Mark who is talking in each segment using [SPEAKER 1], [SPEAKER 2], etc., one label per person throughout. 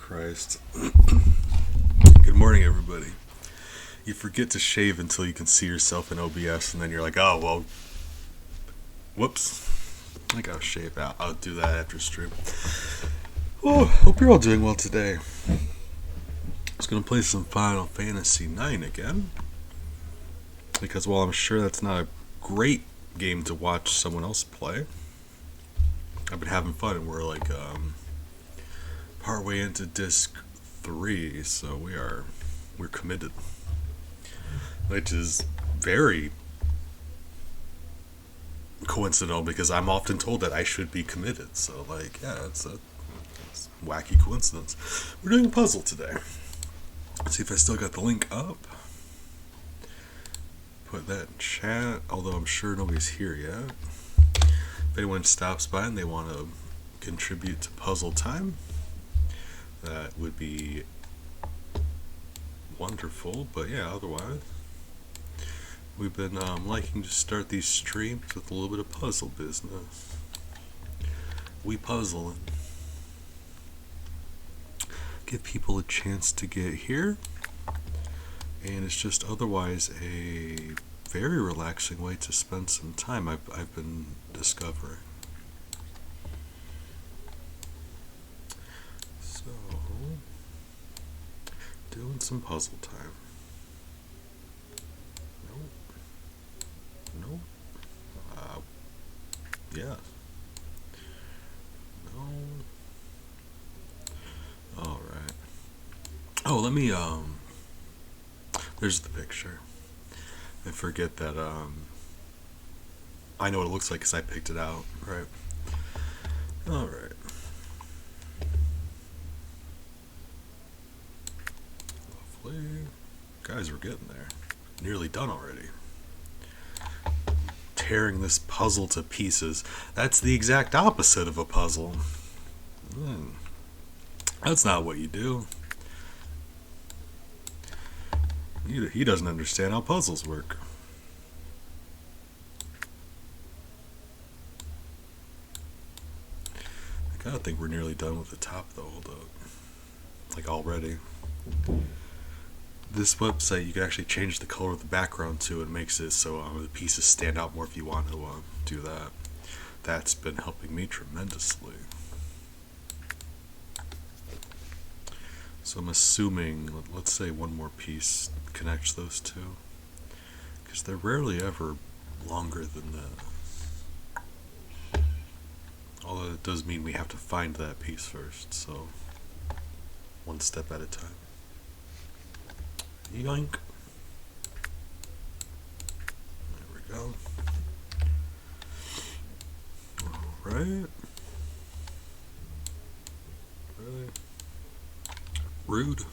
[SPEAKER 1] Christ. Good morning, everybody. You forget to shave until you can see yourself in OBS, and then you're like, oh, well, whoops. I gotta shave out. I'll do that after stream. Oh, hope you're all doing well today. I was gonna play some Final Fantasy IX again, because while I'm sure that's not a great game to watch someone else play, I've been having fun, and we're like partway into disc 3, so we're committed, which is very coincidental because I'm often told that I should be committed. So it's a wacky coincidence. We're doing a puzzle today. Let's see if I still got the link up. Put that in chat, although I'm sure nobody's here yet. If anyone stops by and they want to contribute to puzzle time, that would be wonderful. But yeah, otherwise, we've been liking to start these streams with a little bit of puzzle business. We puzzle and give people a chance to get here, and it's just otherwise a very relaxing way to spend some time. I've been discovering. So, doing some puzzle time. Nope. Yes. No. Alright. Oh, let me, there's the picture. I forget that, I know what it looks like because I picked it out, right? Alright. Lovely. Guys, we're getting there. Nearly done already. Tearing this puzzle to pieces. That's the exact opposite of a puzzle. That's not what you do. He doesn't understand how puzzles work. I gotta think we're nearly done with the top though. Hold up. Like already. This website, you can actually change the color of the background to it. Makes it so the pieces stand out more if you want to do that. That's been helping me tremendously. So I'm assuming, let's say one more piece connects those two, because they're rarely ever longer than this. Although it does mean we have to find that piece first, so one step at a time. Yoink. There we go. Alright. Really? Rude.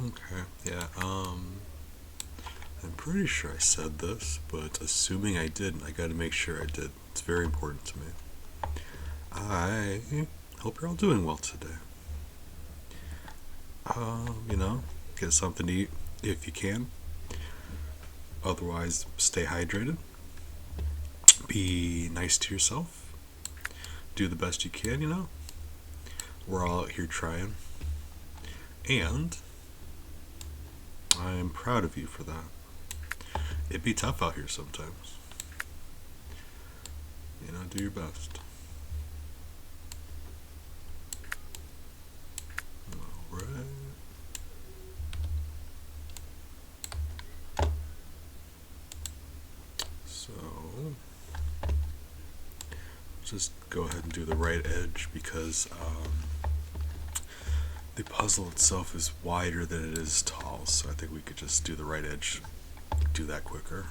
[SPEAKER 1] Okay, yeah, I'm pretty sure I said this, but assuming I didn't, I gotta make sure I did. It's very important to me. I hope you're all doing well today. Get something to eat if you can. Otherwise, stay hydrated. Be nice to yourself. Do the best you can, We're all out here trying. And I'm proud of you for that. It'd be tough out here sometimes. Do your best. Alright. So, just go ahead and do the right edge because the puzzle itself is wider than it is tall, so I think we could just do the right edge, do that quicker.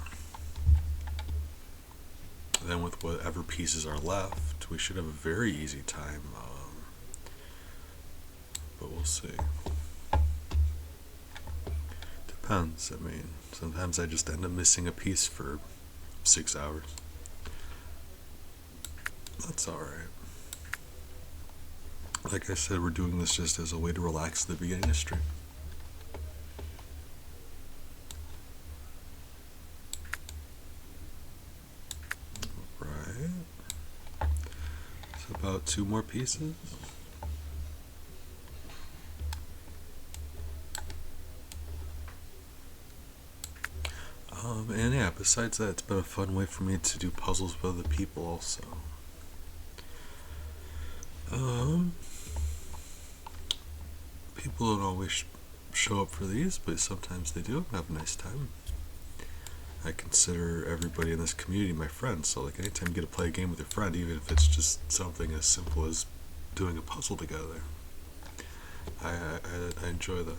[SPEAKER 1] Then with whatever pieces are left, we should have a very easy time, but we'll see. Depends. Sometimes I just end up missing a piece for 6 hours. That's alright. Like I said, we're doing this just as a way to relax at the beginning of the stream. 2 more pieces. And yeah, besides that, it's been a fun way for me to do puzzles with other people also. People don't always show up for these, but sometimes they do. Have a nice time. I consider everybody in this community my friend, so like anytime you get to play a game with your friend, even if it's just something as simple as doing a puzzle together, I enjoy that.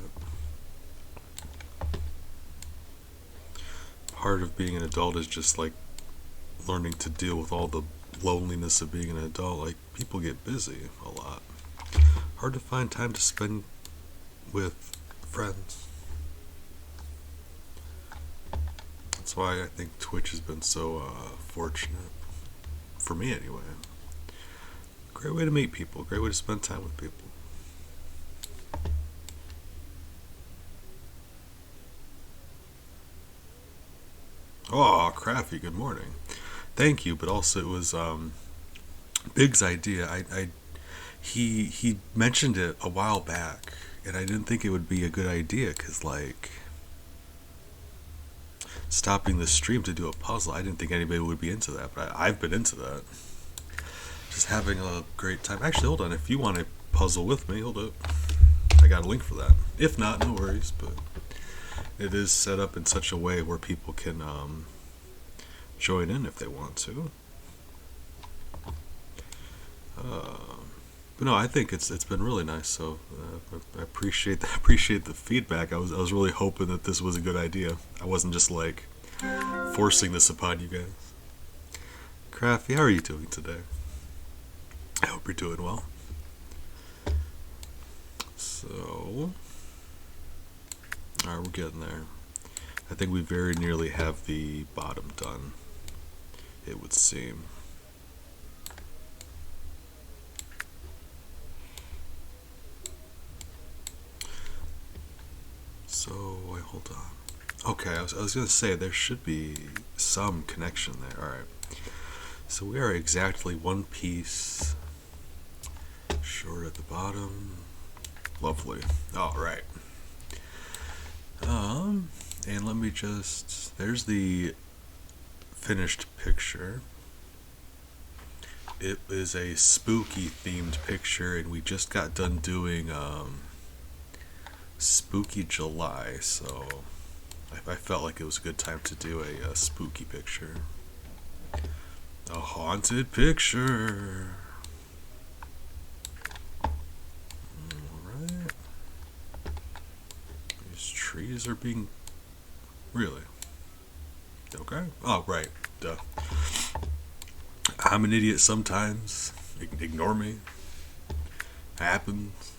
[SPEAKER 1] Part of being an adult is just like learning to deal with all the loneliness of being an adult. Like, people get busy a lot. Hard to find time to spend with friends. That's why I think Twitch has been so fortunate, for me anyway. Great way to meet people, great way to spend time with people. Oh, Crafty, good morning. Thank you, but also it was Big's idea. He mentioned it a while back, and I didn't think it would be a good idea because, like, stopping the stream to do a puzzle, I didn't think anybody would be into that, but I've been into that. Just having a great time. Actually, hold on. If you want to puzzle with me, hold up. I got a link for that. If not, no worries, but it is set up in such a way where people can join in if they want to. But no, I think it's been really nice. So I appreciate the feedback. I was really hoping that this was a good idea. I wasn't just like forcing this upon you guys. Crafty, how are you doing today? I hope you're doing well. So, alright, we're getting there. I think we very nearly have the bottom done, it would seem. So, wait, hold on. Okay, I was going to say there should be some connection there. Alright. So we are exactly one piece short at the bottom. Lovely. Alright. And let me just... There's the finished picture. It is a spooky themed picture, and we just got done doing Spooky July, so I felt like it was a good time to do a spooky picture. A haunted picture. Alright. These trees are being... Really? Okay. Oh, right. Duh. I'm an idiot sometimes. Ignore me. Happens.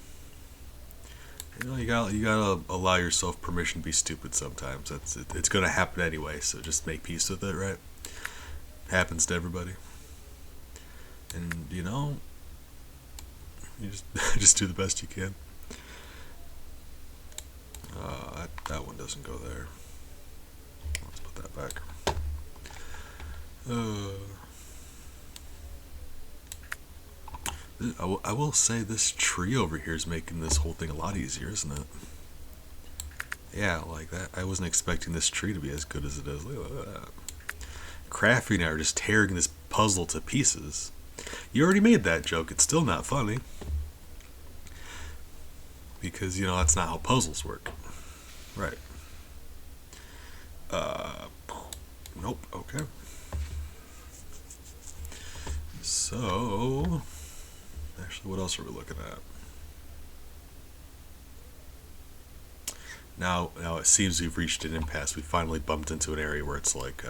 [SPEAKER 1] You know, you gotta allow yourself permission to be stupid sometimes. It's gonna happen anyway, so just make peace with it, right? Happens to everybody. And, you know, you just do the best you can. That one doesn't go there. Let's put that back. I will say this tree over here is making this whole thing a lot easier, isn't it? Yeah, like that. I wasn't expecting this tree to be as good as it is. Look at that. Crafty and I are just tearing this puzzle to pieces. You already made that joke. It's still not funny. Because, you know, that's not how puzzles work. Right. Nope. Okay. So, actually, what else are we looking at? Now it seems we've reached an impasse. We finally bumped into an area where it's like,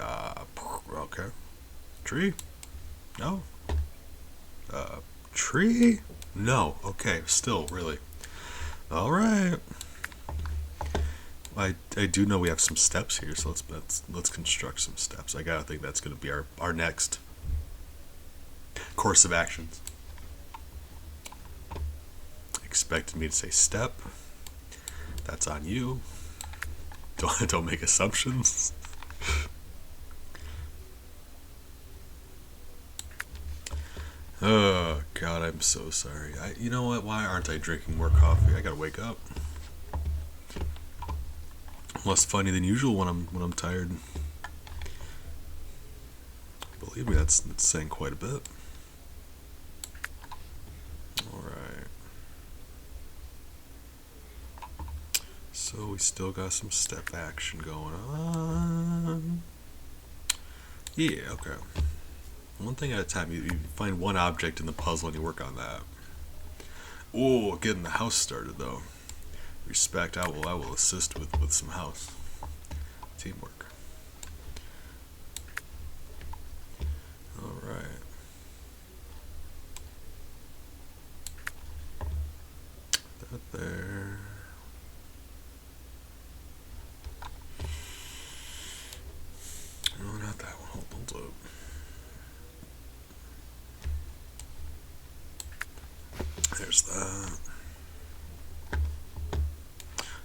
[SPEAKER 1] okay. Tree? No. Tree? No. Okay, still, really. Alright. I do know we have some steps here, so let's construct some steps. I gotta think that's gonna be our next course of actions. Expected me to say step. That's on you. Don't make assumptions. God. God, I'm so sorry. You know what? Why aren't I drinking more coffee? I gotta wake up. Less funny than usual when I'm tired. Believe me, that's saying quite a bit. All right. So we still got some step action going on. Yeah. Okay. One thing at a time. You find one object in the puzzle and you work on that. Oh, getting the house started though. Respect. I will assist with some house teamwork. All right. That there. No, not that one. Hold up. There's that.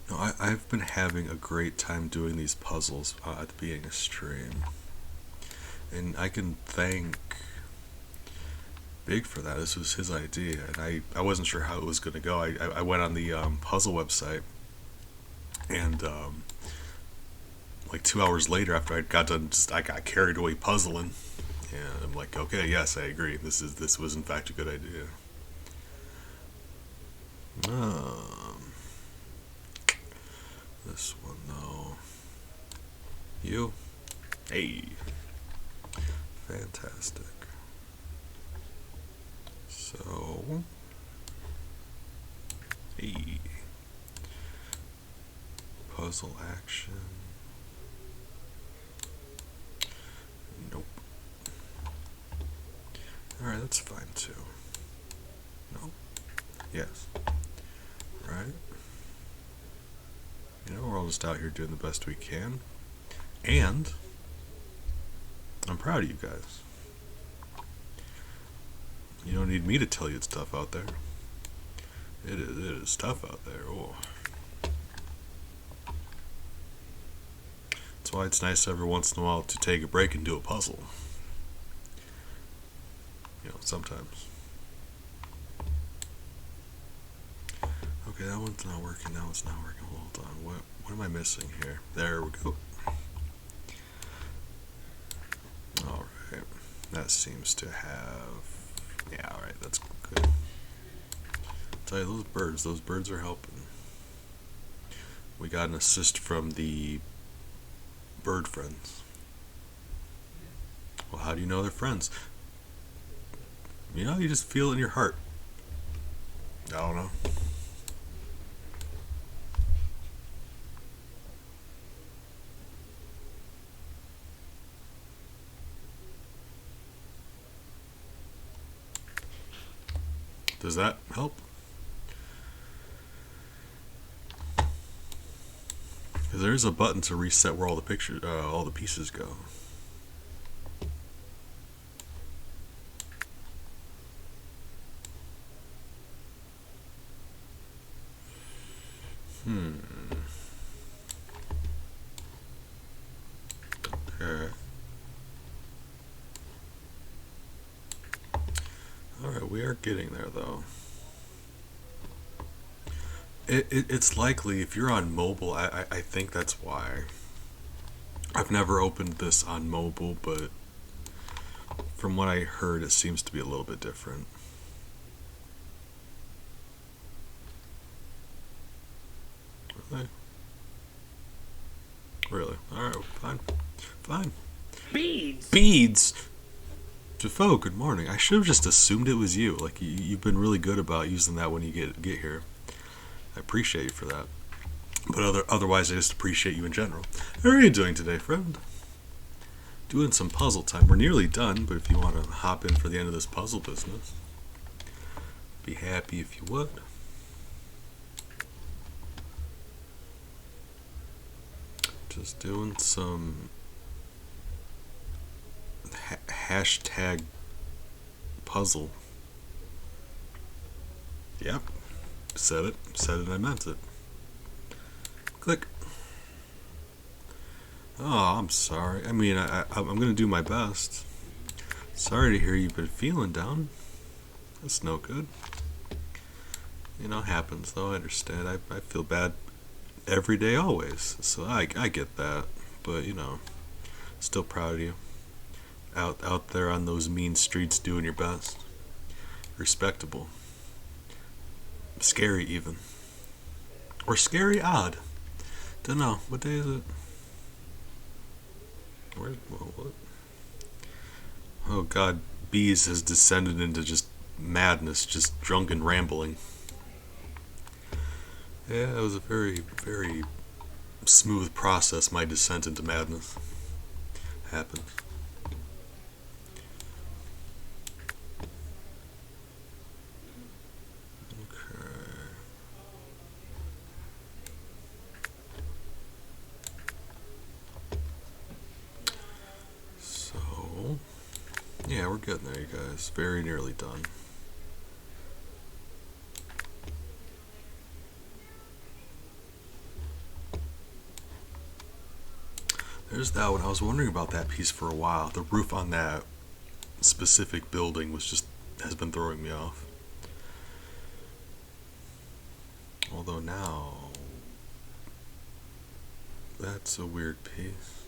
[SPEAKER 1] No, I've been having a great time doing these puzzles at the beginning of stream. And I can thank Big for that. This was his idea, and I wasn't sure how it was going to go. I went on the puzzle website, and like 2 hours later, after I got done, I got carried away puzzling, and I'm like, okay, yes, I agree. This was in fact a good idea. This one though, you, hey, fantastic. So, hey, puzzle action. Nope. Alright, that's fine too. No? Yes. Right? You know, we're all just out here doing the best we can. And I'm proud of you guys. You don't need me to tell you it's tough out there. It is tough out there. Oh. That's why it's nice every once in a while to take a break and do a puzzle. You know, sometimes. Okay, that one's not working. That one's not working. Hold on. What am I missing here? There we go. Alright. That seems to have... Yeah, alright, that's good. I'll tell you, those birds are helping. We got an assist from the bird friends. Well, how do you know they're friends? You know, you just feel it in your heart. I don't know. Does that help? Because there is a button to reset where all the pieces go. Okay. Alright, we are getting there though. It's likely if you're on mobile, I think that's why. I've never opened this on mobile, but from what I heard, it seems to be a little bit different. Really? Really? Alright, fine. Fine.
[SPEAKER 2] Beads!
[SPEAKER 1] Beads! Defoe, good morning. I should have just assumed it was you. Like, you've been really good about using that when you get here. I appreciate you for that. But otherwise, I just appreciate you in general. How are you doing today, friend? Doing some puzzle time. We're nearly done, but if you want to hop in for the end of this puzzle business, be happy if you would. Just doing some hashtag puzzle. Yep. Said it, I meant it. Click. Oh, I'm sorry. I mean, I'm going to do my best. Sorry to hear you've been feeling down. That's no good. Happens though. I understand. I feel bad every day, always. So I get that. But still proud of you. Out there on those mean streets doing your best. Respectable. Scary even. Or scary odd. Don't know. What day is it? What? Oh god, Bees has descended into just madness, just drunken rambling. Yeah, it was a very, very smooth process, my descent into madness. Happened. Yeah, we're getting there, you guys. Very nearly done. There's that one. I was wondering about that piece for a while. The roof on that specific building has been throwing me off. Although now, that's a weird piece.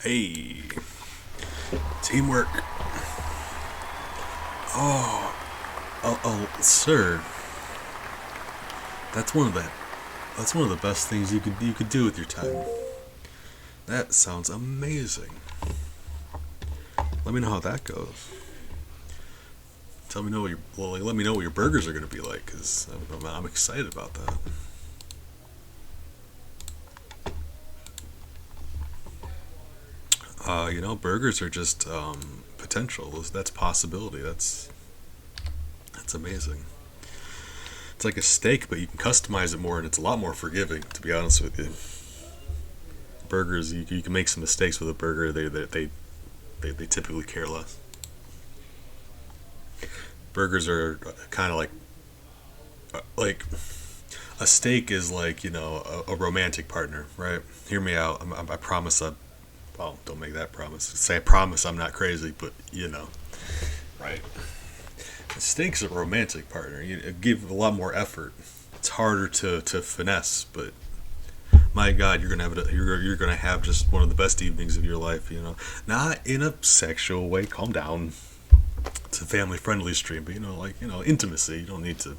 [SPEAKER 1] Hey, teamwork. Sir, that's one of the best things you could do with your time. That sounds amazing. Let me know how that goes. Let me know what your burgers are gonna be like, cause I'm excited about that. Burgers are just potential. That's possibility. That's amazing. It's like a steak, but you can customize it more, and it's a lot more forgiving. To be honest with you, burgers you can make some mistakes with a burger. They typically care less. Burgers are kind of like a steak is like a romantic partner, right? Hear me out. I promise. Well, don't make that promise. Say I promise I'm not crazy, but right? A steak's a romantic partner. You give a lot more effort. It's harder to finesse, but my God, you're gonna have just one of the best evenings of your life. Not in a sexual way. Calm down. It's a family friendly stream, but intimacy. You don't need to.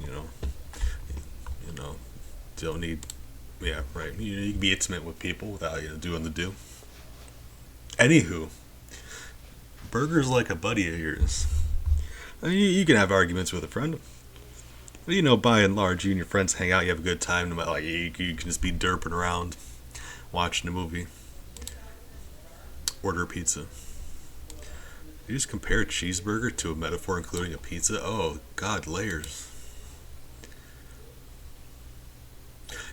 [SPEAKER 1] You know, you know, don't need. Yeah, right. You can be intimate with people without doing the do. Anywho, burger's like a buddy of yours. I mean, you can have arguments with a friend. But by and large, you and your friends hang out, you have a good time. No matter, you can just be derping around, watching a movie, order a pizza. You just compare a cheeseburger to a metaphor including a pizza? Oh, God, layers.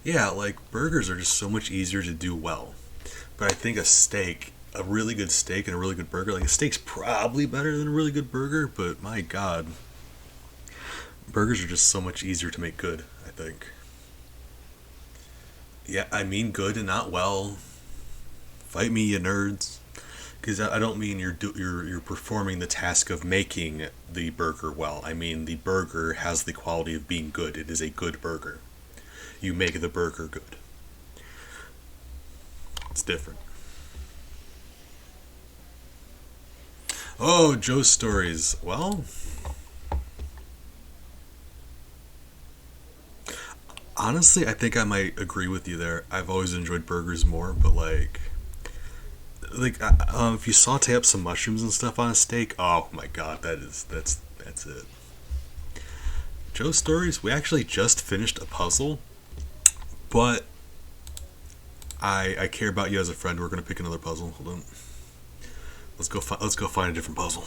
[SPEAKER 1] Yeah, like burgers are just so much easier to do well. But I think a really good steak and a really good burger, like a steak's probably better than a really good burger, but my God, burgers are just so much easier to make good, I think. Yeah, I mean good and not well. Fight me, you nerds. Because I don't mean you're performing the task of making the burger well. I mean the burger has the quality of being good. It is a good burger. You make the burger good. It's different. Oh, Joe's stories. Well, honestly, I think I might agree with you there. I've always enjoyed burgers more, but if you saute up some mushrooms and stuff on a steak, oh my God, that's it. Joe's stories. We actually just finished a puzzle, but I care about you as a friend. We're gonna pick another puzzle. Hold on. Let's go find a different puzzle.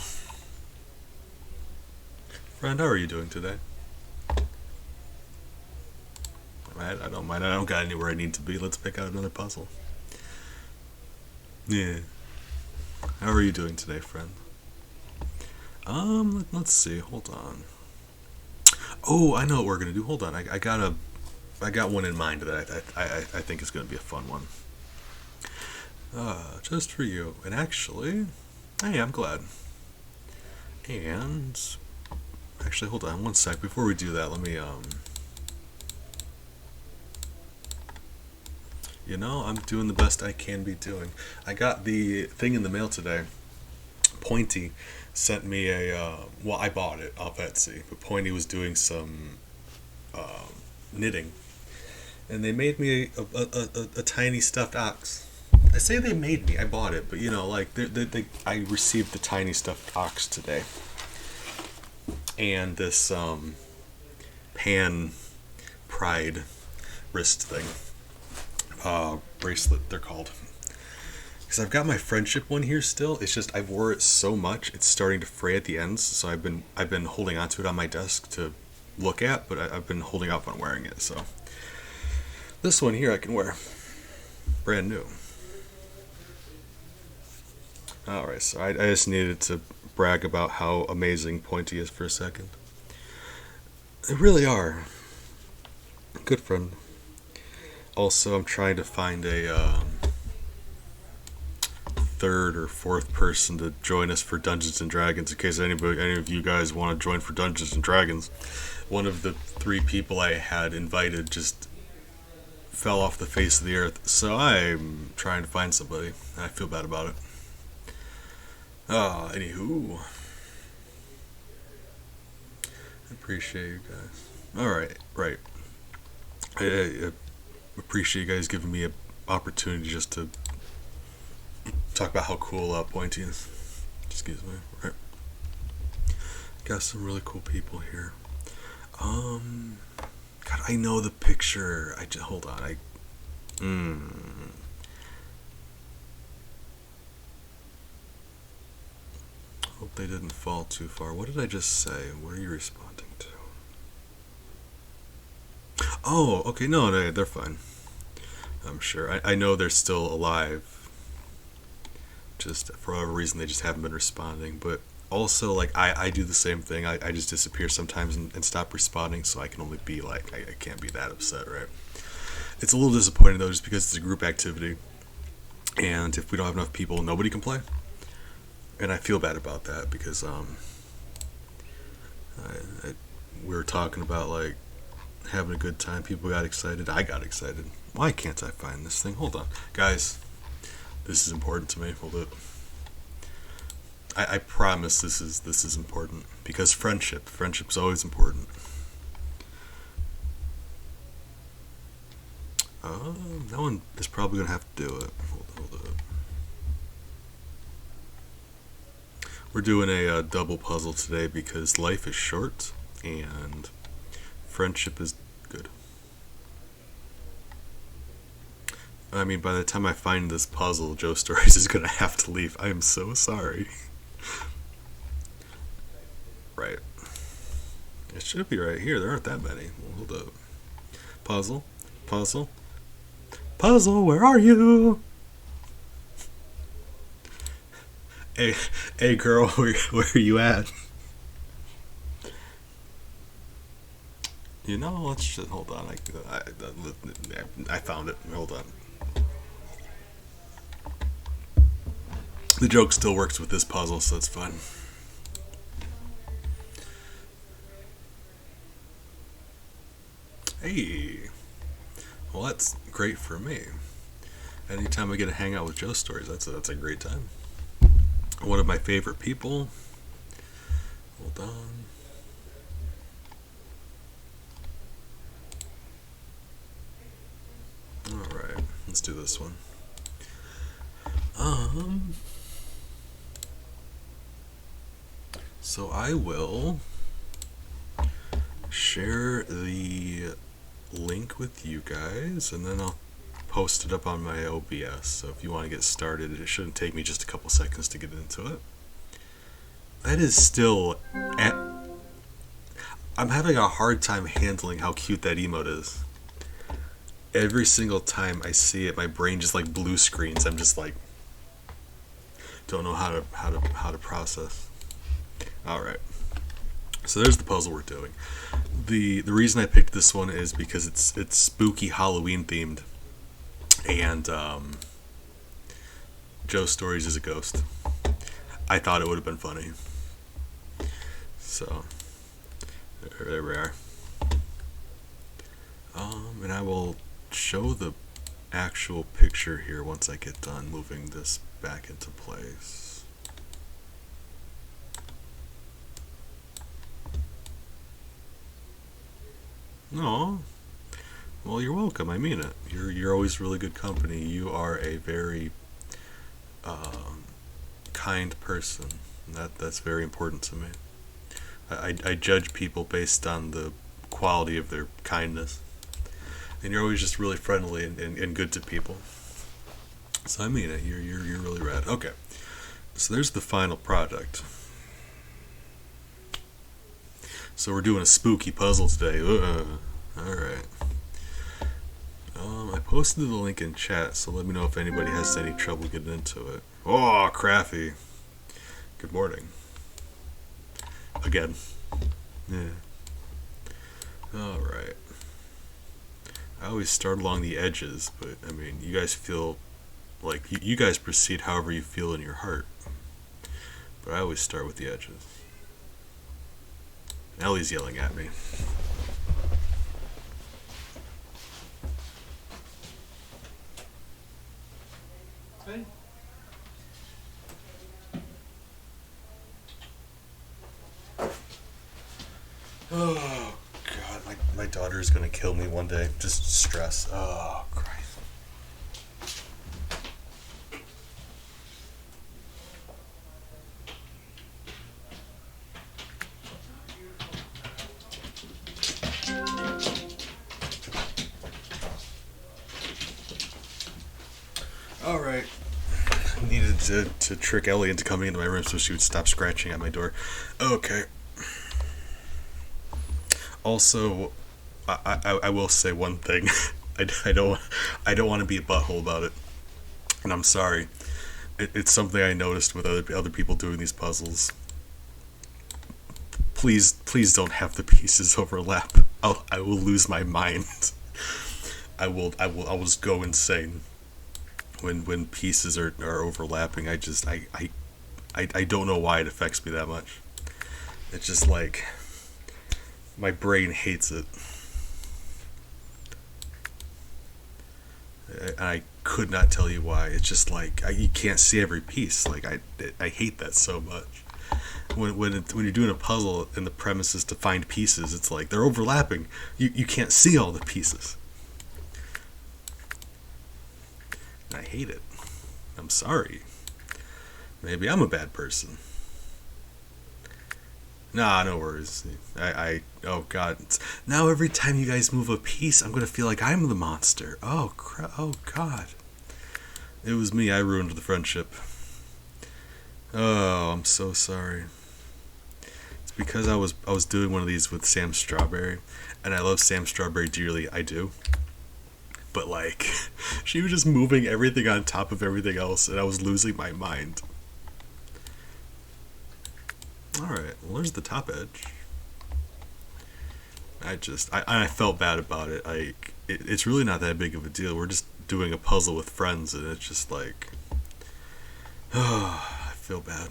[SPEAKER 1] Friend, how are you doing today? I don't mind. I don't got anywhere I need to be. Let's pick out another puzzle. Yeah. How are you doing today, friend? Let's see. Hold on. Oh, I know what we're gonna do. Hold on. I got one in mind that I think is gonna be a fun one. Just for you. And actually, hey, I'm glad. And actually, hold on one sec. Before we do that, let me you know, I'm doing the best I can be doing. I got the thing in the mail today. Pointy sent me a well, I bought it off Etsy, but Pointy was doing some knitting, and they made me a tiny stuffed ox. I say they made me. I bought it, but you know, like I received the tiny stuffed ox today, and this pan pride wrist thing, bracelet they're called. Because I've got my friendship one here still. It's just I wore it so much it's starting to fray at the ends. So I've been holding onto it on my desk to look at, but I've been holding up on wearing it. So this one here I can wear, brand new. All right, so I just needed to brag about how amazing Pointy is for a second. They really are. Good friend. Also, I'm trying to find a third or fourth person to join us for Dungeons and Dragons in case any of you guys want to join for Dungeons and Dragons. One of the 3 people I had invited just fell off the face of the earth, so I'm trying to find somebody. I feel bad about it. Anywho, I appreciate you guys. Alright, right. I appreciate you guys giving me an opportunity just to talk about how cool Pointy is. Excuse me. Right. Got some really cool people here. God, I know the picture. Hold on. Hope they didn't fall too far. What did I just say? What are you responding to? Oh, okay. No, they're fine. I'm sure. I know they're still alive. Just for whatever reason, they just haven't been responding. But also, like, I do the same thing. I just disappear sometimes and stop responding, so I can only be like, I can't be that upset, right? It's a little disappointing, though, just because it's a group activity. And if we don't have enough people, nobody can play. And I feel bad about that because we were talking about, like, having a good time. People got excited. I got excited. Why can't I find this thing? Hold on. Guys, this is important to me. Hold it. I promise this is important because friendship's always important. That one is probably gonna have to do it. Hold it. We're doing a double puzzle today because life is short and friendship is good. I mean, by the time I find this puzzle, Joe Stories is gonna have to leave. I am so sorry. Right. It should be right here. There aren't that many. Hold up. Puzzle. Puzzle, where are you? Hey girl, where are you at? You know, let's just hold on. I found it. Hold on. The joke still works with this puzzle, so it's fun. Hey, well, that's great for me. Anytime I get to hang out with Joe Stories, that's a great time. One of my favorite people. Hold on. All right, let's do this one. So I will share the link with you guys, and then I'll post it up on my OBS. So if you want to get started, it shouldn't take me just a couple seconds to get into it. That is still I'm having a hard time handling how cute that emote is. every single time I see it, my brain just like blue screens. I'm just like, don't know how to process. All right. So there's the puzzle we're doing. The reason I picked this one is because it's spooky Halloween themed, and Joe Stories is a ghost. I thought it would have been funny. So there we are. And I will show the actual picture here once I get done moving this back into place. No, well, you're welcome. I mean it. You're always really good company. You are a very kind person. That's very important to me. I judge people based on the quality of their kindness, and you're always just really friendly and good to people. So I mean it. You're really rad. Okay, so there's the final product. So we're doing a spooky puzzle today. Alright. I posted the link in chat, so let me know if anybody has any trouble getting into it. Oh, Craffy. Good morning. Again. Yeah. Alright. I always start along the edges, but I mean, you guys feel like you guys proceed however you feel in your heart. But I always start with the edges. Ellie's yelling at me. Oh God, my daughter is gonna kill me one day. Just stress. Oh Christ. All right. Needed to trick Ellie into coming into my room so she would stop scratching at my door. Okay. Also, I will say one thing. I don't want to be a butthole about it, and I'm sorry. It's something I noticed with other people doing these puzzles. Please don't have the pieces overlap. I will lose my mind. I'll just go insane when pieces are overlapping. I don't know why it affects me that much. It's just like my brain hates it. I could not tell you why. It's just like you can't see every piece. Like I hate that so much. When you're doing a puzzle and the premise is to find pieces, it's like they're overlapping. You can't see all the pieces. And I hate it. I'm sorry. Maybe I'm a bad person. Nah, no worries. Oh God. Now every time you guys move a piece, I'm gonna feel like I'm the monster. Oh God. It was me. I ruined the friendship. Oh, I'm so sorry. It's because I was doing one of these with Sam Strawberry, and I love Sam Strawberry dearly. I do. But like, she was just moving everything on top of everything else, and I was losing my mind. Alright, well there's the top edge. I felt bad about it. It's really not that big of a deal. We're just doing a puzzle with friends, and it's just like, oh, I feel bad.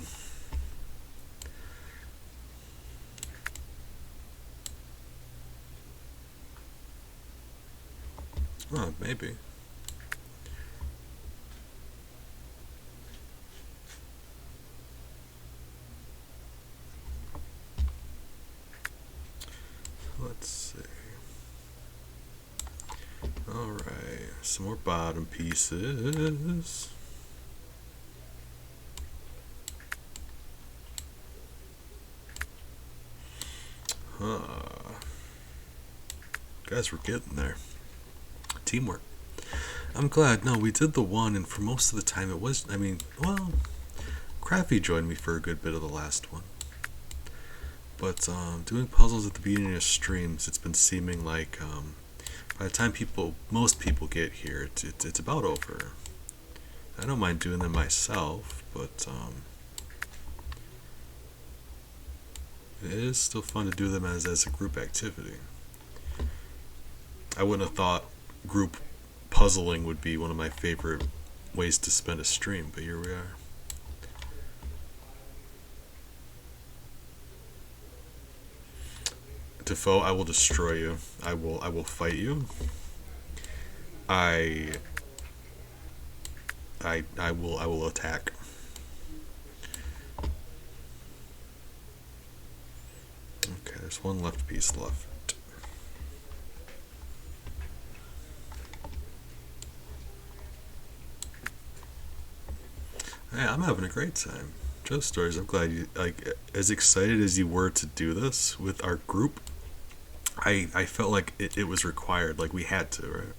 [SPEAKER 1] Oh, maybe. Let's see. Alright, some more bottom pieces. Guys, we're getting there. Teamwork. I'm glad. No, we did the one, and for most of the time it was, I mean, well, Crappy joined me for a good bit of the last one. But doing puzzles at the beginning of streams, it's been seeming like By the time most people get here, it's about over. I don't mind doing them myself, but it is still fun to do them as a group activity. I wouldn't have thought group puzzling would be one of my favorite ways to spend a stream, but here we are. Defoe, I will destroy you. I will fight you. I I will attack. Okay, there's one left piece left. Hey, I'm having a great time. Joe Stories, I'm glad you as excited as you were to do this with our group. I felt like it was required, like we had to, right?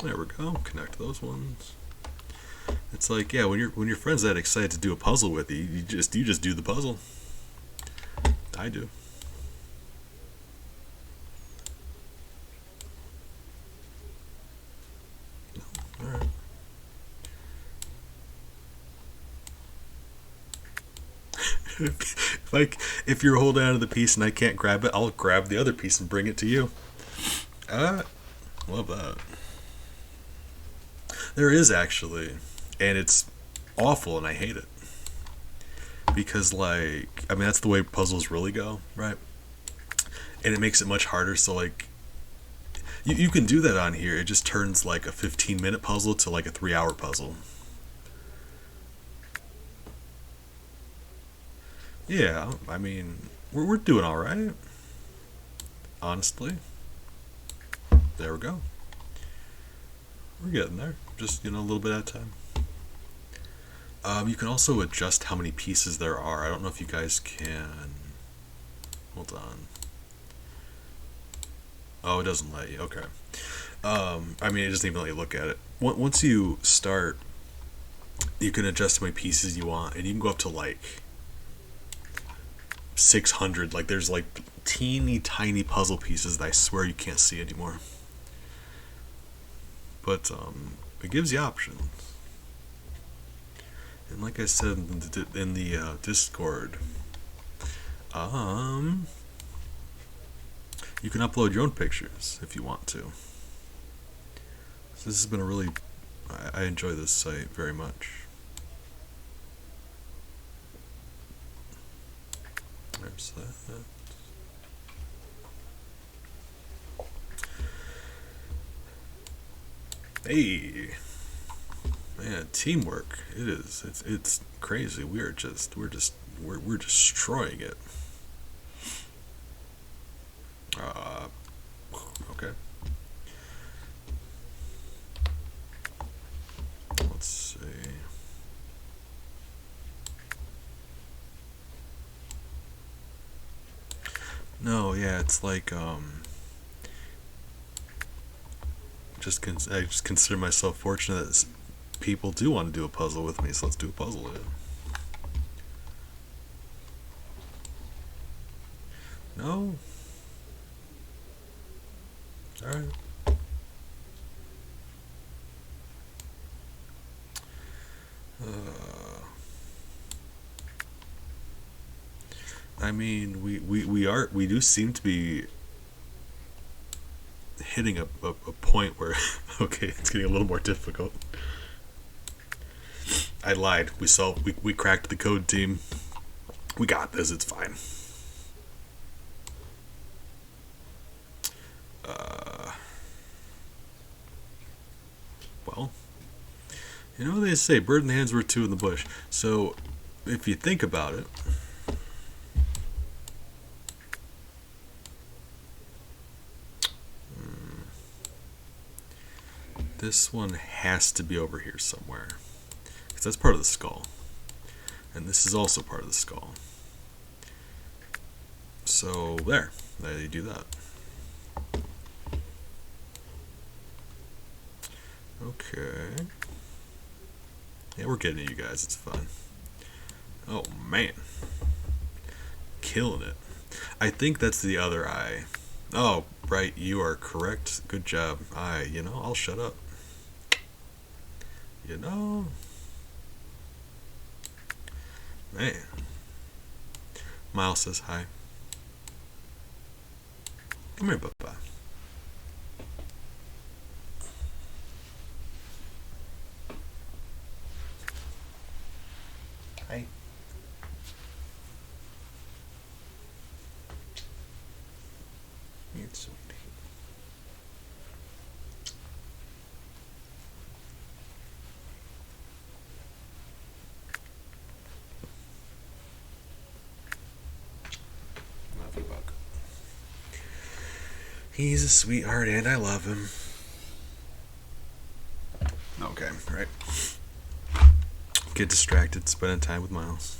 [SPEAKER 1] There we go. Connect those ones. It's like, yeah, when your friend's that excited to do a puzzle with you, you just do the puzzle. I do. All right. If you're holding onto the piece and I can't grab it, I'll grab the other piece and bring it to you. Uh, Love that. There is actually, and it's awful, and I hate it because, I mean, that's the way puzzles really go, right? And it makes it much harder. So, you can do that on here. It just turns like a 15-minute puzzle to like a 3-hour puzzle. Yeah, I mean, we're doing all right, honestly. There we go. We're getting there. Just, a little bit at a time. You can also adjust how many pieces there are. I don't know if you guys can. Hold on. Oh, it doesn't let you. Okay. I mean, it doesn't even let you look at it. Once you start, you can adjust how many pieces you want, and you can go up to like 600. Like, there's like teeny tiny puzzle pieces that I swear you can't see anymore. But it gives you options. And like I said in the Discord, um, you can upload your own pictures if you want to. So this has been a really, I enjoy this site very much. There's that. Hey, man, teamwork. It is. It's crazy. We're destroying it. Uh, okay. Let's see. No, yeah, it's like I just consider myself fortunate that people do want to do a puzzle with me, so let's do a puzzle. Yeah. No. All right. I mean, we do seem to be hitting a point where okay, it's getting a little more difficult. I lied. We cracked the code, team. We got this. It's fine. Well, they say bird in the hand's worth two in the bush. So if you think about it, this one has to be over here somewhere, because that's part of the skull, and this is also part of the skull. So there you do that. Okay. Yeah, we're getting it, you guys. It's fun. Oh man, killing it. I think that's the other eye. Oh, right, you are correct. Good job. I'll shut up. You know, man. Miles says hi. Come here, Papa. Hi. You're sweet. Love you, Buck. He's a sweetheart and I love him. Okay, right. Get distracted spending time with Miles.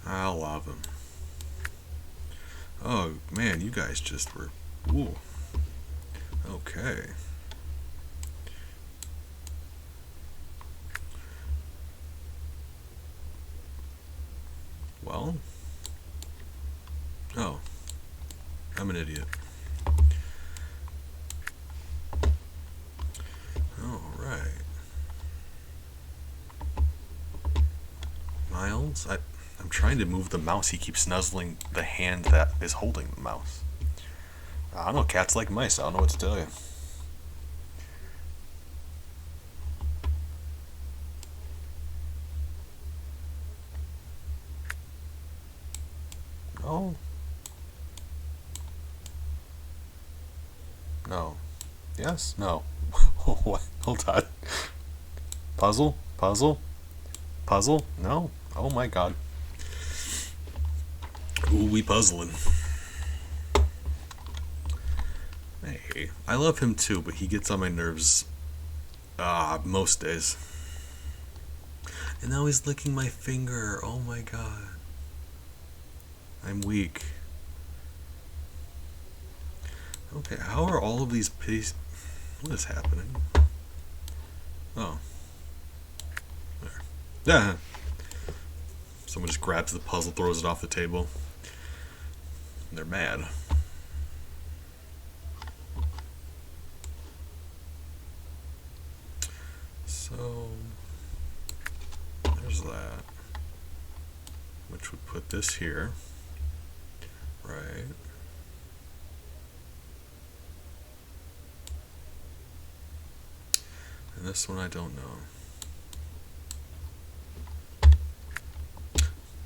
[SPEAKER 1] I love him. Oh, man, you guys just were. Ooh. Okay. Well. Oh. I'm an idiot. Alright. Miles? I'm trying to move the mouse. He keeps nuzzling the hand that is holding the mouse. I don't know. Cats like mice. I don't know what to tell you. Oh. No. Yes? No. What? Hold on. Puzzle? Puzzle? Puzzle? No? Oh my god. Ooh, we puzzling. Hey, I love him too, but he gets on my nerves most days. And now he's licking my finger. Oh my god. I'm weak. Okay, how are all of these pieces... What is happening? Oh. There. Yeah. Someone just grabs the puzzle, throws it off the table. And they're mad. So... There's that. Which would put this here. Right. And this one I don't know.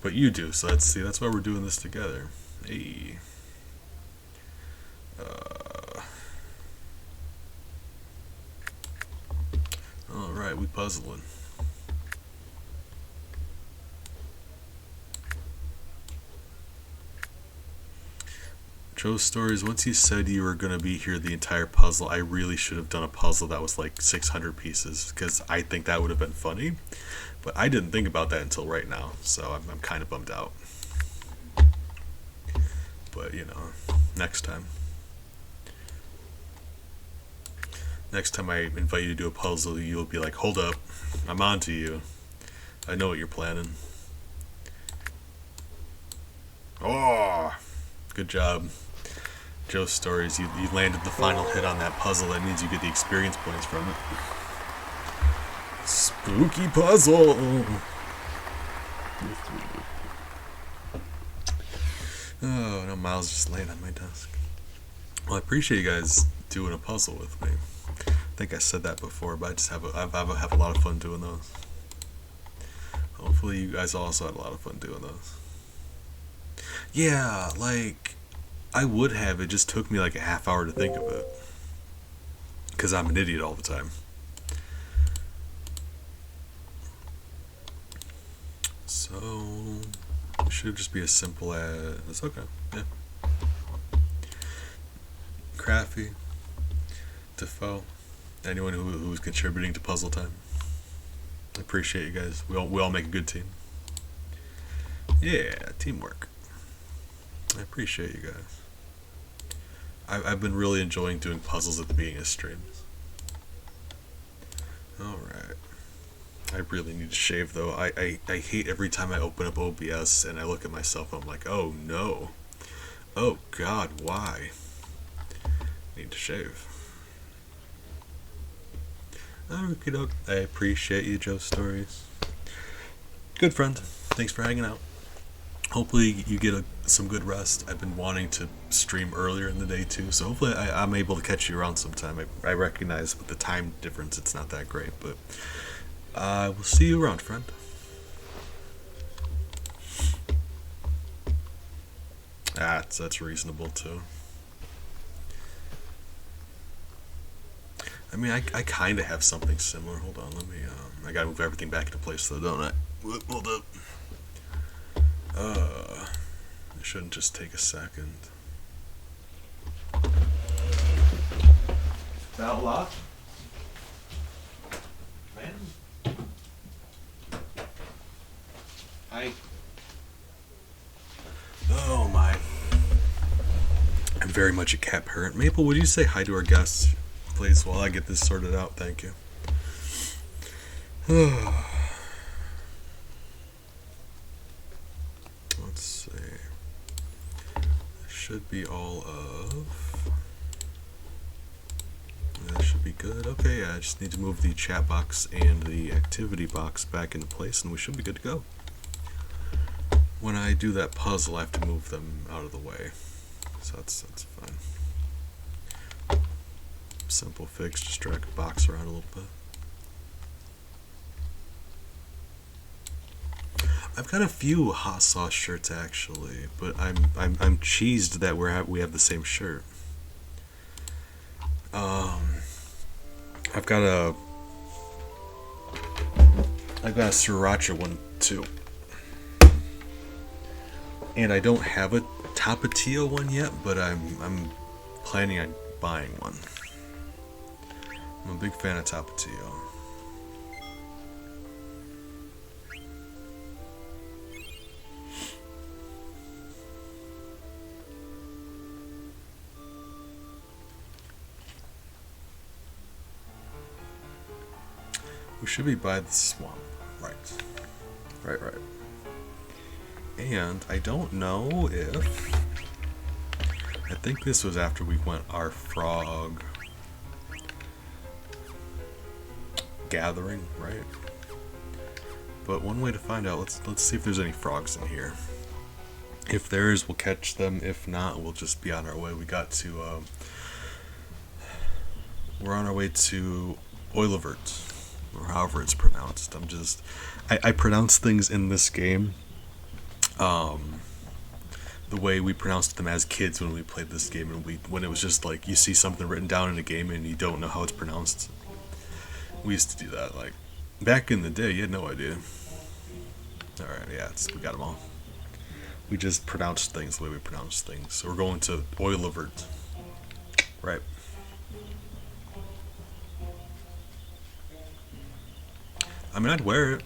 [SPEAKER 1] But you do, so let's see. That's why we're doing this together. Hey. Alright, we puzzling. Joe's Stories, once you said you were going to be here the entire puzzle, I really should have done a puzzle that was like 600 pieces, because I think that would have been funny. But I didn't think about that until right now, so I'm kind of bummed out. But, next time. Next time I invite you to do a puzzle, you'll be like, hold up, I'm on to you. I know what you're planning. Oh, good job. Joe's Stories, you landed the final hit on that puzzle. That means you get the experience points from it. Spooky puzzle. Oh, no, Miles just laying on my desk. Well, I appreciate you guys doing a puzzle with me. I think I said that before, but I just have a lot of fun doing those. Hopefully you guys also had a lot of fun doing those. Yeah, like, I would have. It just took me like a half hour to think of it. Because I'm an idiot all the time. So, it should just be as simple as... It's okay, yeah. Crafty, Defoe, anyone who's contributing to Puzzle Time. I appreciate you guys. We all make a good team. Yeah, teamwork. I appreciate you guys. I've been really enjoying doing puzzles at the beginning of streams. Alright. I really need to shave though. I hate every time I open up OBS and I look at myself and I'm like, oh no. Oh God, why? Need to shave. Okie doke. I appreciate you, Joe Stories. Good friend. Thanks for hanging out. Hopefully you get some good rest. I've been wanting to stream earlier in the day too, so hopefully I'm able to catch you around sometime. I recognize with the time difference it's not that great, but I will see you around, friend. That's reasonable too. I mean, I kind of have something similar. Hold on, let me. I gotta move everything back into place though, don't I? Hold up. It shouldn't just take a second. That lock? Man. Hi. Oh my. I'm very much a cat parent. Maple, would you say hi to our guests, please, while I get this sorted out? Thank you. Let's see. This should be all of. That should be good. Okay, yeah, I just need to move the chat box and the activity box back into place, and we should be good to go. When I do that puzzle, I have to move them out of the way. So that's fine. Simple fix, just drag a box around a little bit. I've got a few hot sauce shirts actually, but I'm cheesed that we have the same shirt. I've got a sriracha one too. And I don't have a Tapatio one yet, but I'm planning on buying one. I'm a big fan of Tapatio. We should be by the swamp. Right. And I don't know if... I think this was after we went our frog gathering, right? But one way to find out, let's see if there's any frogs in here. If there is, we'll catch them. If not, we'll just be on our way. We're on our way to Oilivert, or however it's pronounced. I pronounce things in this game the way we pronounced them as kids when we played this game, and when it was just like you see something written down in a game and you don't know how it's pronounced. We used to do that, like back in the day. You had no idea. All right, yeah, we got them all. We just pronounced things the way we pronounce things. So we're going to Oilivert, right? I mean, I'd wear it.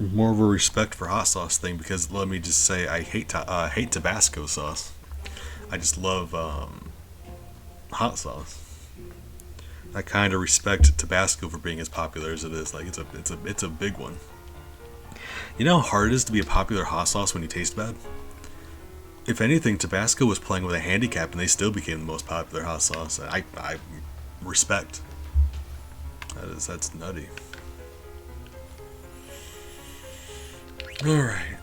[SPEAKER 1] More of a respect for hot sauce thing, because let me just say I hate Tabasco sauce. I just love hot sauce. I kind of respect Tabasco for being as popular as it is. Like it's a big one. You know how hard it is to be a popular hot sauce when you taste bad? If anything, Tabasco was playing with a handicap and they still became the most popular hot sauce. I respect. That's nutty. Alright,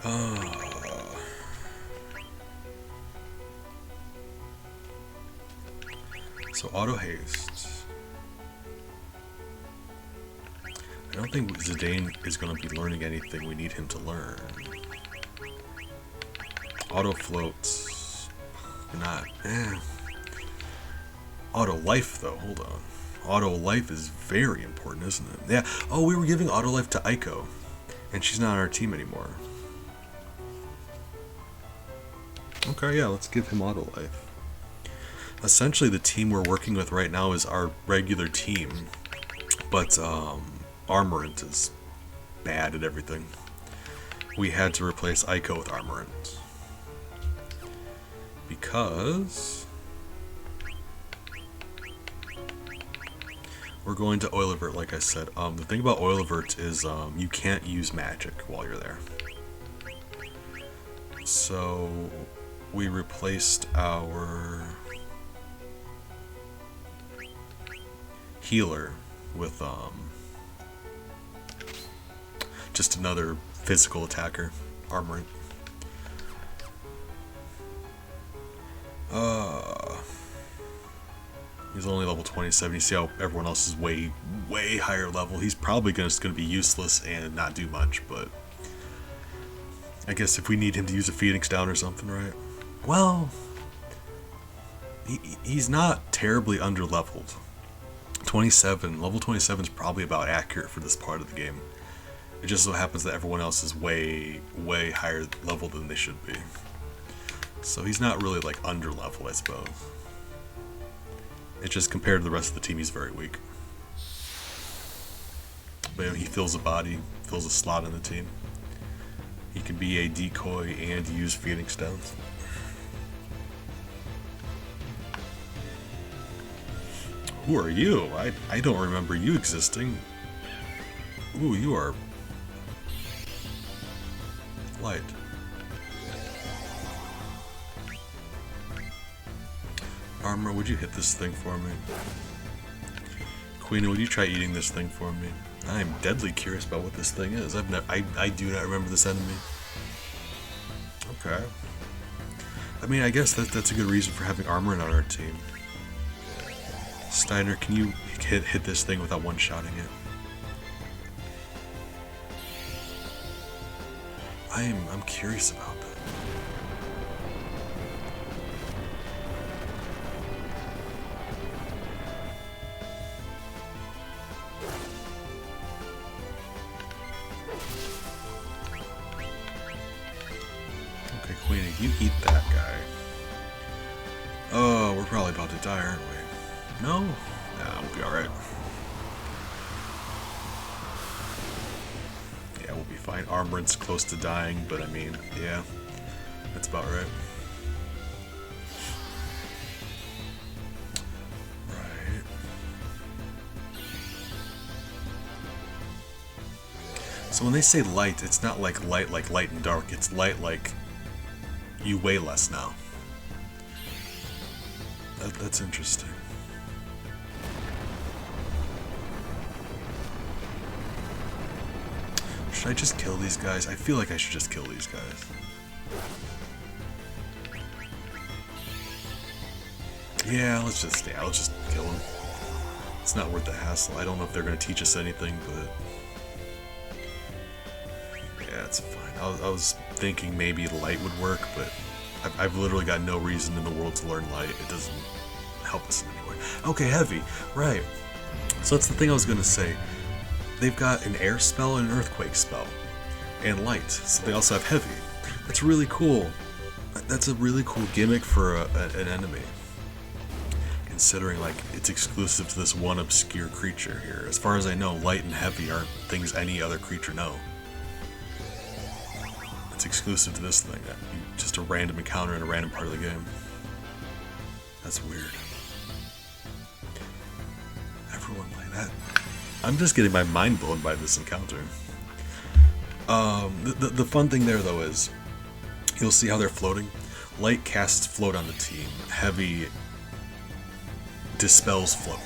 [SPEAKER 1] so auto haste. I don't think Zidane is going to be learning anything we need him to learn. Auto floats. Not. Auto life though, hold on. Auto life is very important, isn't it? Yeah. Oh, we were giving auto life to Aiko, and she's not on our team anymore. Okay, yeah, let's give him auto life. Essentially, the team we're working with right now is our regular team, but Armorant is bad at everything. We had to replace Aiko with Armorant because we're going to Oilivert, like I said. The thing about Oilivert is you can't use magic while you're there. So we replaced our healer with just another physical attacker, armor. He's only level 27. You see how everyone else is way higher level. He's probably just going to be useless and not do much, but I guess if we need him to use a Phoenix down or something, right? Well, he's not terribly under-leveled. 27, level 27 is probably about accurate for this part of the game. It just so happens that everyone else is way higher level than they should be. So he's not really like under-level, I suppose. It's just compared to the rest of the team, he's very weak. But he fills a body, fills a slot in the team. He can be a decoy and use Phoenix Downs. Who are you? I don't remember you existing. Ooh, you are light. Armor, would you hit this thing for me? Queen, would you try eating this thing for me? I'm deadly curious about what this thing is. I do not remember this enemy. Okay. I mean, I guess that's a good reason for having armor on our team. Steiner, can you hit this thing without one-shotting it? I'm curious about that. Okay, Queenie, you eat that guy. Oh, we're probably about to die, aren't we? No? Nah, we'll be alright. Yeah, we'll be fine. Armored's close to dying, but I mean, yeah, that's about right. Right. So when they say light, it's not like light and dark. It's light like you weigh less now. That's interesting. Should I just kill these guys? I feel like I should just kill these guys. Yeah, let's just kill them. It's not worth the hassle. I don't know if they're going to teach us anything, but yeah, it's fine. I was thinking maybe light would work, but I've literally got no reason in the world to learn light. It doesn't help us in any way. Okay, heavy. Right. So that's the thing I was going to say. They've got an air spell and an earthquake spell. And light. So they also have heavy. That's really cool. That's a really cool gimmick for an enemy. Considering, like, it's exclusive to this one obscure creature here. As far as I know, light and heavy aren't things any other creature know. It's exclusive to this thing. Just a random encounter in a random part of the game. That's weird. Everyone like that. I'm just getting my mind blown by this encounter. The fun thing there, though, is you'll see how they're floating. Light casts float on the team. Heavy dispels float.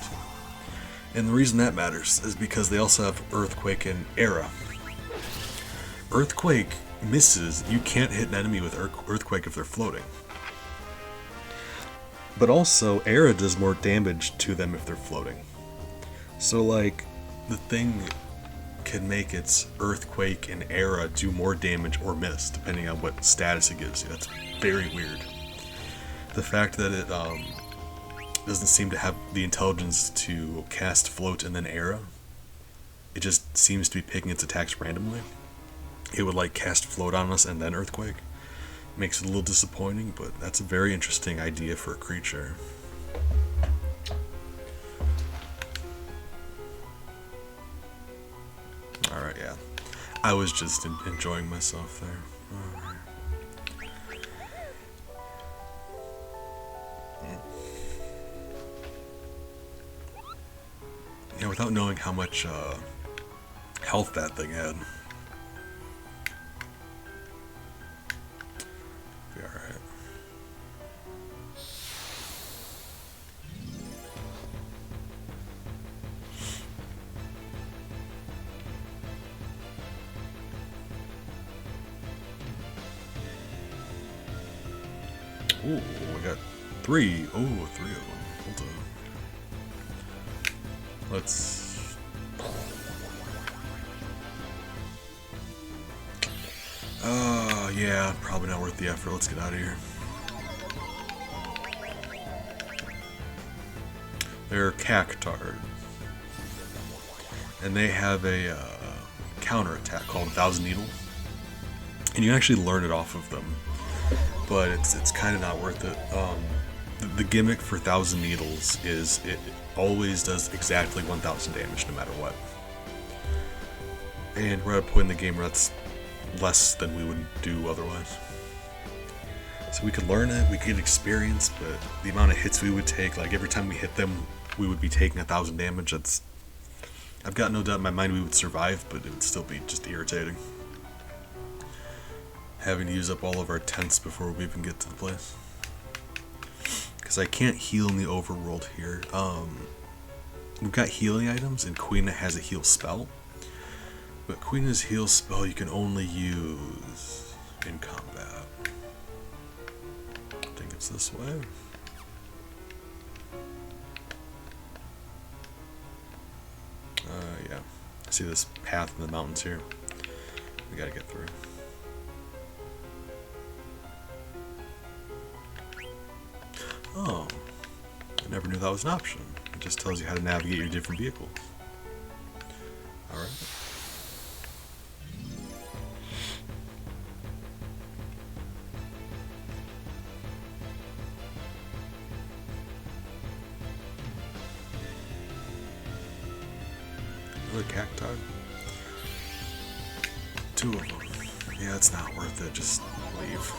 [SPEAKER 1] And the reason that matters is because they also have Earthquake and Era. Earthquake misses. You can't hit an enemy with Earthquake if they're floating. But also, Era does more damage to them if they're floating. So, like, the thing can make its Earthquake and Era do more damage or miss, depending on what status it gives you. That's very weird. The fact that it doesn't seem to have the intelligence to cast Float and then Era, it just seems to be picking its attacks randomly. It would, like, cast Float on us and then Earthquake. Makes it a little disappointing, but that's a very interesting idea for a creature. Alright, yeah. I was just enjoying myself there. Alright. Yeah, without knowing how much health that thing had. Ooh, we got three. Oh, three of them. Hold on. Let's... yeah, probably not worth the effort. Let's get out of here. They're Cactard. And they have a counter attack called 1,000 Needle. And you can actually learn it off of them. But it's kind of not worth it. The gimmick for 1,000 Needles is it always does exactly 1,000 damage no matter what. And we're at a point in the game where that's less than we would do otherwise. So we could learn it, we could get experience, but the amount of hits we would take, like every time we hit them, we would be taking 1,000 damage. I've got no doubt in my mind we would survive, but it would still be just irritating. Having to use up all of our tents before we even get to the place. Because I can't heal in the overworld here. We've got healing items, and Quina has a heal spell. But Quina's heal spell you can only use in combat. I think it's this way. Yeah. I see this path in the mountains here. We gotta get through. Oh. I never knew that was an option. It just tells you how to navigate your different vehicles. Alright. Another Cacti? Two of them. Yeah, it's not worth it. Just leave.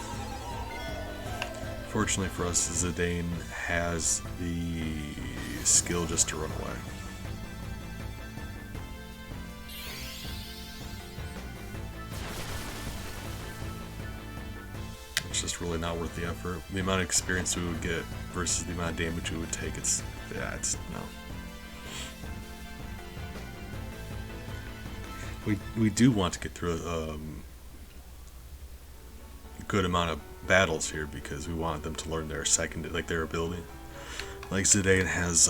[SPEAKER 1] Fortunately for us, Zidane has the skill just to run away. It's just really not worth the effort. The amount of experience we would get versus the amount of damage we would take, it's no. We do want to get through a good amount of battles here because we want them to learn their their ability. Like Zidane has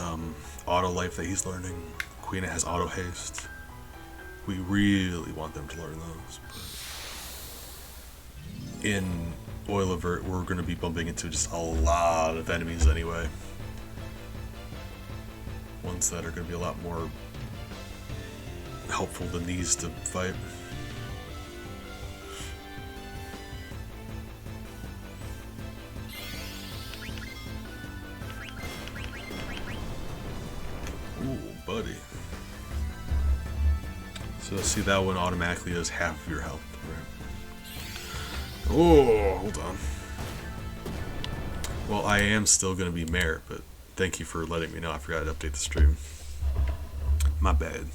[SPEAKER 1] auto life that he's learning. Quina has auto haste. We really want them to learn those. But in Oil Avert, we're going to be bumping into just a lot of enemies anyway. Ones that are going to be a lot more helpful than these to fight. Ooh, buddy. So see, that one automatically does half of your health. Right? Oh, hold on. Well, I am still going to be mayor, but thank you for letting me know. I forgot to update the stream. My bad.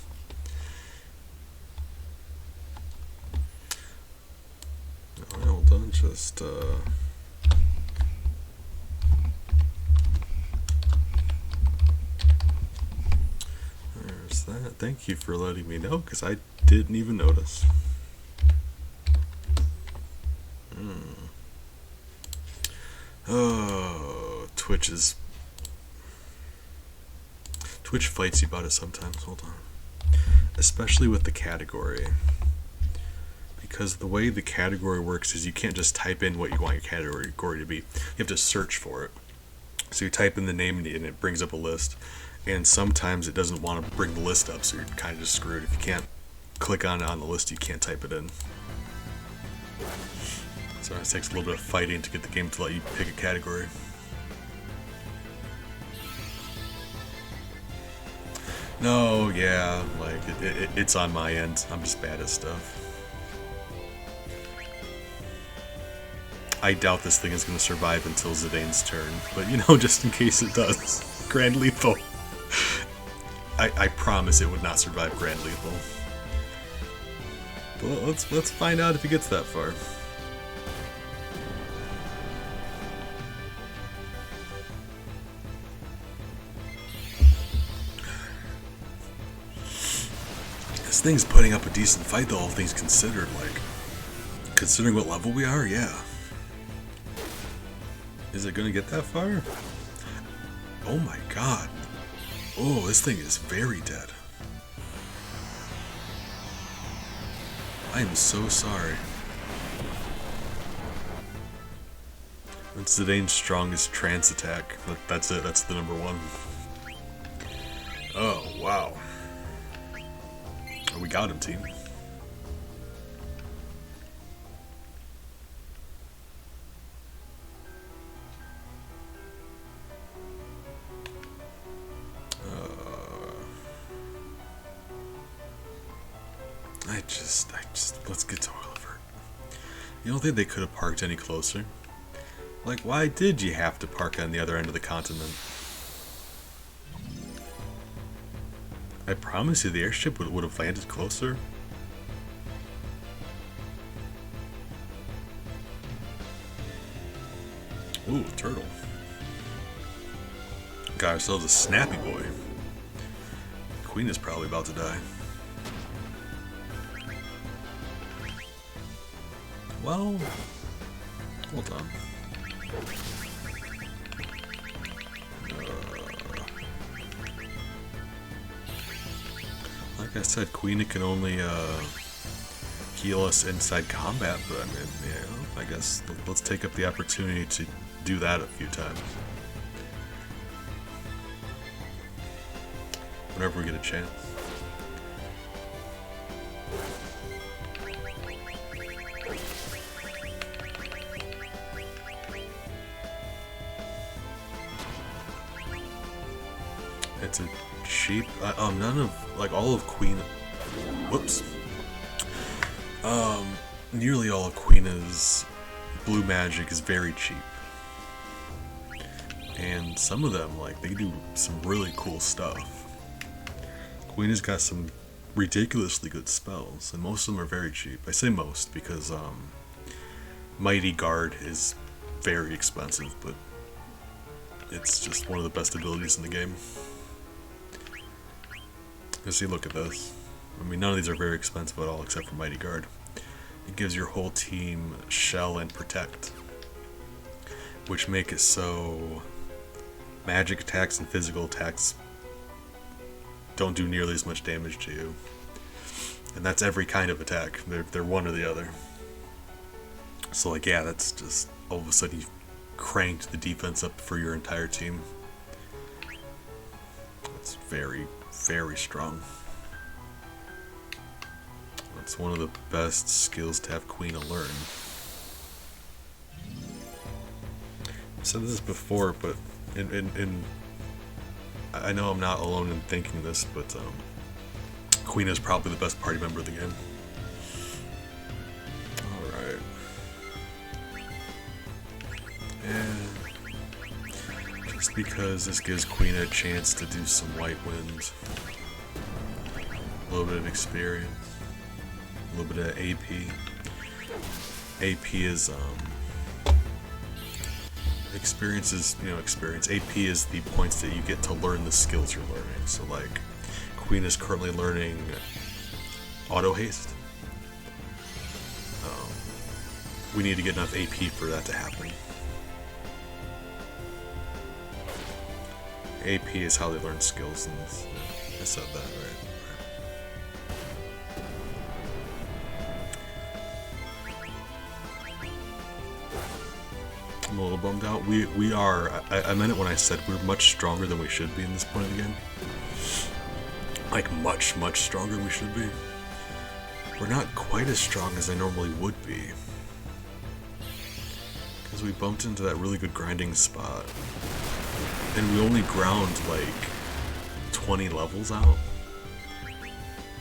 [SPEAKER 1] Hold on, just there's that. Thank you for letting me know, because I didn't even notice. Oh, Twitch fights you about it sometimes. Hold on. Especially with the category. Because the way the category works is you can't just type in what you want your category to be. You have to search for it. So you type in the name and it brings up a list. And sometimes it doesn't want to bring the list up, so you're kind of just screwed. If you can't click on it on the list, you can't type it in. So it takes a little bit of fighting to get the game to let you pick a category. No, yeah, like it's on my end. I'm just bad at stuff. I doubt this thing is going to survive until Zidane's turn, but you know, just in case it does. Grand Lethal. I promise it would not survive Grand Lethal. But let's find out if he gets that far. This thing's putting up a decent fight though, all things considered, like, considering what level we are, yeah. Is it gonna get that far? Oh my god. Oh, this thing is very dead. I am so sorry. That's Zidane's strongest trance attack. That's it, that's the number one. Oh, wow. We got him, team. Let's get to Oliver. You don't think they could have parked any closer? Like, why did you have to park on the other end of the continent? I promise you the airship would have landed closer. Ooh, turtle. Got ourselves a snappy boy. Queen is probably about to die. Well, hold on. Like I said, Queen can only heal us inside combat, but I mean, yeah, I guess let's take up the opportunity to do that a few times. Whenever we get a chance. It's a cheap. None of like all of Queen. Whoops. Nearly all of Queen's blue magic is very cheap, and some of them like they do some really cool stuff. Queen has got some ridiculously good spells, and most of them are very cheap. I say most because Mighty Guard is very expensive, but it's just one of the best abilities in the game. You see, look at this. I mean, none of these are very expensive at all except for Mighty Guard. It gives your whole team Shell and Protect, which make it so magic attacks and physical attacks don't do nearly as much damage to you. And that's every kind of attack. They're one or the other. So like, yeah, that's just all of a sudden you've cranked the defense up for your entire team. That's very, very strong. It's one of the best skills to have Queen learn. I've said this before, but I know I'm not alone in thinking this, but Queen is probably the best party member of the game. Alright. And just because this gives Queen a chance to do some White Wind, a little bit of experience, a little bit of AP. AP is experience is, experience. AP is the points that you get to learn the skills you're learning. So like Queen is currently learning auto haste. We need to get enough AP for that to happen. AP is how they learn skills, and I said that right. I'm a little bummed out. We are, I meant it when I said we're much stronger than we should be in this point of the game. Like much, much stronger than we should be. We're not quite as strong as I normally would be. Because we bumped into that really good grinding spot. And we only ground like 20 levels out.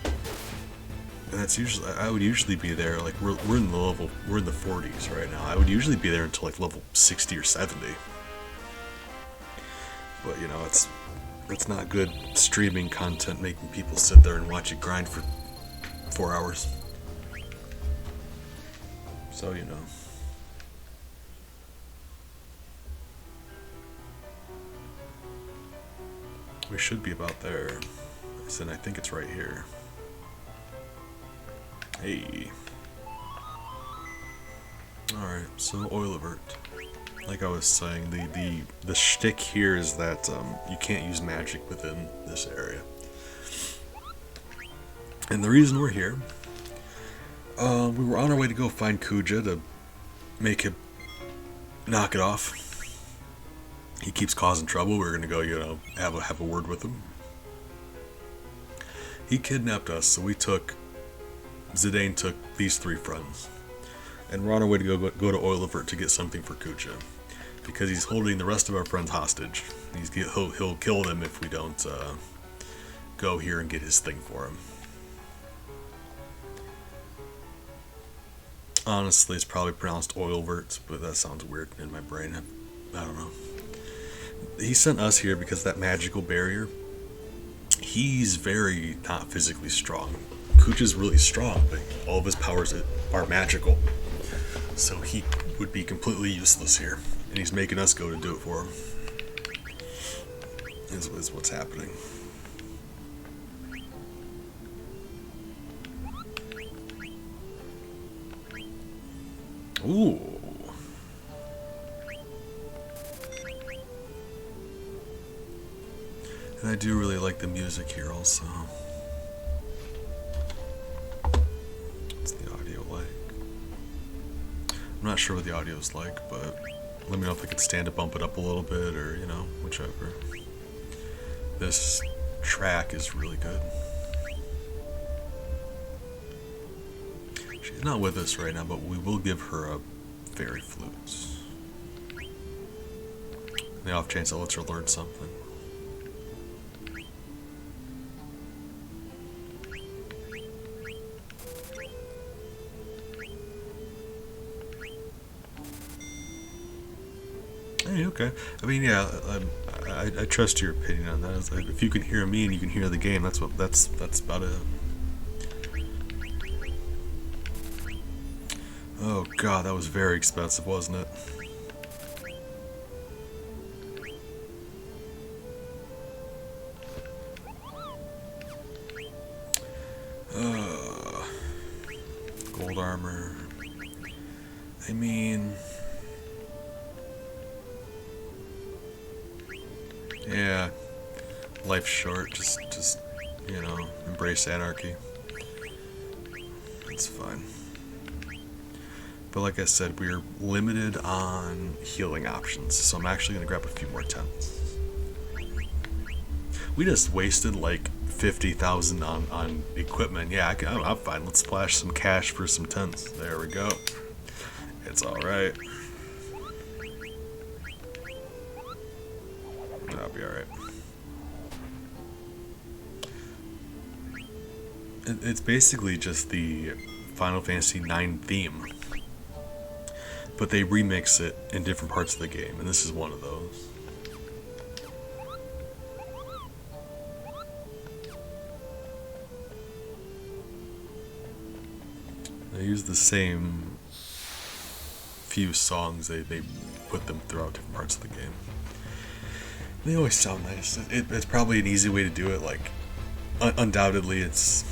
[SPEAKER 1] And that's usually, I would usually be there, like we're in the 40s right now. I would usually be there until like level 60 or 70. But it's not good streaming content making people sit there and watch it grind for 4 hours. So we should be about there. And I think it's right here. Hey. Alright, so Oil Alert. like I was saying, the shtick here is that you can't use magic within this area. And the reason we're here, we were on our way to go find Kuja to make him knock it off. He keeps causing trouble. We're gonna go, have a word with him. He kidnapped us, so Zidane took these three friends, and we're on our way to go to Oilivert to get something for Kuja, because he's holding the rest of our friends hostage. He'll kill them if we don't go here and get his thing for him. Honestly, it's probably pronounced Oilvert, but that sounds weird in my brain. I don't know. He sent us here because that magical barrier. He's very not physically strong. Kuja's really strong, but all of his powers are magical. So he would be completely useless here. And he's making us go to do it for him. Is what's happening. Ooh. And I do really like the music here also. What's the audio like? I'm not sure what the audio is like, but let me know if I could stand to bump it up a little bit, or, whichever. This track is really good. She's not with us right now, but we will give her a fairy flute. On the off chance it lets her learn something. Hey, okay. I mean, yeah, I trust your opinion on that. It's like, if you can hear me and you can hear the game, that's about it. Oh god, that was very expensive, wasn't it? Gold armor. I mean, yeah, life's short. Just embrace anarchy. It's fine. But like I said, we're limited on healing options, so I'm actually going to grab a few more tents. We just wasted like 50,000 on equipment. Yeah, I'm fine. Let's splash some cash for some tents. There we go. It's alright. That'll be alright. It's basically just the Final Fantasy IX theme, but they remix it in different parts of the game, and this is one of those. They use the same few songs, they put them throughout different parts of the game. They always sound nice. It's probably an easy way to do it, like, undoubtedly it's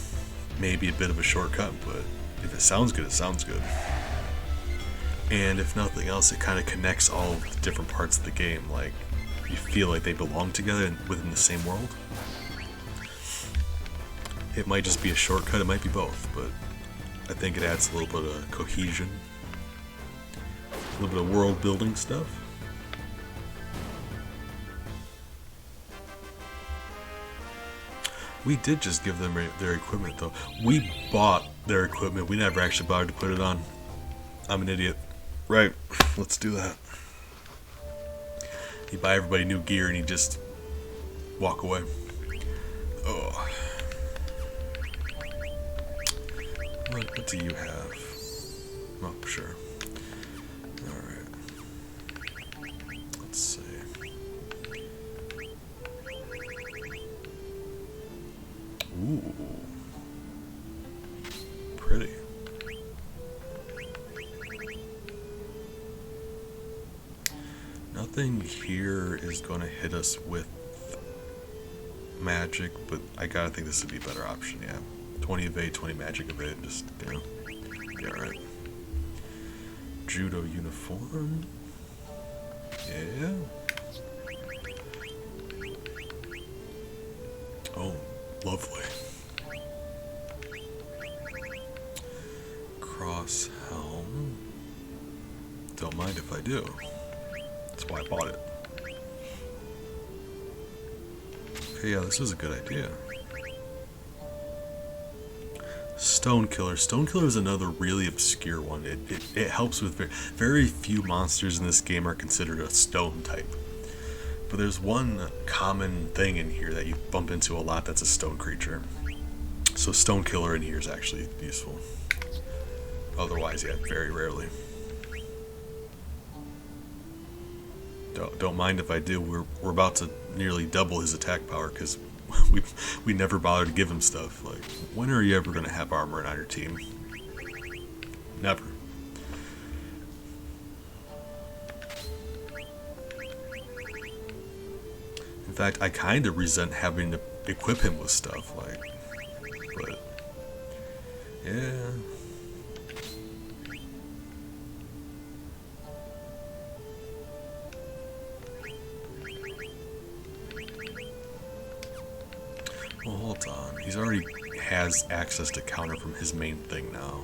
[SPEAKER 1] maybe a bit of a shortcut, but if it sounds good, it sounds good. And if nothing else, it kind of connects all of the different parts of the game, like, you feel like they belong together within the same world. It might just be a shortcut, it might be both, but I think it adds a little bit of cohesion, a little bit of world building stuff. We did just give them their equipment though. We bought their equipment, we never actually bothered to put it on. I'm an idiot. Right, let's do that. You buy everybody new gear and you just walk away. Oh. What do you have? Oh, sure. Alright. Let's see. Ooh. Pretty. Nothing here is going to hit us with magic, but I gotta think this would be a better option, yeah. 20 evade, 20 magic evade, just, be alright. Judo uniform. Yeah. Oh, lovely. Cross helm. Don't mind if I do. That's why I bought it. Okay, yeah, this is a good idea. Stone Killer. Stone Killer is another really obscure one. It helps with very few monsters in this game are considered a stone type. But there's one common thing in here that you bump into a lot that's a stone creature. So Stone Killer in here is actually useful. Otherwise, yeah, very rarely. Don't mind if I do. We're about to nearly double his attack power because we never bothered to give him stuff. Like, when are you ever going to have armor on your team? Never. In fact, I kind of resent having to equip him with stuff. Like, but yeah. Well, hold on. He's already has access to counter from his main thing now.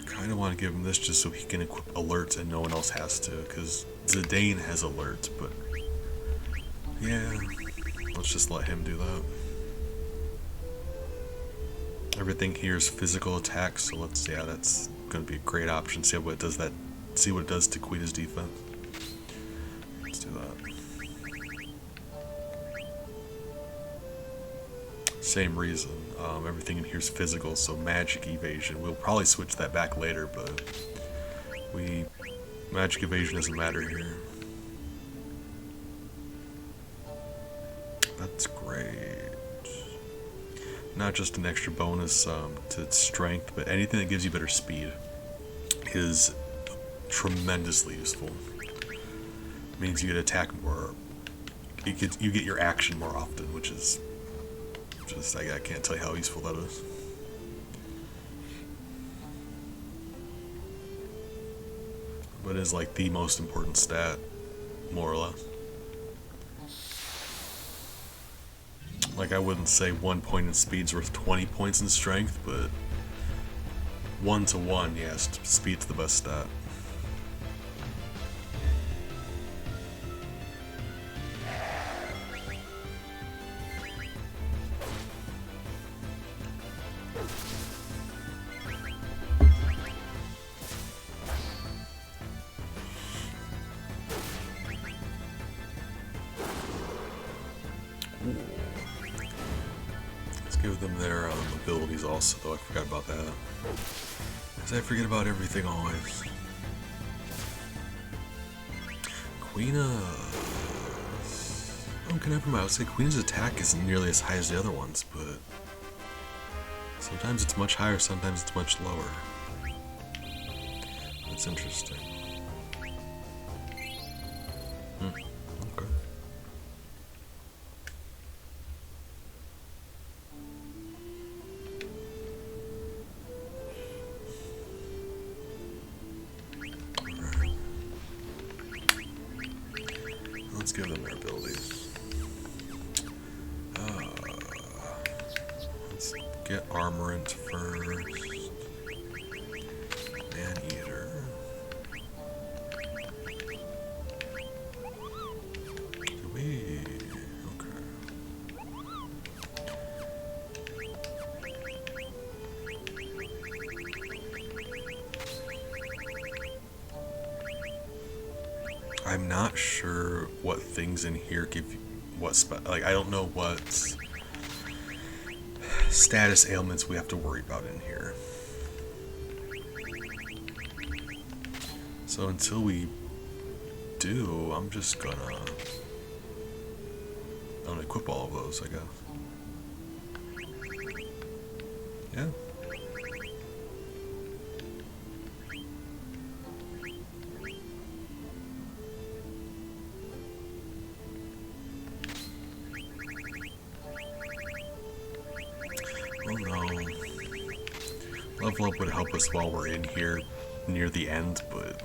[SPEAKER 1] Kind of want to give him this just so he can equip alerts and no one else has to, because Zidane has alerts, but yeah, let's just let him do that. Everything here is physical attacks, so yeah, that's going to be a great option. See what it does to Queen's defense. Let's do that. Same reason. Everything in here is physical, so magic evasion. We'll probably switch that back later, but magic evasion doesn't matter here. That's great. Not just an extra bonus to strength, but anything that gives you better speed is tremendously useful. It means you get attack more. You get your action more often, which is just I can't tell you how useful that is. But it is like the most important stat, more or less. Like, I wouldn't say 1 point in speed's worth 20 points in strength, but 1 to 1, yes, speed's the best stat. Give them their abilities also, though I forgot about that. Because I forget about everything always. Queena's... Okay, never mind. I would say Queen's attack isn't nearly as high as the other ones, but... sometimes it's much higher, sometimes it's much lower. That's interesting. Okay. Let's give them their abilities. Let's get Armorant first. Man-Eater. Okay. I'm not sure what things in here give you like, I don't know what status ailments we have to worry about in here. So until we do, I'm gonna equip all of those, I guess. Yeah. level up would help us while we're in here near the end, but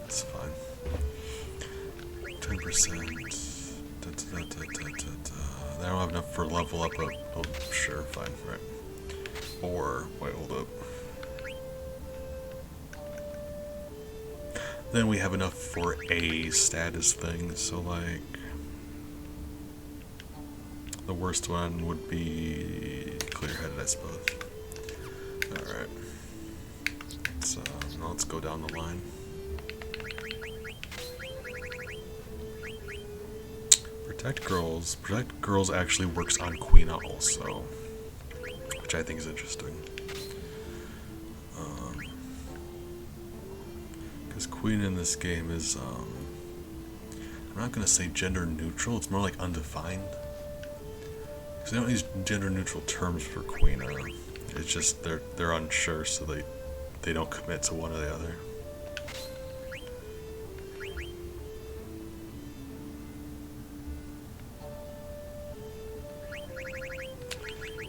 [SPEAKER 1] it's fine. 10%. I don't have enough for level up. Oh, sure, fine, right. Or, wait, hold up. Then we have enough for a status thing, so like the worst one would be clear-headed, I suppose. Alright. So, now let's go down the line. Protect Girls. Protect Girls actually works on Queen also, which I think is interesting. Because Queen in this game is, I'm not going to say gender neutral, it's more like undefined. Because they don't use gender neutral terms for Queen. It's just they're unsure, so they don't commit to one or the other.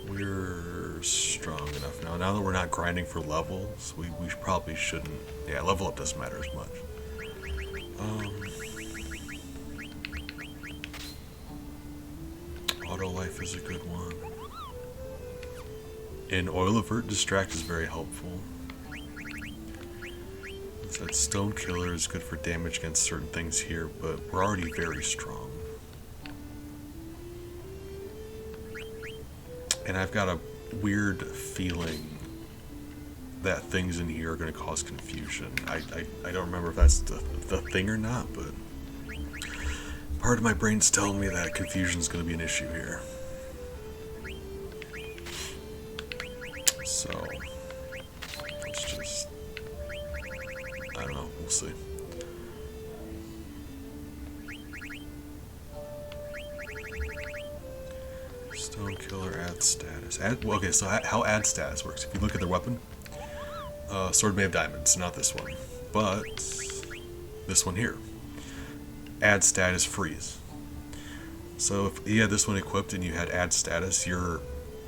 [SPEAKER 1] We're strong enough now. Now that we're not grinding for levels, we probably shouldn't. Yeah, level up doesn't matter as much. Auto life is a good one. In Oil Avert, Distract is very helpful. That Stone Killer is good for damage against certain things here, but we're already very strong. And I've got a weird feeling that things in here are going to cause confusion. I don't remember if that's the thing or not, but part of my brain's telling me that confusion is going to be an issue here. So, let's just, I don't know, we'll see. Stone Killer add status. Okay, so how add status works. If you look at their weapon, Sword Made of Diamonds, not this one, but this one here. Add status freeze. So if you had this one equipped and you had add status, your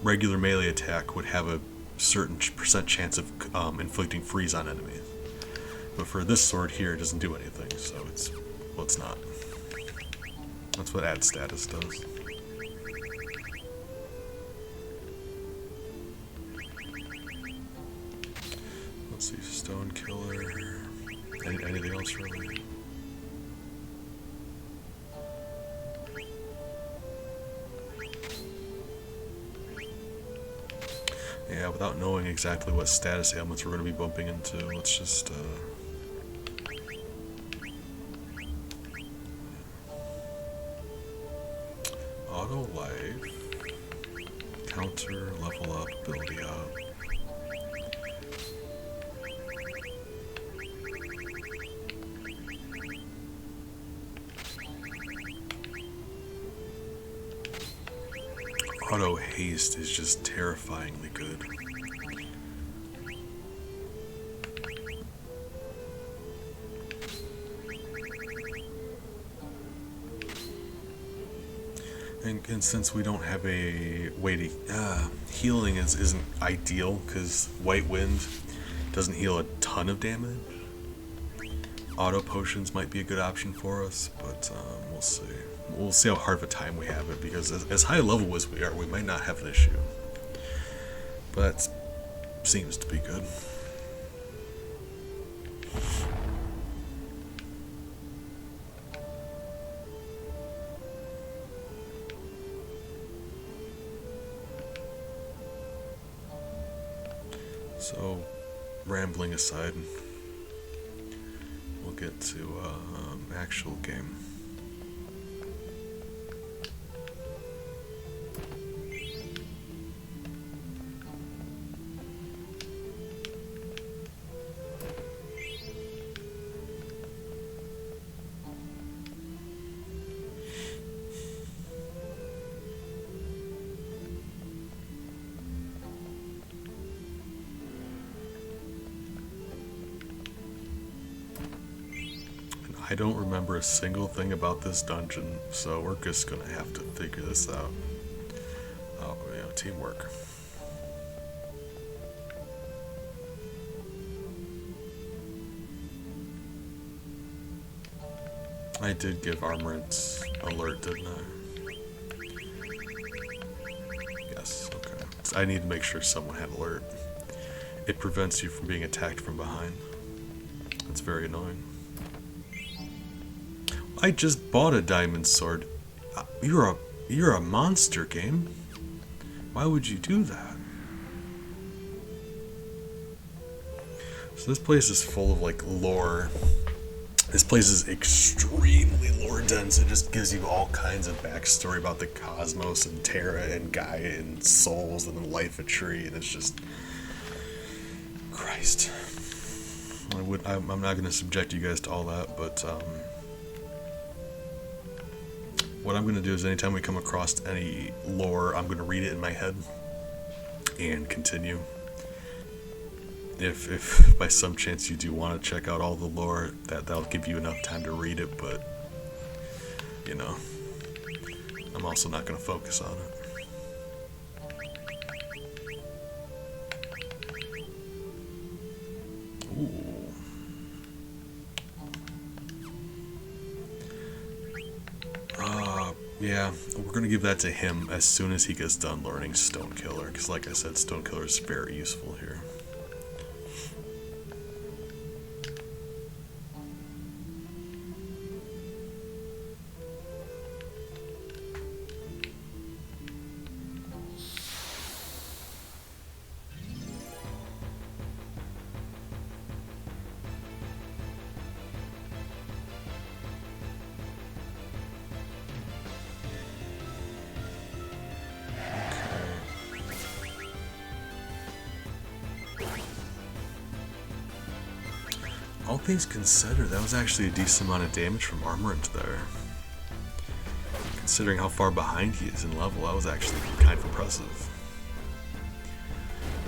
[SPEAKER 1] regular melee attack would have a certain percent chance of inflicting freeze on enemies. But for this sword here, it doesn't do anything, so it's not. That's what add status does. Let's see, Stone Killer. Anything else really? Yeah, without knowing exactly what status ailments we're going to be bumping into, let's just auto life, counter, level up, ability up. Auto haste is just terrifyingly good. And since we don't have a way to healing isn't ideal because White Wind doesn't heal a ton of damage. Auto potions might be a good option for us, but we'll see. We'll see how hard of a time we have it, because as high level as we are, we might not have an issue. But seems to be good. So, rambling aside, we'll get to actual game. I don't remember a single thing about this dungeon, so we're just gonna have to figure this out. Oh, you know, teamwork. I did give Armorant alert, didn't I? Yes, okay. So I need to make sure someone had alert. It prevents you from being attacked from behind. That's very annoying. I just bought a diamond sword. You're a monster, game. Why would you do that? So this place is full of like lore. This place is extremely lore dense. It just gives you all kinds of backstory about the cosmos and Terra and Gaia and souls and the life of tree, and it's just Christ. I'm not going to subject you guys to all that, but what I'm going to do is anytime we come across any lore, I'm going to read it in my head and continue. If by some chance you do want to check out all the lore, that'll give you enough time to read it, but you know, I'm also not going to focus on it. Ooh. Yeah, we're going to give that to him as soon as he gets done learning Stonekiller, because like I said, Stonekiller is very useful here. All things considered, that was actually a decent amount of damage from Armorant there. Considering how far behind he is in level, that was actually kind of impressive.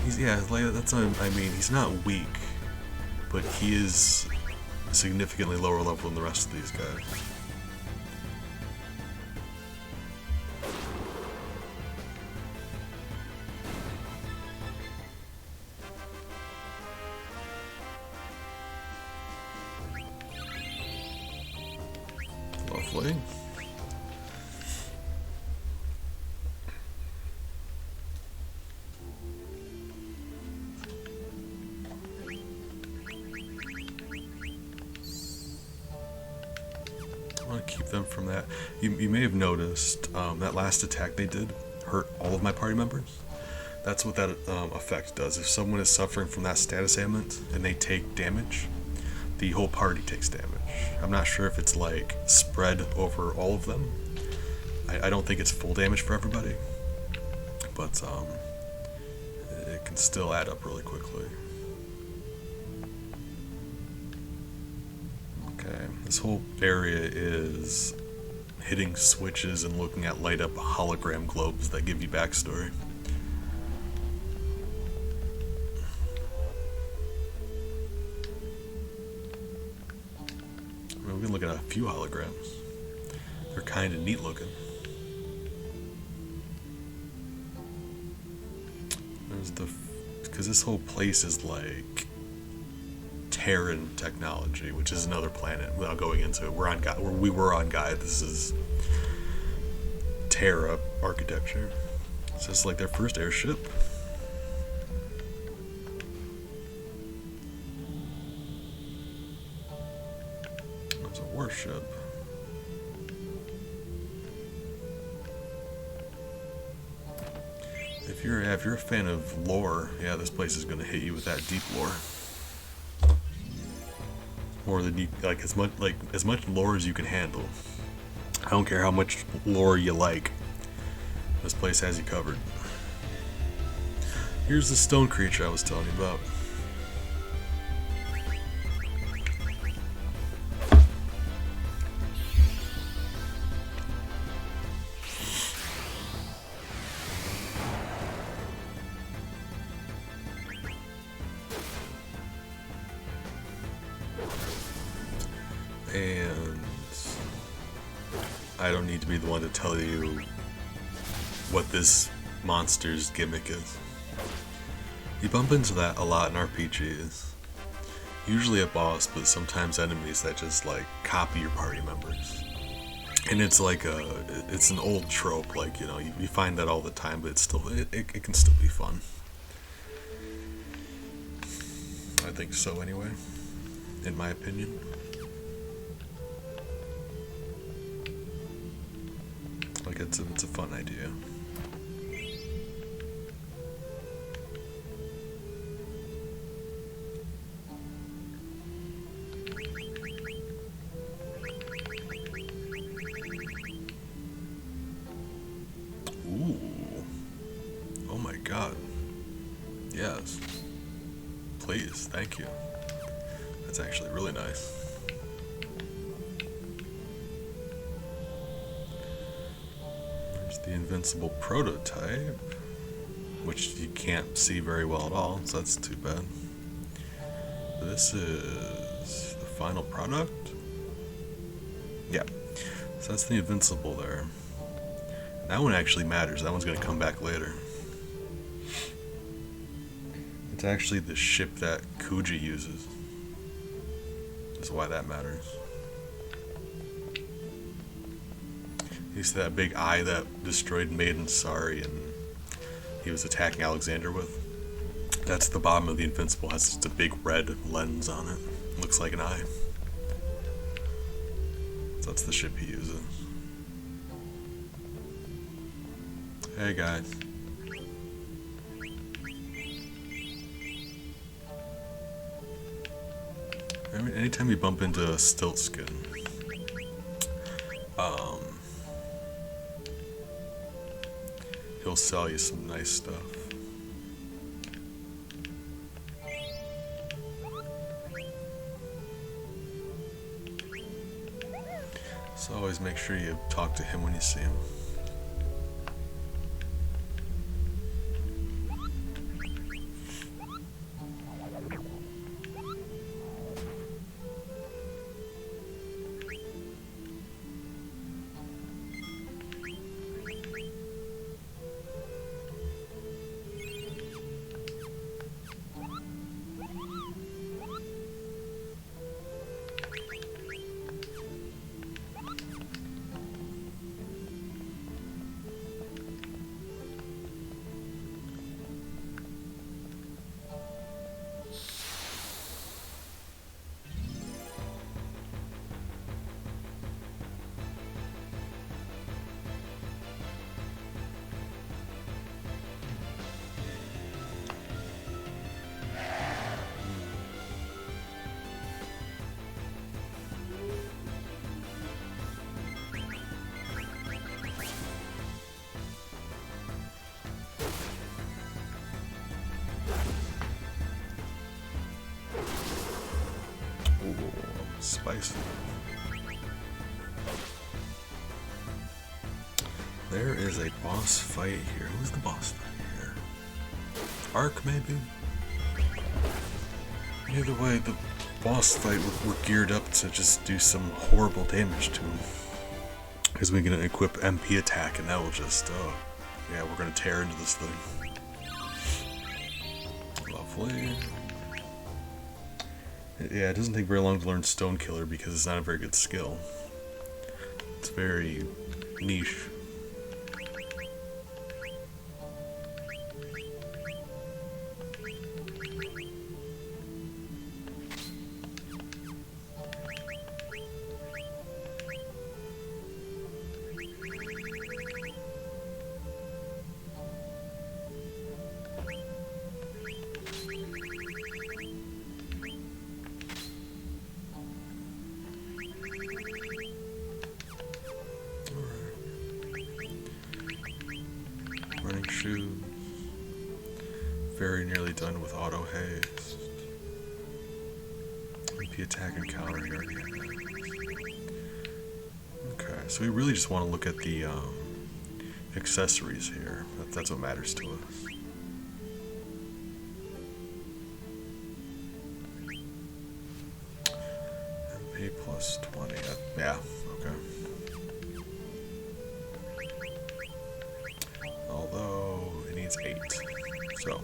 [SPEAKER 1] That's what I mean, he's not weak, but he is significantly lower level than the rest of these guys. Lovely. I want to keep them from that. You may have noticed that last attack they did hurt all of my party members. That's what that effect does. If someone is suffering from that status ailment and they take damage, the whole party takes damage. I'm not sure if it's like spread over all of them. I don't think it's full damage for everybody, but it can still add up really quickly. Okay, this whole area is hitting switches and looking at light up hologram globes that give you backstory. We can look at a few holograms. They're kind of neat looking. Because this whole place is like Terran technology, which is another planet. Without going into it, we were on Gaia. This is Terra architecture. So it's like their first airship. It's a warship. If you're a fan of lore, yeah, this place is gonna hit you with that deep lore. Or the deep, as much lore as you can handle. I don't care how much lore you like. This place has you covered. Here's the stone creature I was telling you about. And I don't need to be the one to tell you what this monster's gimmick is. You bump into that a lot in RPGs. Usually a boss, but sometimes enemies that just like copy your party members. And it's like it's an old trope, like, you know, you find that all the time, but it can still be fun. I think so anyway, in my opinion. Like, it's a fun idea. Ooh. Oh my god. Yes. Please, thank you. That's actually really nice. There's the invincible prototype, which you can't see very well at all, so that's too bad. This is the final product? Yeah. So that's the invincible there. That one actually matters. That one's going to come back later. It's actually the ship that Kuji uses. That's why that matters. He's that big eye that destroyed Maiden Sari and he was attacking Alexander with. That's the bottom of the Invincible. Has just a big red lens on it. Looks like an eye. So that's the ship he uses. Hey guys. Anytime you bump into a Stiltskin, he'll sell you some nice stuff. So always make sure you talk to him when you see him. Spicy. There is a boss fight here. Who's the boss fight here? Ark, maybe? Either way, the boss fight, we're geared up to just do some horrible damage to him. Because we're going to equip MP attack, and that will just, yeah, we're going to tear into this thing. Lovely. Yeah, it doesn't take very long to learn Stone Killer because it's not a very good skill. It's very niche. Running shoes. Very nearly done with auto haste. MP attack and counter here. Okay, so we really just want to look at the accessories here. That's what matters to us. MP plus 20. Yeah, okay. Although it needs 8. So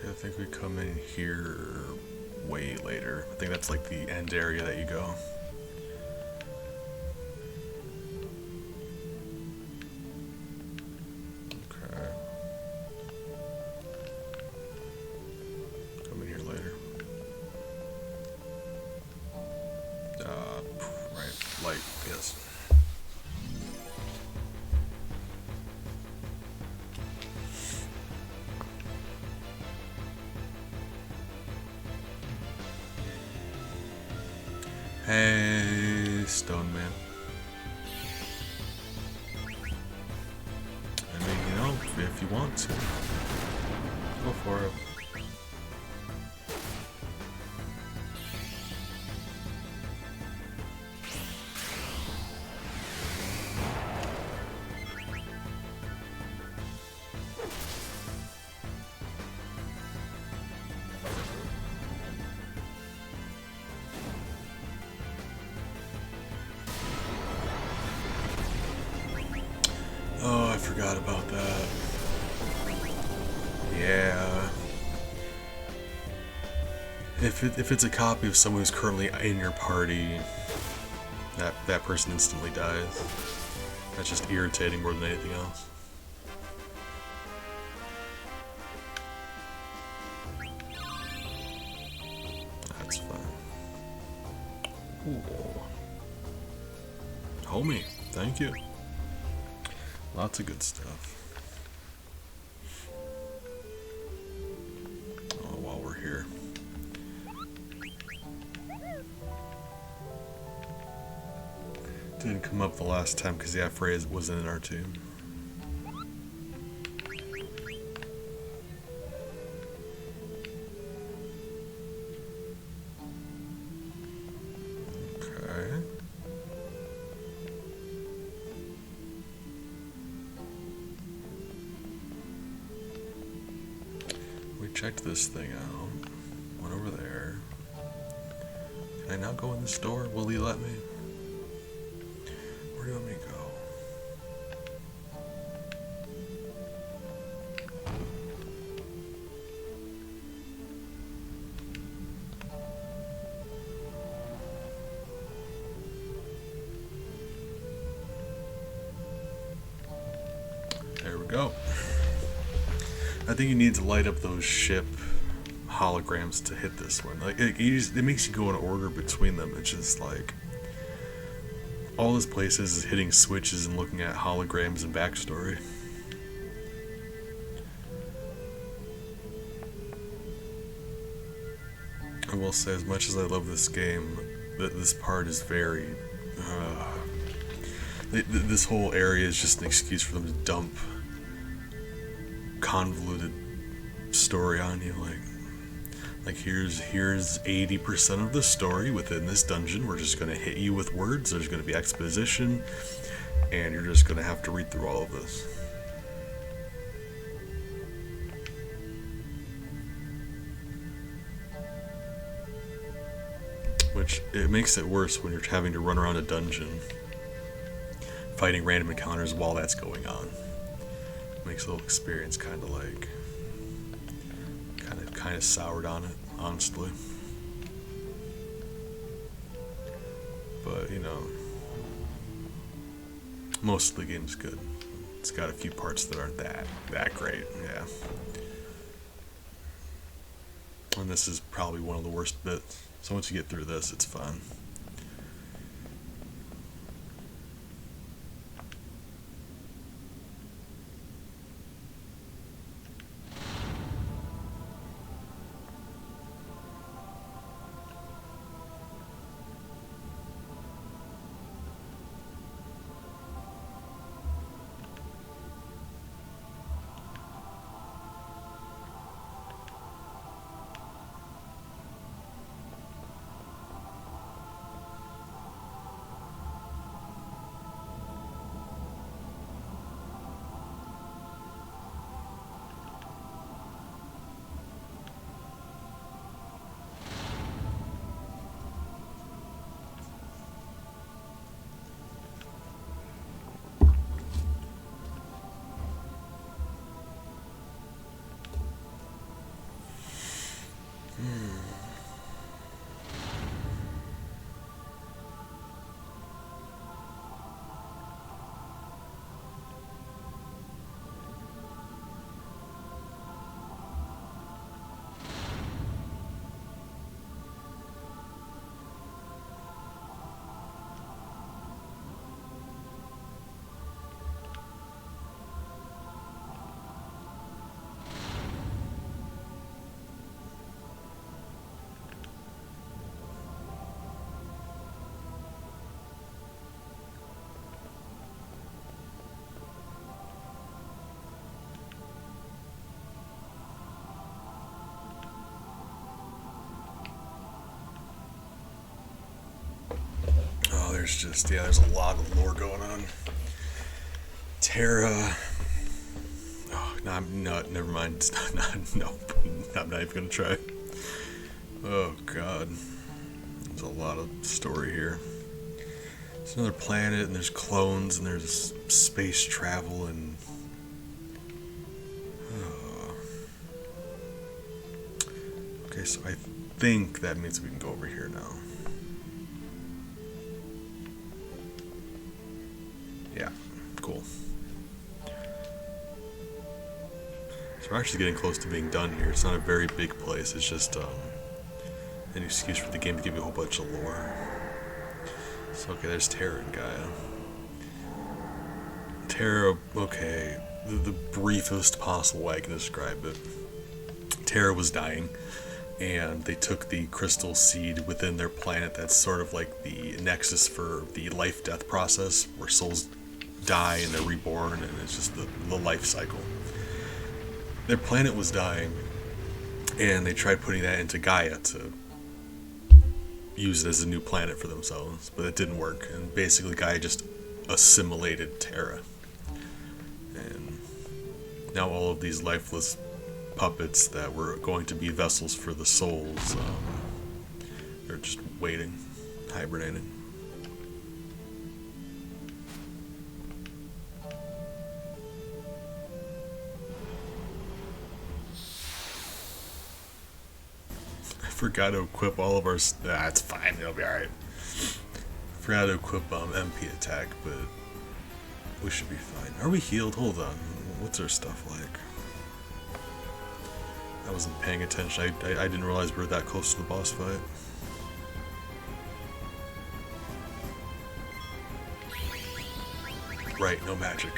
[SPEAKER 1] Okay, I think we come in here way later. I think that's like the end area that you go. Okay. Come in here later. Right, light, yes. Hey, Stone Man. I mean, you know, if you want to, go for it. Oh, I forgot about that. Yeah. If it's a copy of someone who's currently in your party, that person instantly dies. That's just irritating more than anything else. That's fine. Ooh. Homie, thank you. Lots of good stuff. Oh, while we're here. Didn't come up the last time because the phrase wasn't in our team. Okay. We checked this thing out. Went over there. Can I now go in this door? Will he let me? Where do you want me to go? There we go. I think you need to light up those ship holograms to hit this one. Like it makes you go in order between them. It's just like all this place is hitting switches and looking at holograms and backstory. I will say, as much as I love this game, that this part is very. This whole area is just an excuse for them to dump convoluted story on you. Like here's 80% of the story within this dungeon. We're just gonna hit you with words. There's gonna be exposition, and you're just gonna have to read through all of this. Which it makes it worse when you're having to run around a dungeon fighting random encounters while that's going on. Makes the whole experience kind of soured on it, honestly. But you know, most of the game's good. It's got a few parts that aren't that great, yeah. And this is probably one of the worst bits. So once you get through this, it's fun. there's just, yeah, there's a lot of lore going on. Terra. Oh, no, never mind. It's no, I'm not even gonna try. Oh, God. There's a lot of story here. There's another planet, and there's clones, and there's space travel, and... Okay, so I think that means we can go over here now. Yeah, cool. So we're actually getting close to being done here. It's not a very big place. It's just an excuse for the game to give you a whole bunch of lore. So, okay, there's Terra and Gaia. Terra, okay, the briefest possible way I can describe it. Terra was dying, and they took the crystal seed within their planet that's sort of like the nexus for the life-death process, where souls die and they're reborn, and it's just the life cycle. Their planet was dying, and they tried putting that into Gaia to use it as a new planet for themselves, but it didn't work, and basically Gaia just assimilated Terra. And now all of these lifeless puppets that were going to be vessels for the souls, they're just waiting, hibernating. I forgot to equip all of our... it's fine, it'll be alright. Forgot to equip MP attack, but we should be fine. Are we healed? Hold on. What's our stuff like? I wasn't paying attention. I didn't realize we were that close to the boss fight. Right, no magic.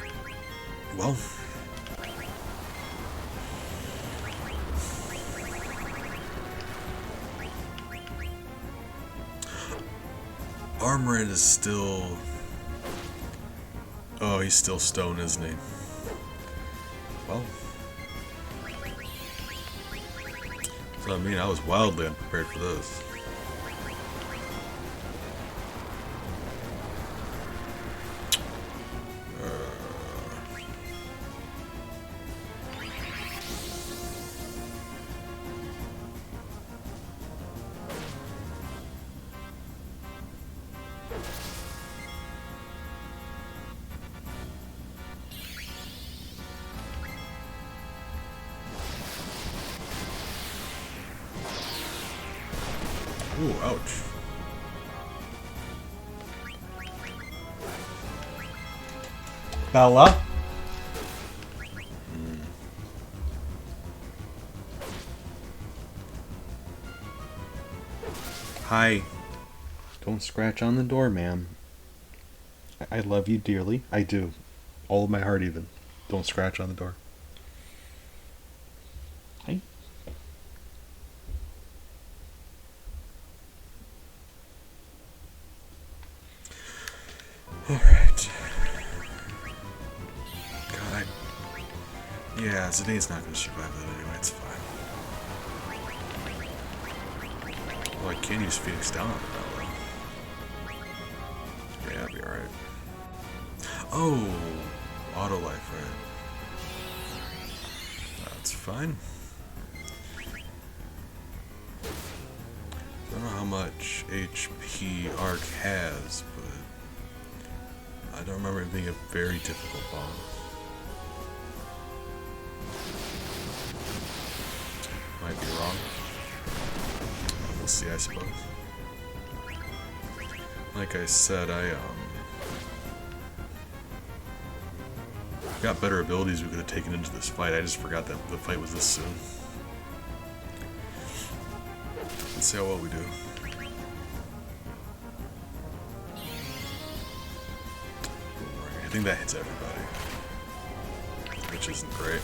[SPEAKER 1] Well... Armored is still... Oh, he's still stone, isn't he? Well... So I mean, I was wildly unprepared for this. Ooh, ouch.
[SPEAKER 2] Bella?
[SPEAKER 1] Hi.
[SPEAKER 2] Don't scratch on the door, ma'am. I love you dearly. I do. All of my heart, even. Don't scratch on the door. Hi.
[SPEAKER 1] Alright. God, yeah, Zidane's not gonna survive that anyway, it's fine. Well, I can use Phoenix Down on it that way. Yeah, that'll be alright. Oh! Auto life, right? That's fine. I don't know how much HP Arc has, but I don't remember it being a very difficult boss. Might be wrong. We'll see, I suppose. Like I said, I got better abilities we could have taken into this fight. I just forgot that the fight was this soon. Let's see how well we do. I think that hits everybody, which isn't great.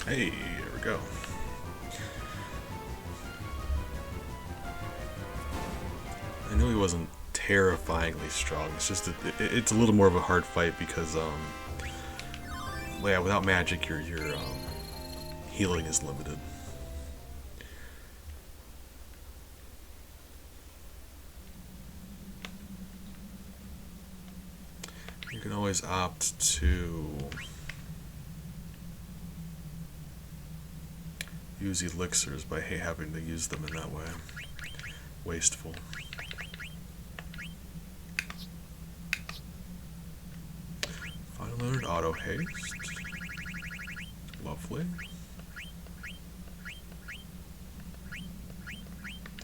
[SPEAKER 1] Hey, there we go. I knew he wasn't terrifyingly strong. It's just it's a little more of a hard fight because yeah, without magic, your healing is limited. You can always opt to use elixirs by having to use them in that way. Wasteful. Finally learned auto haste. Lovely.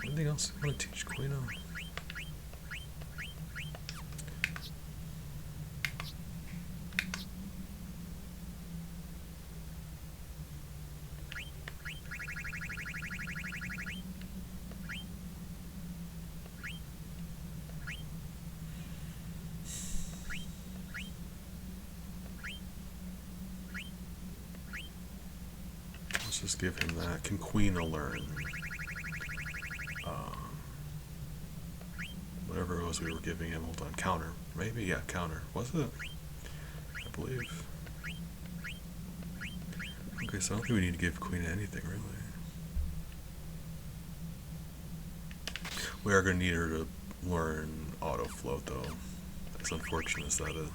[SPEAKER 1] Anything else I want to teach Quina? Let's just give him that. Can Quina learn? Whatever it was we were giving him. Hold on. Counter. Maybe? Yeah, counter. Was it? I believe. Okay, so I don't think we need to give Quina anything, really. We are going to need her to learn auto float, though. As unfortunate as that is.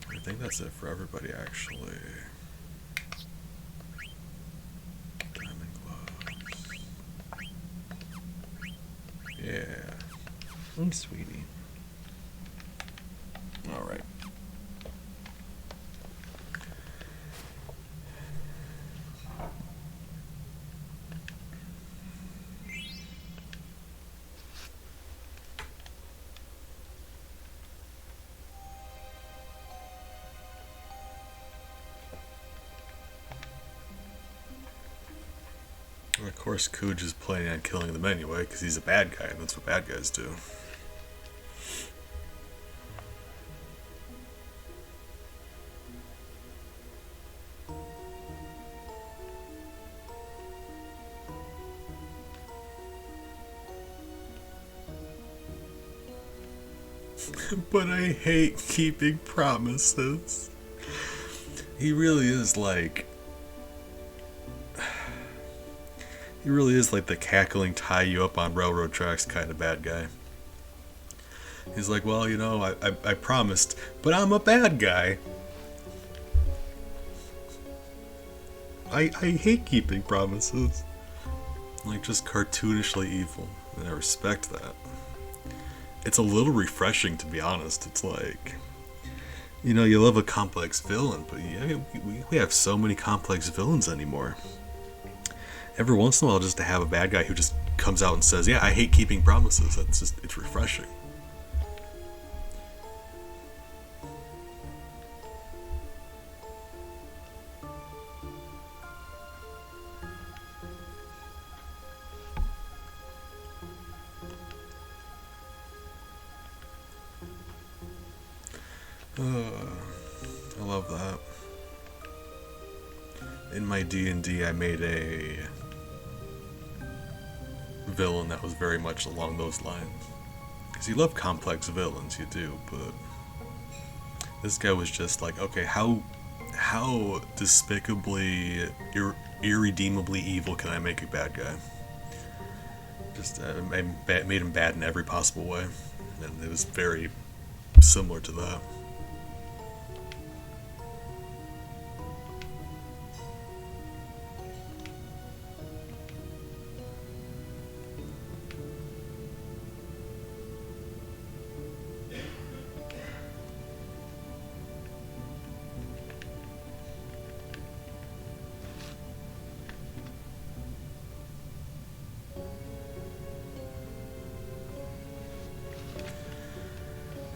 [SPEAKER 1] I think that's it for everybody, actually. Diamond gloves. Yeah. Sweetie. Alright. Of course, Kuj is planning on killing them anyway, because he's a bad guy, and that's what bad guys do. But I hate keeping promises. He really is like... He really is like the cackling, tie you up on railroad tracks kind of bad guy. He's like, well, you know, I promised, but I'm a bad guy. I hate keeping promises. Like, just cartoonishly evil. And I respect that. It's a little refreshing, to be honest. It's like, you know, you love a complex villain, but yeah, we have so many complex villains anymore. Every once in a while, just to have a bad guy who just comes out and says, yeah, I hate keeping promises. That's just, it's refreshing. I love that. In my D&D, I made a villain that was very much along those lines. Because you love complex villains, you do, but this guy was just like, okay, how despicably, irredeemably evil can I make a bad guy? Just I made him bad in every possible way, and it was very similar to that.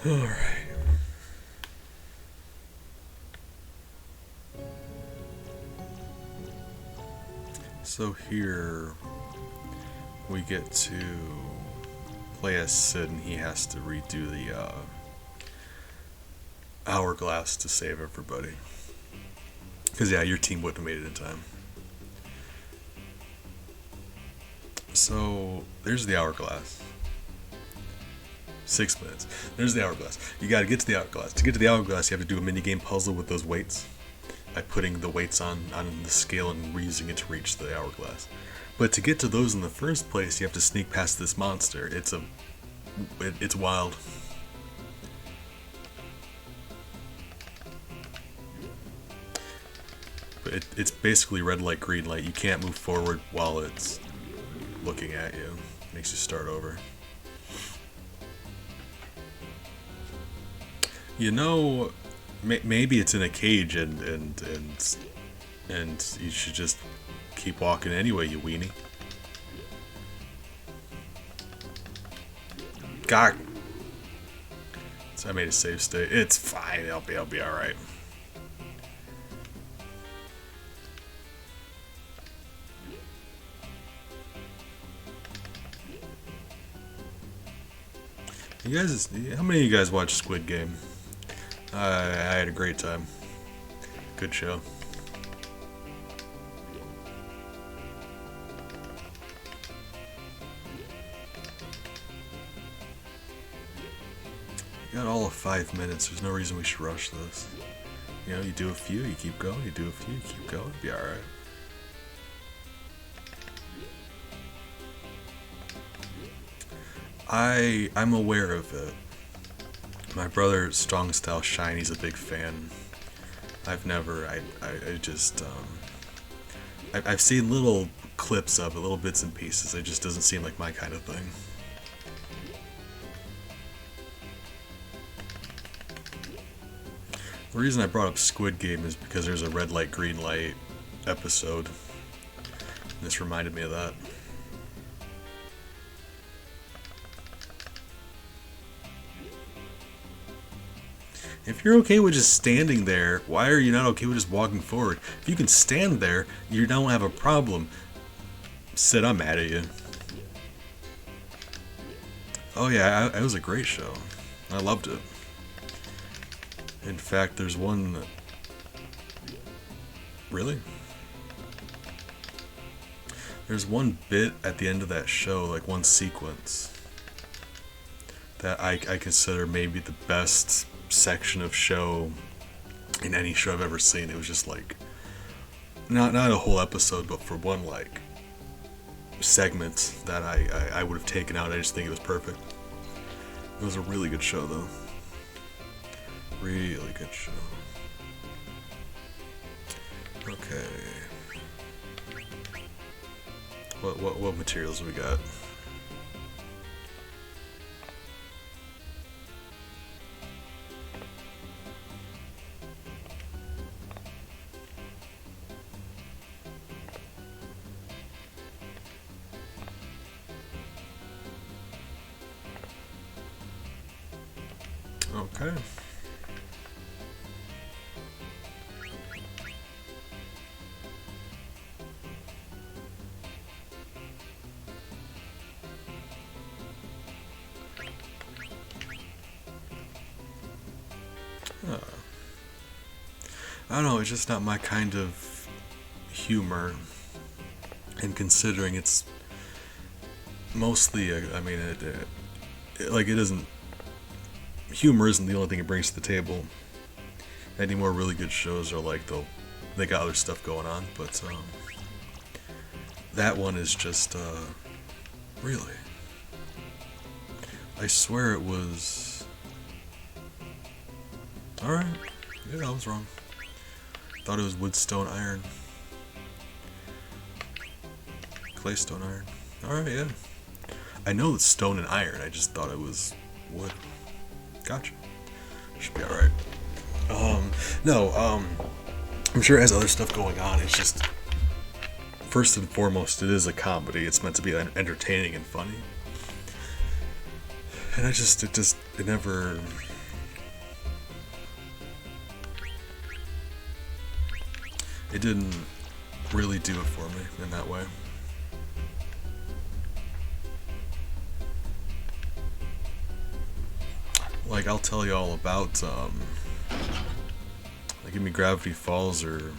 [SPEAKER 1] Alright. So here we get to play as Sid, and he has to redo the hourglass to save everybody. Because, yeah, your team wouldn't have made it in time. So, there's the hourglass. 6 minutes. There's the hourglass. You gotta get to the hourglass. To get to the hourglass, you have to do a minigame puzzle with those weights. By putting the weights on the scale and reusing it to reach the hourglass. But to get to those in the first place, you have to sneak past this monster. It's wild. But it's basically red light, green light. You can't move forward while it's looking at you. It makes you start over. You know, maybe it's in a cage and you should just keep walking anyway, you weenie. God. So I made a save state. It's fine. I'll be all right. You guys, how many of you guys watch Squid Game? I had a great time. Good show. You got all of 5 minutes. There's no reason we should rush this. You know, you do a few, you keep going. You do a few, you keep going. It'll be alright. I'm aware of it. My brother, Strong Style Shine, he's a big fan. I've seen little clips of it, little bits and pieces. It just doesn't seem like my kind of thing. The reason I brought up Squid Game is because there's a red light, green light episode. This reminded me of that. If you're okay with just standing there, why are you not okay with just walking forward? If you can stand there, you don't have a problem. Sid, I'm mad at you. Oh yeah, it was a great show. I loved it. In fact, there's one... Really? There's one bit at the end of that show, like one sequence, that I consider maybe the best section of show in any show I've ever seen. It was just like not a whole episode, but for one like segment that I would have taken out. I just think it was perfect. It was a really good show though. Really good show. Okay. What materials we got? Okay. I don't know, it's just not my kind of humor. And considering it's mostly, it isn't, humor isn't the only thing it brings to the table. Any more really good shows are like, they got other stuff going on, but that one is just, really. I swear it was, alright, yeah, I was wrong. Thought it was wood, stone, iron. Clay, stone, iron. Alright, yeah. I know it's stone and iron, I just thought it was wood. Gotcha. Should be alright. I'm sure it has other stuff going on. It's just, first and foremost, it is a comedy. It's meant to be entertaining and funny. And it never... It didn't really do it for me in that way. Like, I'll tell you all about, like, give me Gravity Falls or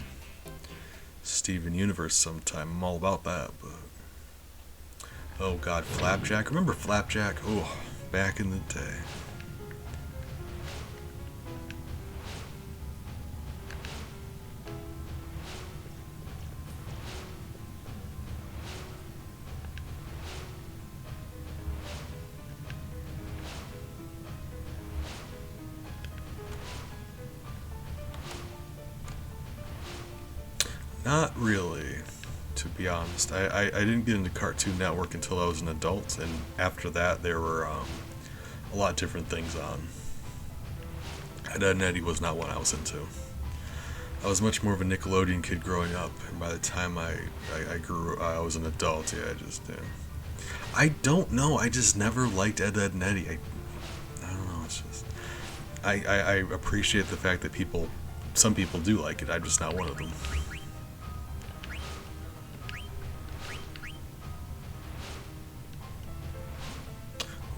[SPEAKER 1] Steven Universe sometime. I'm all about that, but... Oh god, Flapjack. Remember Flapjack? Oh, back in the day. Not really, to be honest. I didn't get into Cartoon Network until I was an adult, and after that there were a lot of different things on. Ed, Edd n Eddy was not one I was into. I was much more of a Nickelodeon kid growing up, and by the time I was an adult, yeah, I don't know, I just never liked Ed, Edd n Eddy. I don't know, it's just... I appreciate the fact that some people do like it, I'm just not one of them.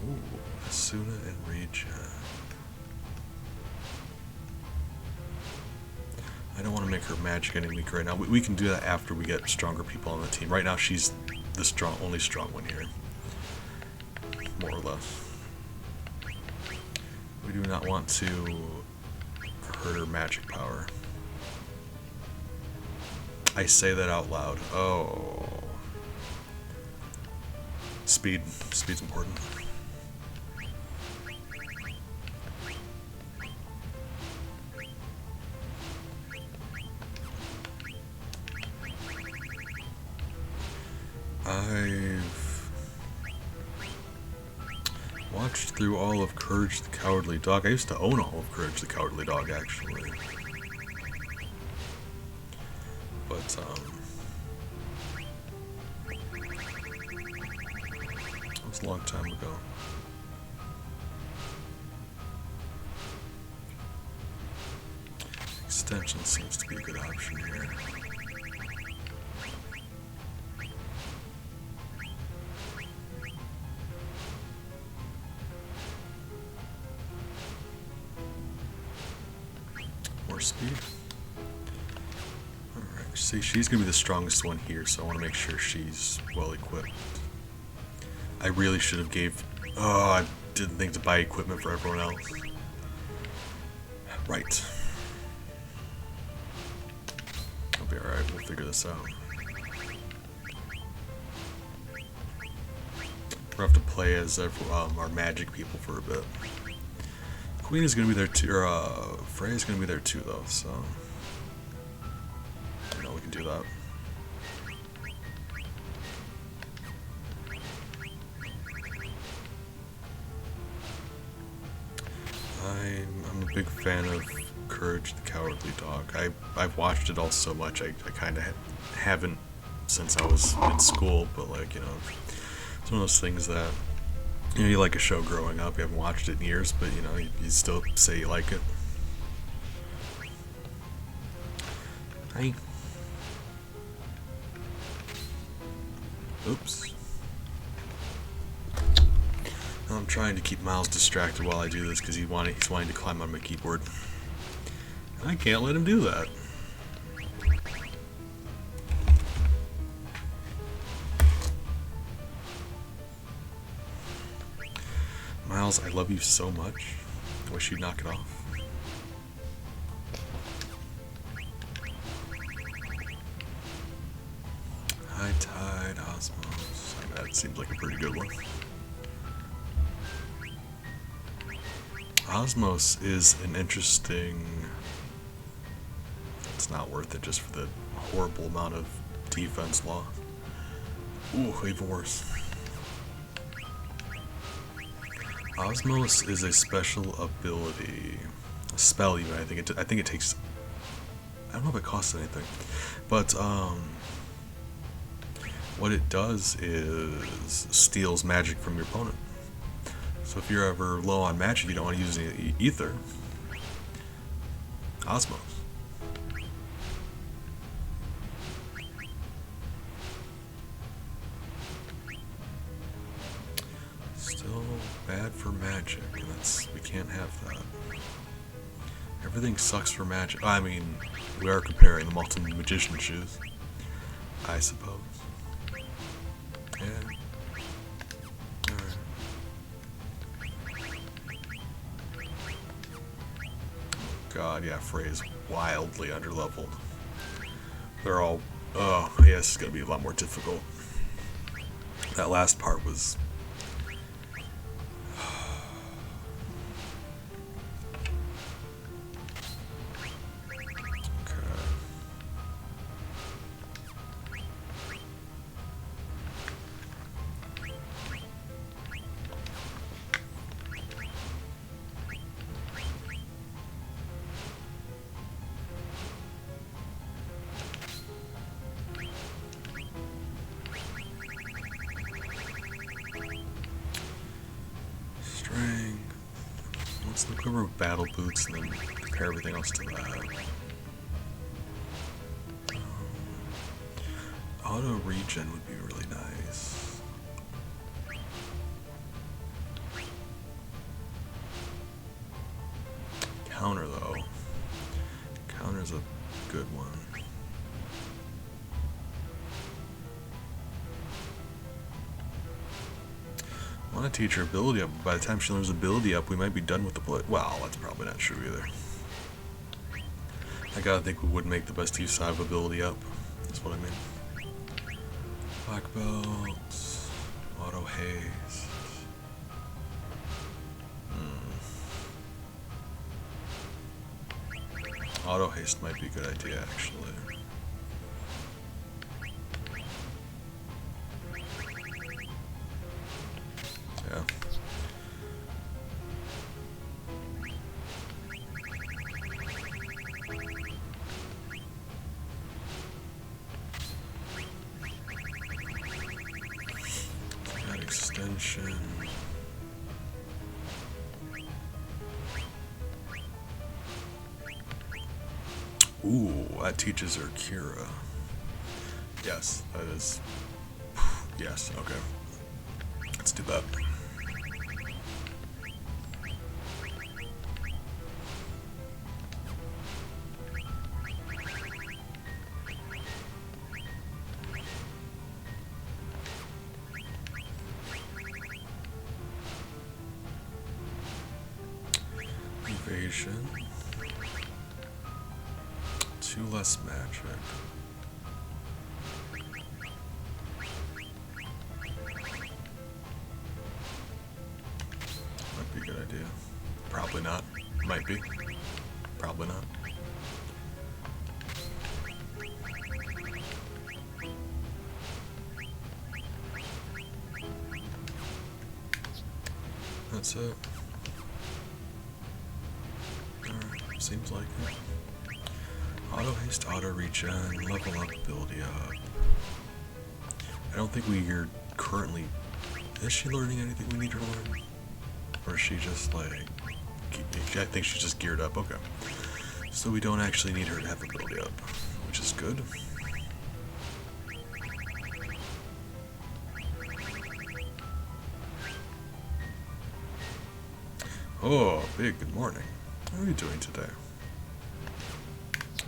[SPEAKER 1] Ooh, Asuna and Regen. I don't want to make her magic any weaker right now. We can do that after we get stronger people on the team. Right now, she's the only strong one here, more or less. We do not want to hurt her magic power. I say that out loud. Oh, speed. Speed's important. I've watched through all of Courage the Cowardly Dog. I used to own all of Courage the Cowardly Dog, actually. But, that was a long time ago. Extension seems to be a good option here. More speed. Alright, see, she's going to be the strongest one here, so I want to make sure she's well equipped. I really should have gave... Oh, I didn't think to buy equipment for everyone else. Right. I'll be alright, we'll figure this out. We'll have to play as our magic people for a bit. Queen is going to be there too, or Freya's going to be there too, though, so... You know, we can do that. I'm a big fan of Courage the Cowardly Dog. I've watched it all so much, I kind of haven't since I was in school, but like, you know, it's one of those things that, you know, you like a show growing up, you haven't watched it in years, but you know, you still say you like it. Hi. Oops. I'm trying to keep Miles distracted while I do this because he's wanting to climb on my keyboard. I can't let him do that. Miles, I love you so much. I wish you'd knock it off. High Tide, Osmos. That seems like a pretty good one. Osmos is an interesting... It's not worth it just for the horrible amount of defense loss. Ooh, even worse. Osmos is a special ability, a spell even. I think it takes. I don't know if it costs anything, but what it does is steals magic from your opponent. So if you're ever low on magic, you don't want to use any ether. Osmos. Still bad for magic, and we can't have that. Everything sucks for magic. I mean, we are comparing the Ultimate Magician shoes, I suppose. Yeah. Alright. God, yeah, Frey's wildly underleveled. They're all... Oh, yeah, this is going to be a lot more difficult. That last part was... Let's look over battle boots and then compare everything else to that. Auto regen would be really nice. Counter though. Counter's a good one. I want to teach her ability up, but by the time she learns ability up, we might be done with the play. Well, that's probably not true either. I gotta think we would make the best use of ability up. That's what I mean. Black belts, auto haste. Auto haste might be a good idea, actually. Yeah. Got extension. Ooh, that teaches her Kira. Yes, that is. Yes, okay. Let's do that. Evasion. 2 less magic. Might be a good idea. Probably not. Might be. Probably not. That's it. Alright, seems like it. Auto haste, auto regen, level up, ability up. I don't think we are currently... Is she learning anything we need her to learn? Or is she just like... I think she's just geared up, okay. So we don't actually need her to have ability up, which is good. Oh, big good morning. How are you doing today?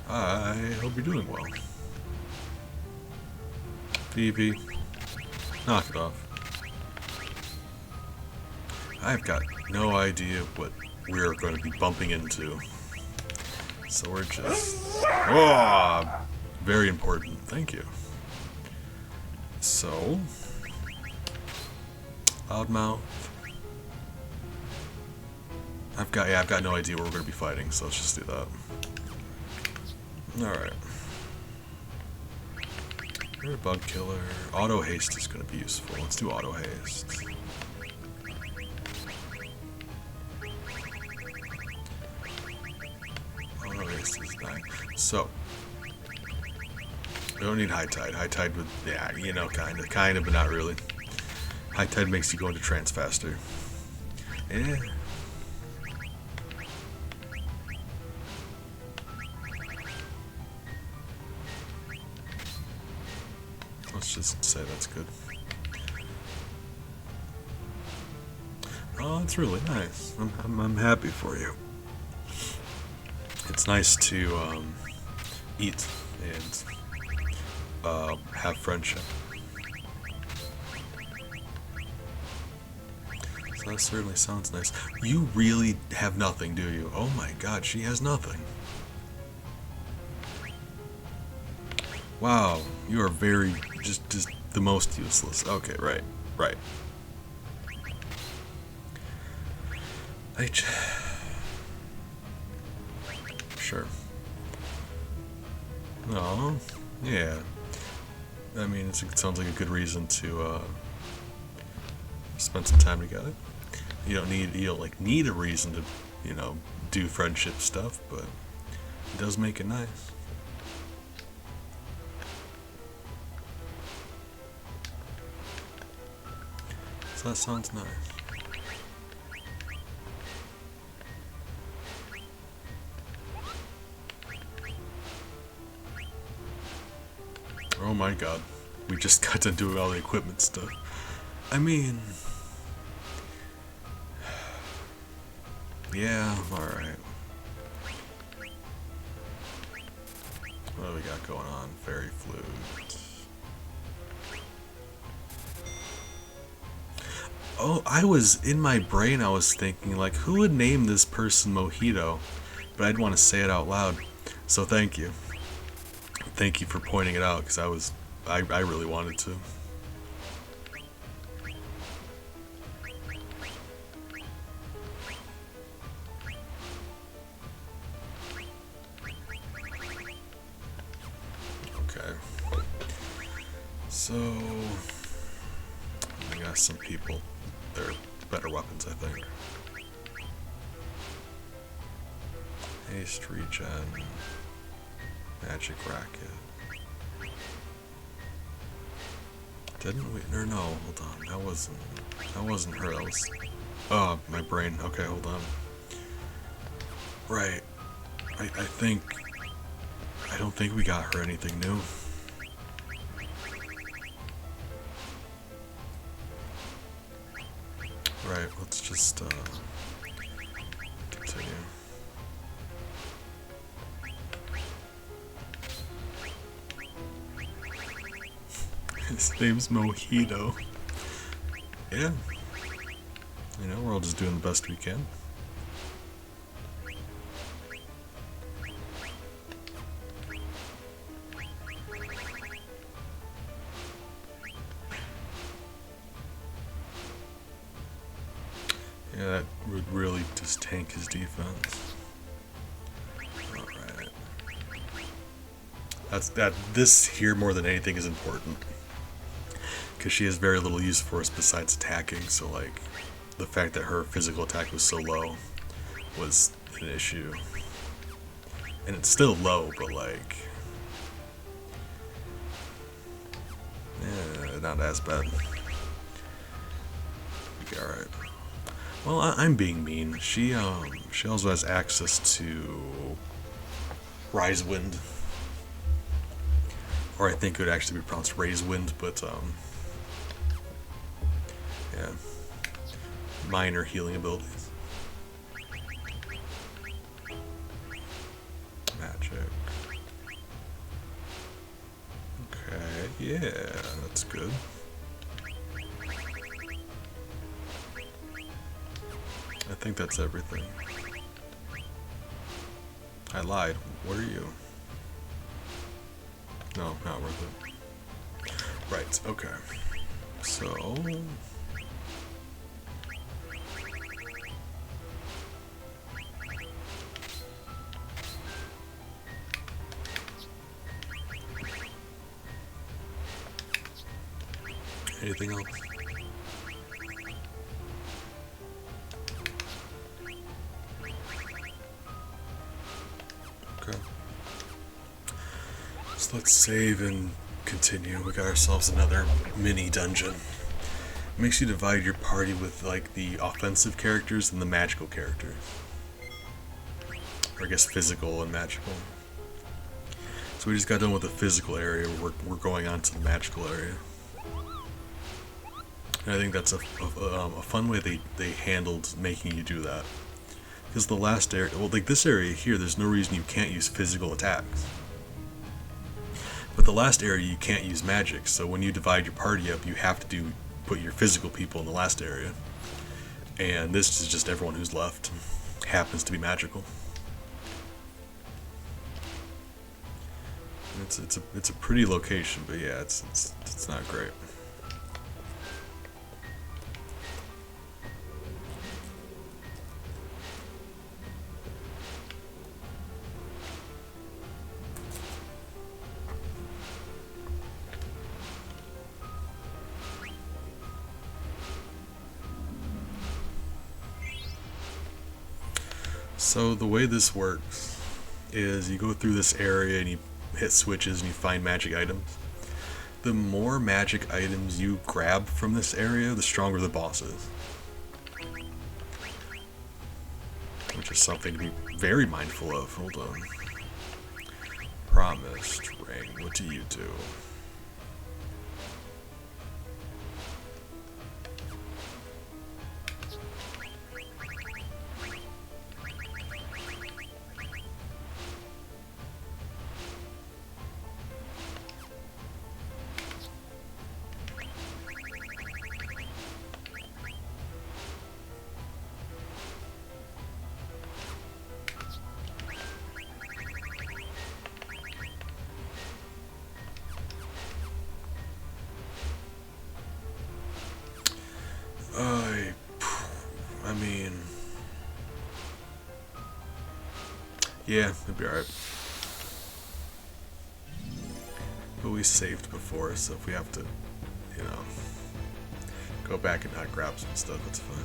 [SPEAKER 1] I hope you're doing well. Phoebe, knock it off. I've got no idea what we're going to be bumping into. So we're just... Oh, very important. Thank you. So... Loudmouth. I've got no idea where we're going to be fighting, so let's just do that. Alright. You're a bug killer. Auto haste is going to be useful. Let's do auto haste. Auto haste is 9. So, we don't need high tide. High tide would, yeah, you know, kind of, but not really. High tide makes you go into trance faster. Eh. Let's just say that's good. Oh, it's really nice. I'm happy for you. It's nice to eat and have friendship. So that certainly sounds nice. You really have nothing, do you? Oh my god, she has nothing. Wow, you are very just the most useless. Okay, right, right. I j- sure. No, yeah. I mean, it sounds like a good reason to spend some time together. You don't like need a reason to, do friendship stuff, but it does make it nice. So that sounds nice. Oh my god. We just got to do all the equipment stuff. I mean... Yeah, alright. What do we got going on? Fairy flute. Oh, in my brain I was thinking, like, who would name this person Mojito? But I'd want to say it out loud. So thank you. Thank you for pointing it out, because I really wanted to. Okay. So, I got some people. They're better weapons, I think. Haste, regen, magic racket. Didn't we? Or no, hold on. That wasn't her. That was. Oh, my brain. Okay, hold on. Right. I think. I don't think we got her anything new. Right, let's just continue. His name's Mojito. Yeah. We're all just doing the best we can. Yeah, that would really just tank his defense. Alright. This here more than anything is important. Because she has very little use for us besides attacking, so like the fact that her physical attack was so low was an issue. And it's still low, but like not as bad. Okay, alright. Well, I'm being mean. She also has access to Risewind. Or I think it would actually be pronounced Raisewind, but yeah. Minor healing abilities. Magic. Okay, yeah, that's good. I think that's everything. I lied. What are you? No, not worth it. Right, okay. So... anything else? Okay. So let's save and continue. We got ourselves another mini dungeon. It makes you divide your party with like the offensive characters and the magical characters. Or I guess physical and magical. So we just got done with the physical area. We're going on to the magical area. And I think that's a fun way they handled making you do that. Because the last area, well, like this area here, there's no reason you can't use physical attacks. But the last area, you can't use magic. So when you divide your party up, you have to put your physical people in the last area. And this is just everyone who's left. Happens to be magical. It's a pretty location, but yeah, it's not great. So the way this works is you go through this area and you hit switches and you find magic items. The more magic items you grab from this area, the stronger the boss is. Which is something to be very mindful of. Hold on. Promised ring, what do you do? I mean, yeah, it'd be alright. But we saved before, so if we have to, you know, go back and not grab some stuff, that's fine.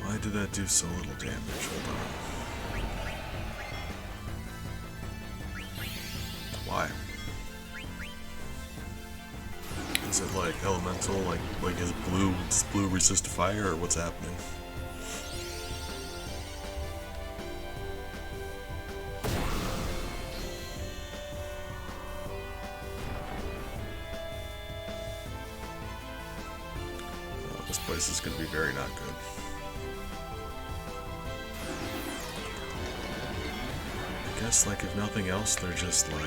[SPEAKER 1] Why did that do so little damage? Hold on. Why? Is it like elemental? Like is blue resist fire, or what's happening? This place is going to be very not good. I guess, like, if nothing else, they're just like...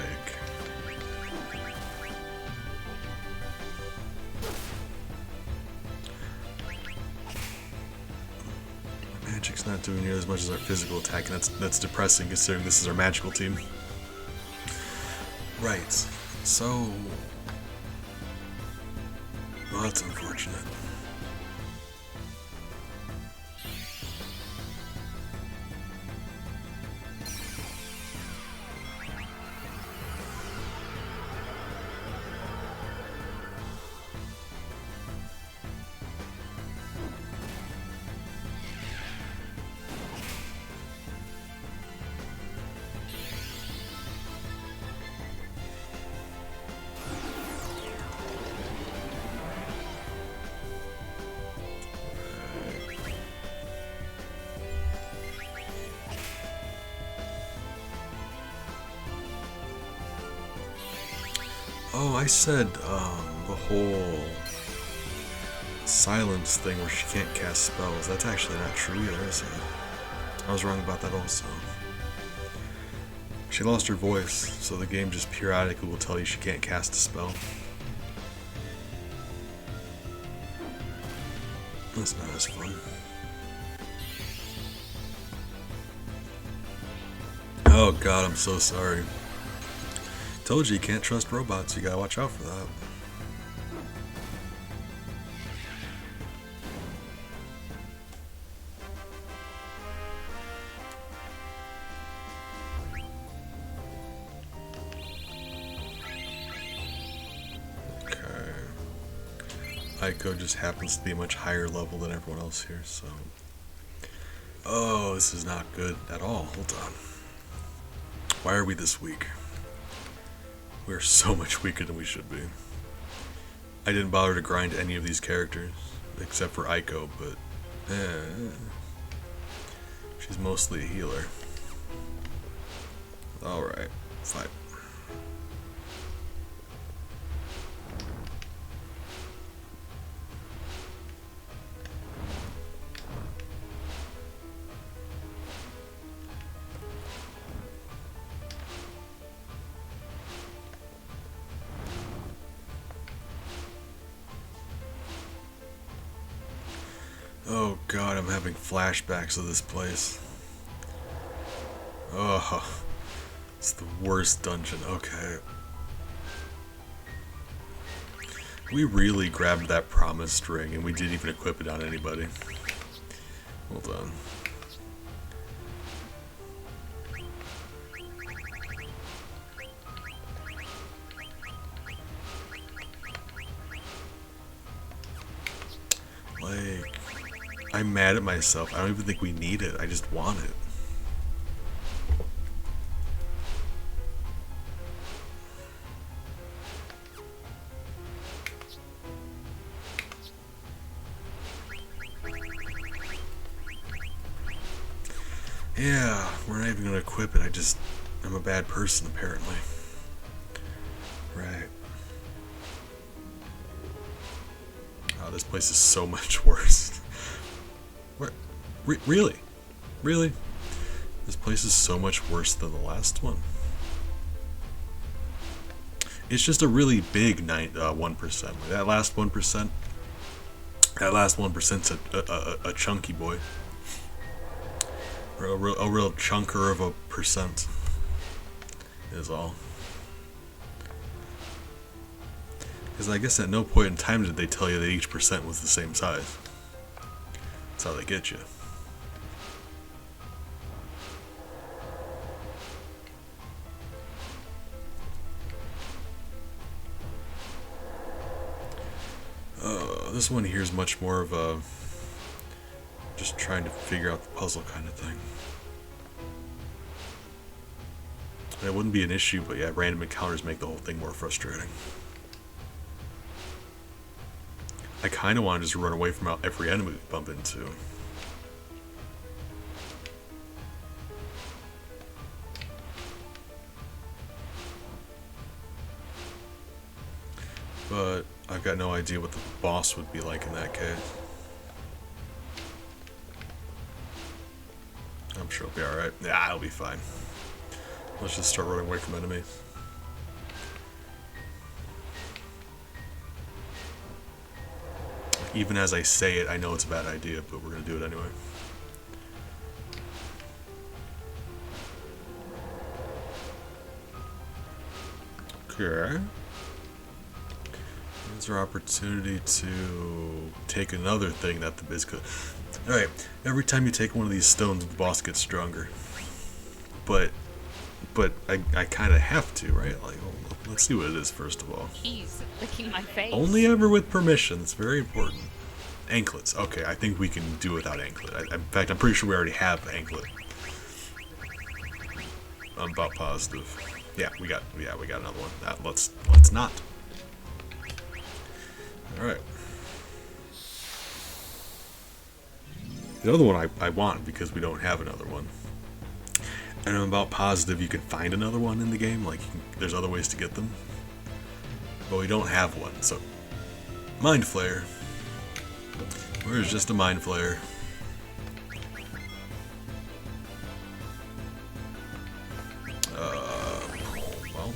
[SPEAKER 1] Magic's not doing near as much as our physical attack, and that's depressing considering this is our magical team. Right. So... Well, that's unfortunate. Oh, I said the whole silence thing where she can't cast spells. That's actually not true either, is it? I was wrong about that also. She lost her voice, so the game just periodically will tell you she can't cast a spell. That's not as fun. Oh god, I'm so sorry. Told you can't trust robots, you gotta watch out for that. Okay. Aiko just happens to be a much higher level than everyone else here, so... Oh, this is not good at all. Hold on. Why are we this weak? We're so much weaker than we should be. I didn't bother to grind any of these characters, except for Aiko, but she's mostly a healer. Alright, fine. Oh god, I'm having flashbacks of this place. Oh, it's the worst dungeon. Okay. We really grabbed that promised ring and we didn't even equip it on anybody. Hold on. Like, I'm mad at myself. I don't even think we need it. I just want it. Yeah, we're not even gonna equip it. I'm a bad person apparently. Right. Oh, this place is so much worse. Where? Really? Really? This place is so much worse than the last one. It's just a really big 1%. Like that last 1%. That last 1%'s a chunky boy. A real chunker of a percent is all. Because I guess at no point in time did they tell you that each percent was the same size. That's how they get you. This one here is much more of a just trying to figure out the puzzle kind of thing. It wouldn't be an issue, but yeah, random encounters make the whole thing more frustrating. I kind of want to just run away from every enemy we bump into. But I've got no idea what the boss would be like in that case. I'm sure it'll be alright. Yeah, it'll be fine. Let's just start running away from enemies. Even as I say it, I know it's a bad idea, but we're gonna do it anyway. Okay. Here's our opportunity to take another thing that the biz could. Alright, every time you take one of these stones, the boss gets stronger. But I kind of have to, right? Like, let's see what it is first of all.
[SPEAKER 3] He's licking my face.
[SPEAKER 1] Only ever with permission. It's very important. Anklets. Okay, I think we can do without anklet. In fact, I'm pretty sure we already have anklet. I'm about positive. Yeah, we got another one. Let's not. All right. The other one I want because we don't have another one. And I'm about positive you can find another one in the game. Like, there's other ways to get them. But we don't have one, so... Mind Flayer. Where's just a Mind Flayer? Well...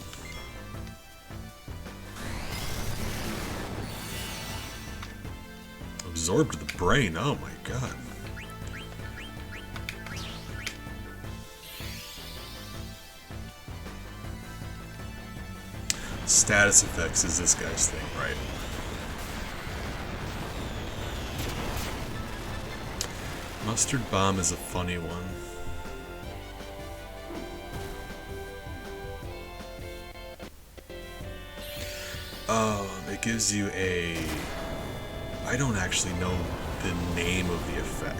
[SPEAKER 1] Absorbed the brain, oh my god. Status effects is this guy's thing, right? Mustard Bomb is a funny one. It gives you a... I don't actually know the name of the effect.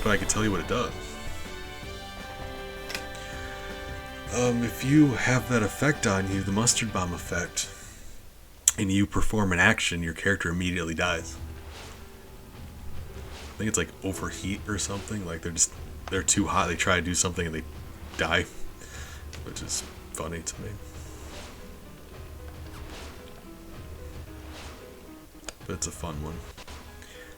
[SPEAKER 1] but I can tell you what it does. If you have that effect on you, the mustard bomb effect, and you perform an action, your character immediately dies. I think it's like overheat or something. Like they're too hot. They try to do something and they die, which is funny to me. But it's a fun one.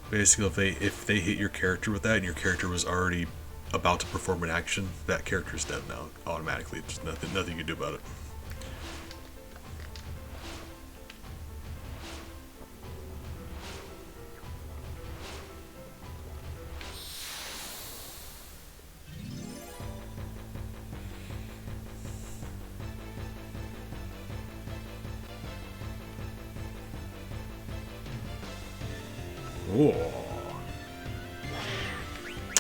[SPEAKER 1] Basically, if they hit your character with that, and your character was already about to perform an action, that character's dead now automatically. There's nothing you can do about it. Oh.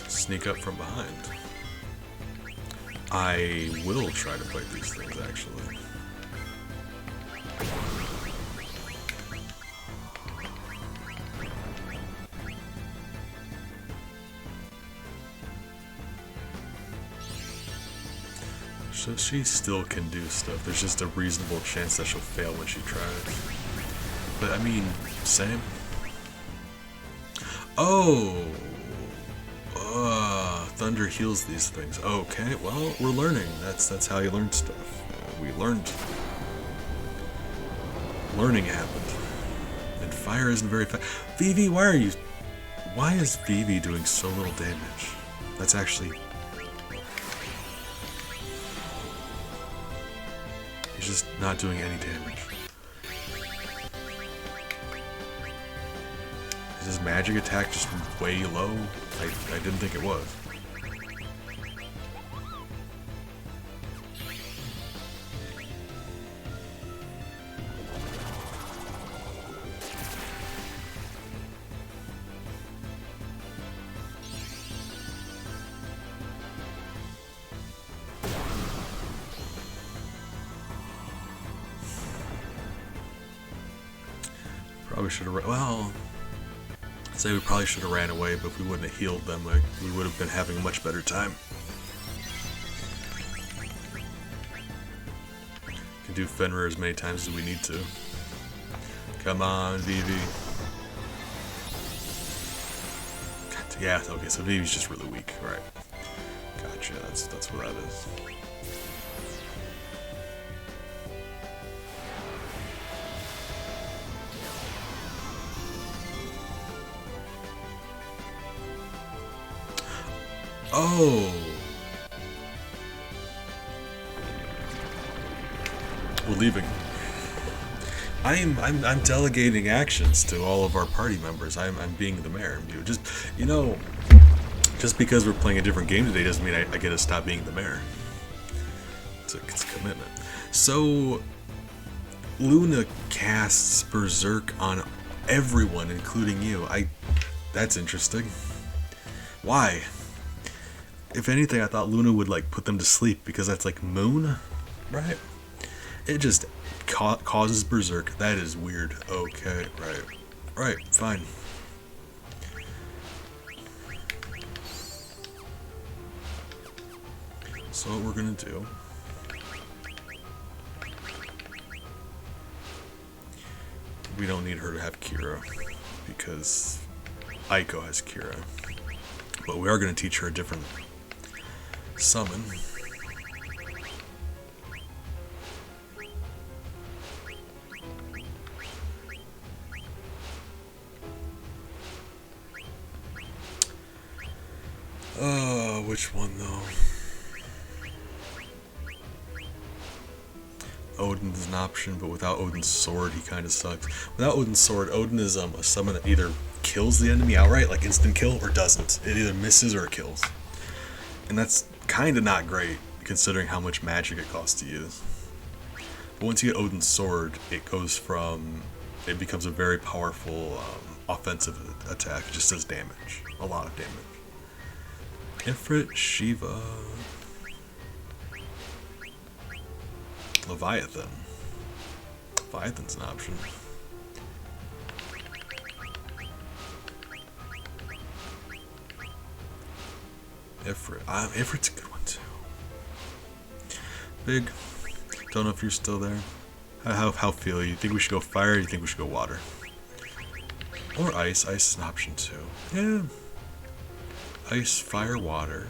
[SPEAKER 1] Sneak up from behind. I will try to fight these things, actually. So she still can do stuff. There's just a reasonable chance that she'll fail when she tries. But I mean, same. Oh! Thunder heals these things. Okay, well, we're learning. That's how you learn stuff. We learned. Learning happened. And fire isn't very fast. Vivi, why is Vivi doing so little damage? That's actually... He's just not doing any damage. Is his magic attack just way low? I didn't think it was. Probably should have... Well... I'd say we probably should have ran away, but if we wouldn't have healed them, we would have been having a much better time. Can do Fenrir as many times as we need to. Come on, Vivi. Yeah, okay, so Vivi's just really weak, right. Gotcha, that's what that is. Oh! We're leaving. I'm delegating actions to all of our party members. I'm being the mayor. Just because we're playing a different game today doesn't mean I get to stop being the mayor. It's a commitment. So Luna casts Berserk on everyone, including you. That's interesting. Why? If anything, I thought Luna would like put them to sleep because that's like Moon, right? It just causes Berserk. That is weird. Okay, right, fine. So what we're gonna do? We don't need her to have Kira because Aiko has Kira, but we are gonna teach her a different summon. Which one though? Odin's an option, but without Odin's sword, he kind of sucks. Without Odin's sword, Odin is a summon that either kills the enemy outright, like instant kill, or doesn't. It either misses or it kills. And that's kind of not great, considering how much magic it costs to use. But once you get Odin's sword, it becomes a very powerful offensive attack. It just does damage. A lot of damage. Ifrit, Shiva... Leviathan. Leviathan's an option. Ifrit's a good one too. Big. Don't know if you're still there. How feel you? Think we should go fire? Or you think we should go water? Or ice? Ice is an option too. Yeah. Ice, fire, water.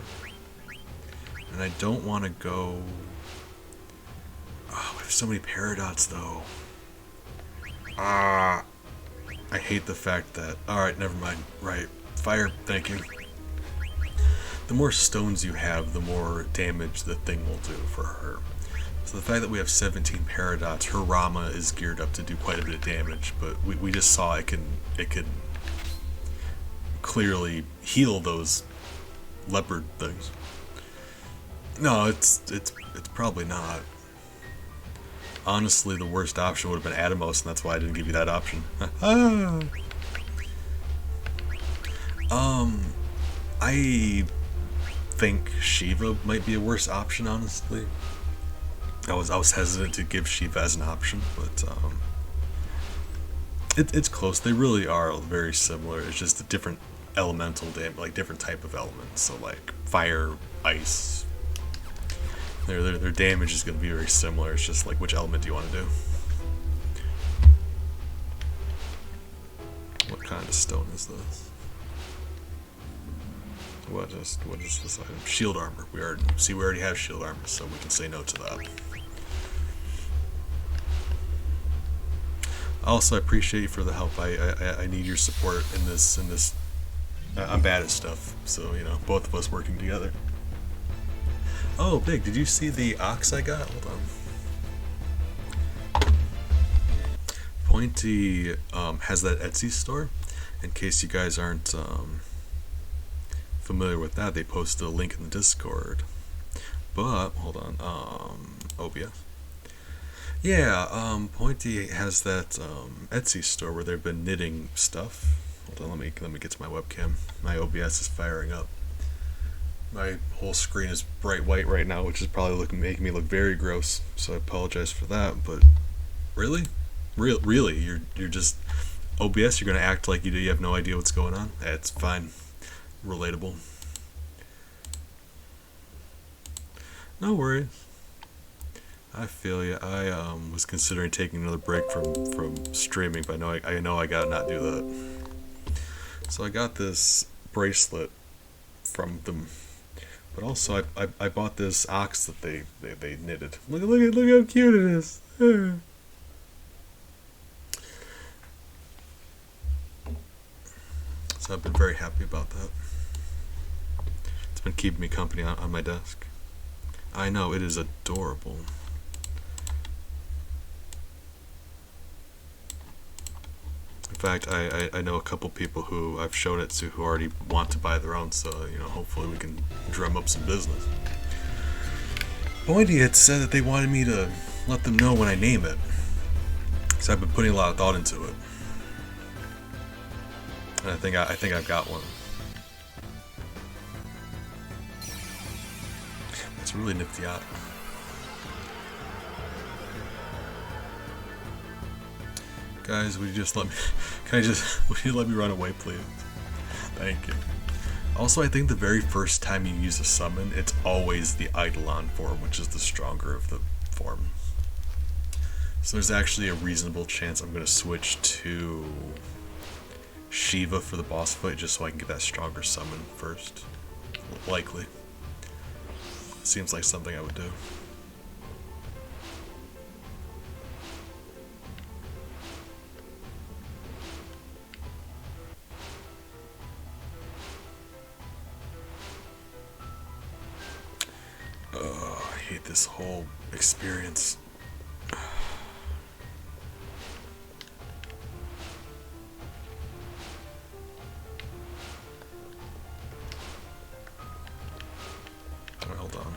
[SPEAKER 1] And I don't want to go. Oh, we have so many paradots though. I hate the fact that. Alright, never mind. Right. Fire, thank you. The more stones you have, the more damage the thing will do for her. So the fact that we have 17 paradots, her Rama is geared up to do quite a bit of damage, but we just saw it can clearly heal those leopard things. No, it's probably not. Honestly, the worst option would have been Atomos, and that's why I didn't give you that option. I think Shiva might be a worse option, honestly. I was hesitant to give Shiva as an option, but it's close. They really are very similar. It's just a different elemental like different type of elements. So like fire, ice. Their damage is going to be very similar. It's just like which element do you want to do? What kind of stone is this? What is this item? Shield armor. We already have shield armor, so we can say no to that. Also, I appreciate you for the help. I need your support in this. I'm bad at stuff, so you know, both of us working together. Oh, Big, did you see the ox I got? Hold on. Pointy has that Etsy store. In case you guys aren't familiar with that, they posted a link in the Discord. But hold on, OBS. Yeah, Pointy has that Etsy store where they've been knitting stuff. Hold on, let me get to my webcam. My OBS is firing up. My whole screen is bright white right now, which is probably making me look very gross. So I apologize for that. But really, really, you're just OBS. You're gonna act like you have no idea what's going on. It's fine. Relatable. No worries. I feel you. I was considering taking another break from streaming, but I know I gotta not do that. So I got this bracelet from them, but also I bought this ox that they knitted. Look how cute it is. So I've been very happy about that. It's been keeping me company on my desk. I know, it is adorable. In fact, I know a couple people who I've shown it to who already want to buy their own, so you know, hopefully we can drum up some business. Pointy had said that they wanted me to let them know when I name it, so I've been putting a lot of thought into it, and I think I've got one. It's really nifty out. Guys, would you just let me? Would you let me run away, please? Thank you. Also, I think the very first time you use a summon, it's always the Eidolon form, which is the stronger of the form. So there's actually a reasonable chance I'm going to switch to Shiva for the boss fight, just so I can get that stronger summon first. Likely. Seems like something I would do. I hate this whole experience. Alright, hold on.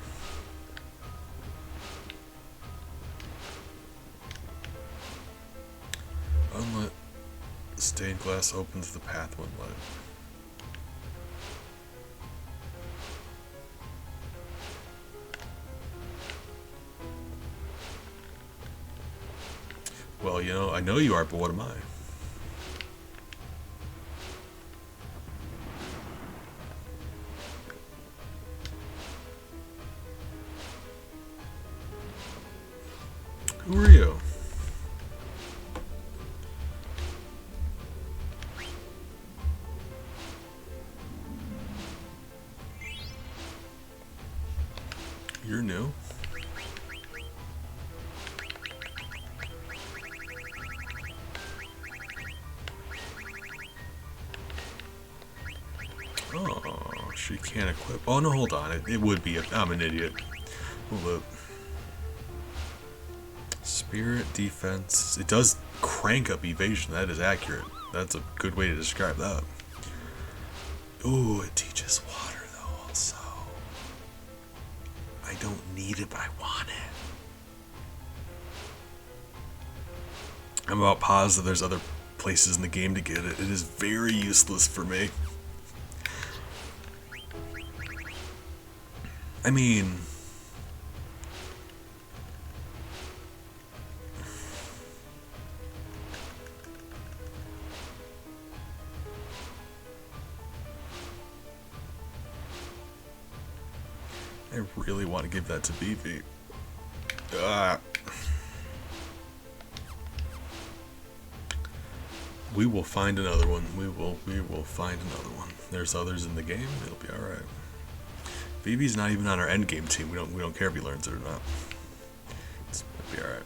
[SPEAKER 1] Unlit stained glass opens the path when lit. Well, you know, I know you are, but what am I? Who are you? You're new? Oh, she can't equip. Oh no, hold on. It would be. I'm an idiot. Hold up. Spirit defense. It does crank up evasion. That is accurate. That's a good way to describe that. Ooh, it teaches water though also. I don't need it, but I want it. I'm about positive there's other places in the game to get it. It is very useless for me. I mean, I really want to give that to BV. We will find another one. We will find another one. There's others in the game. It'll be all right. Vivi's not even on our end game team. We don't care if he learns it or not. It'll be all right.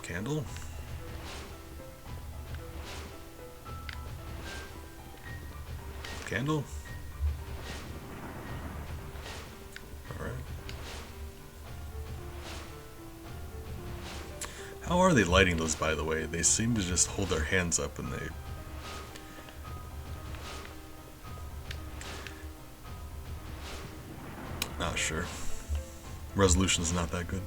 [SPEAKER 1] Candle. Candle. All right. How are they lighting those, by the way? They seem to just hold their hands up and they... Not sure. Resolution's not that good.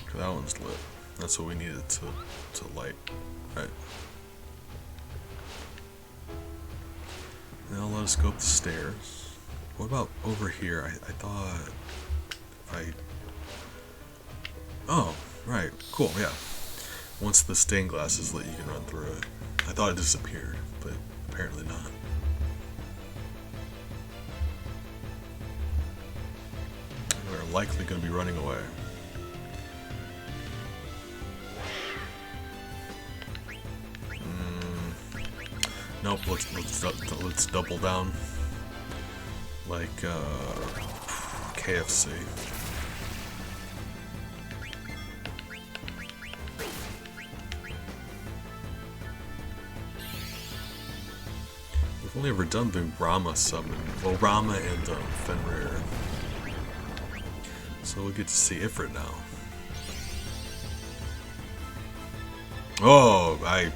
[SPEAKER 1] Okay, that one's lit. That's what we needed to light. Right. Now let us go up the stairs. What about over here? I thought if I... Oh, right. Cool, yeah. Once the stained glass is lit, you can run through it. I thought it disappeared, but apparently not. We're likely going to be running away. Nope, let's double down. Like KFC. We've only ever done the Rama summon. Well, Rama and Fenrir. So we'll get to see Ifrit now. Oh, I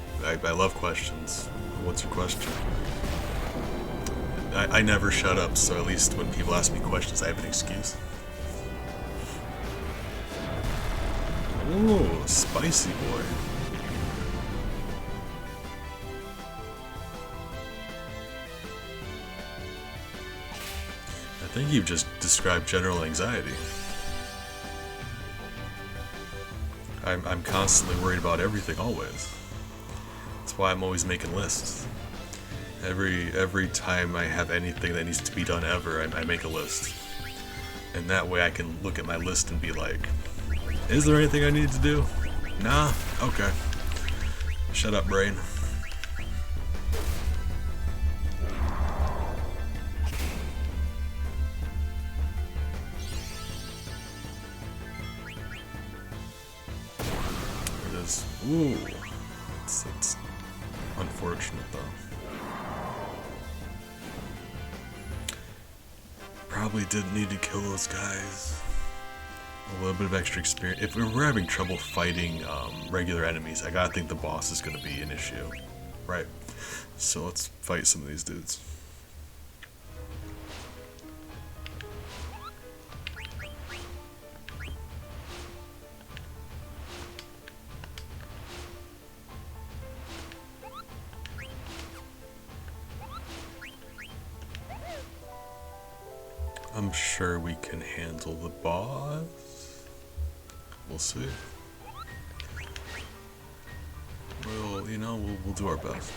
[SPEAKER 1] love questions. What's your question? I never shut up, so at least when people ask me questions, I have an excuse. Ooh, spicy boy. I think you've just described general anxiety. I'm constantly worried about everything, always. That's why I'm always making lists. Every time I have anything that needs to be done ever, I make a list. And that way I can look at my list and be like, is there anything I need to do? Nah? Okay. Shut up, brain. It is. Ooh. It's unfortunate, though. Probably didn't need to kill those guys. A little bit of extra experience. If we're having trouble fighting regular enemies, I gotta think the boss is gonna be an issue. Right. So let's fight some of these dudes. I'm sure we can handle the boss. We'll see. We'll do our best.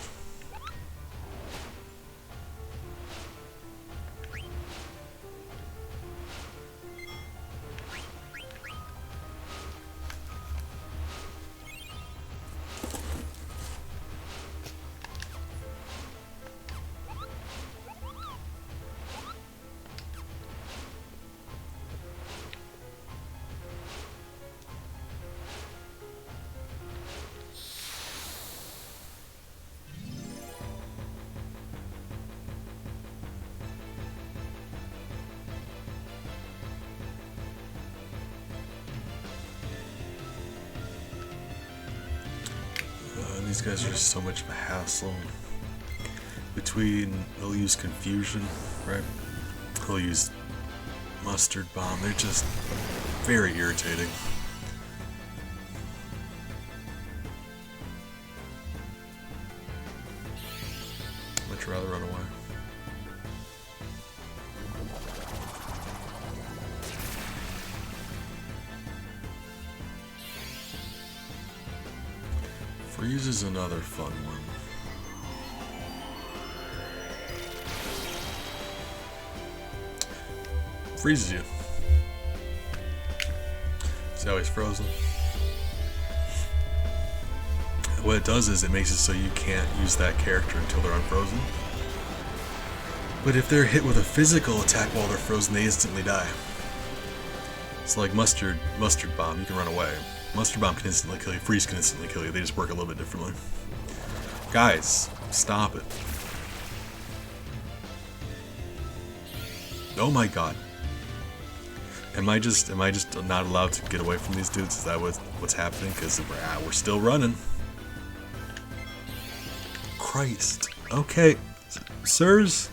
[SPEAKER 1] these guys are just so much of a hassle. Between, they'll use confusion, right? They'll use mustard bomb. They're just very irritating. Much rather run away. Freeze is another fun one. Freezes you. See how he's frozen? What it does is it makes it so you can't use that character until they're unfrozen. But if they're hit with a physical attack while they're frozen, they instantly die. It's like mustard bomb, you can run away. Mustard bomb can instantly kill you, freeze can instantly kill you, they just work a little bit differently. Guys, stop it. Oh my god. Am I just not allowed to get away from these dudes? Is that what's happening? Because we're still running. Christ. Okay. Sirs?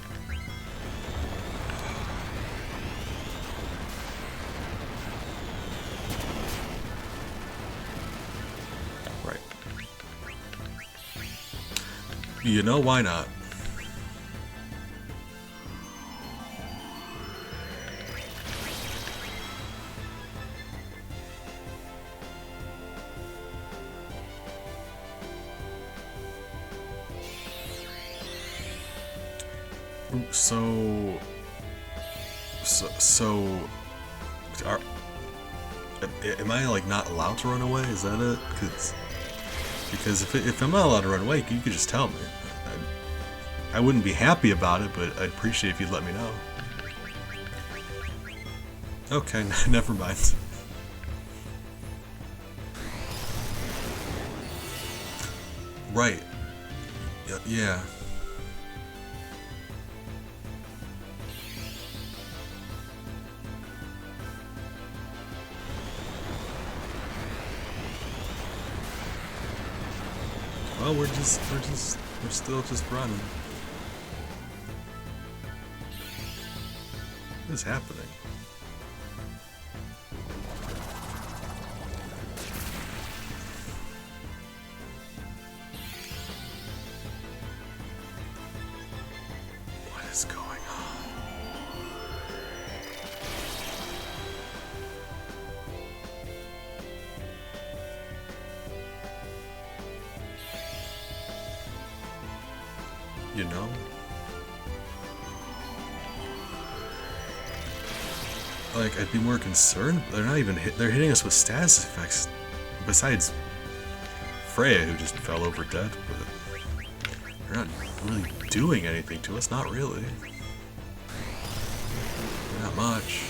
[SPEAKER 1] Right. You know, why not? Am I like not allowed to run away? Is that it? Because if I'm not allowed to run away, you could just tell me. I wouldn't be happy about it, but I'd appreciate if you'd let me know. Okay, never mind. Right. Yeah. Well, we're still just running. What is happening? What is going on? You know? Like, I'd be more concerned. They're not even they're hitting us with status effects. Besides Freya, who just fell over dead, but they're not really doing anything to us. Not really. Not much.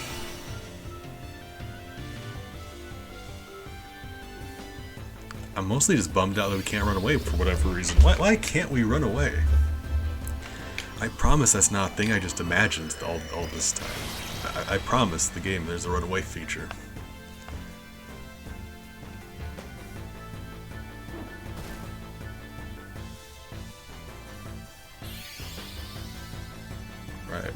[SPEAKER 1] I'm mostly just bummed out that we can't run away for whatever reason. Why can't we run away? I promise that's not a thing I just imagined all this time. I promise the game there's a runaway feature. Right.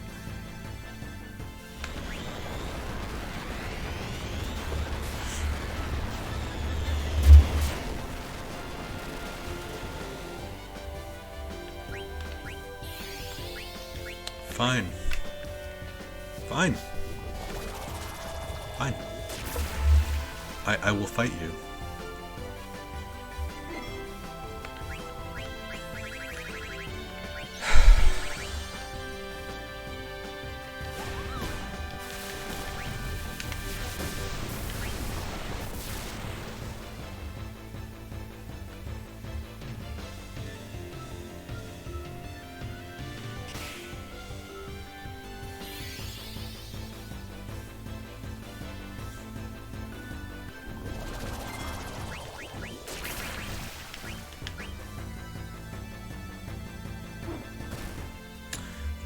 [SPEAKER 1] Fine. Fine. Fine. I will fight you.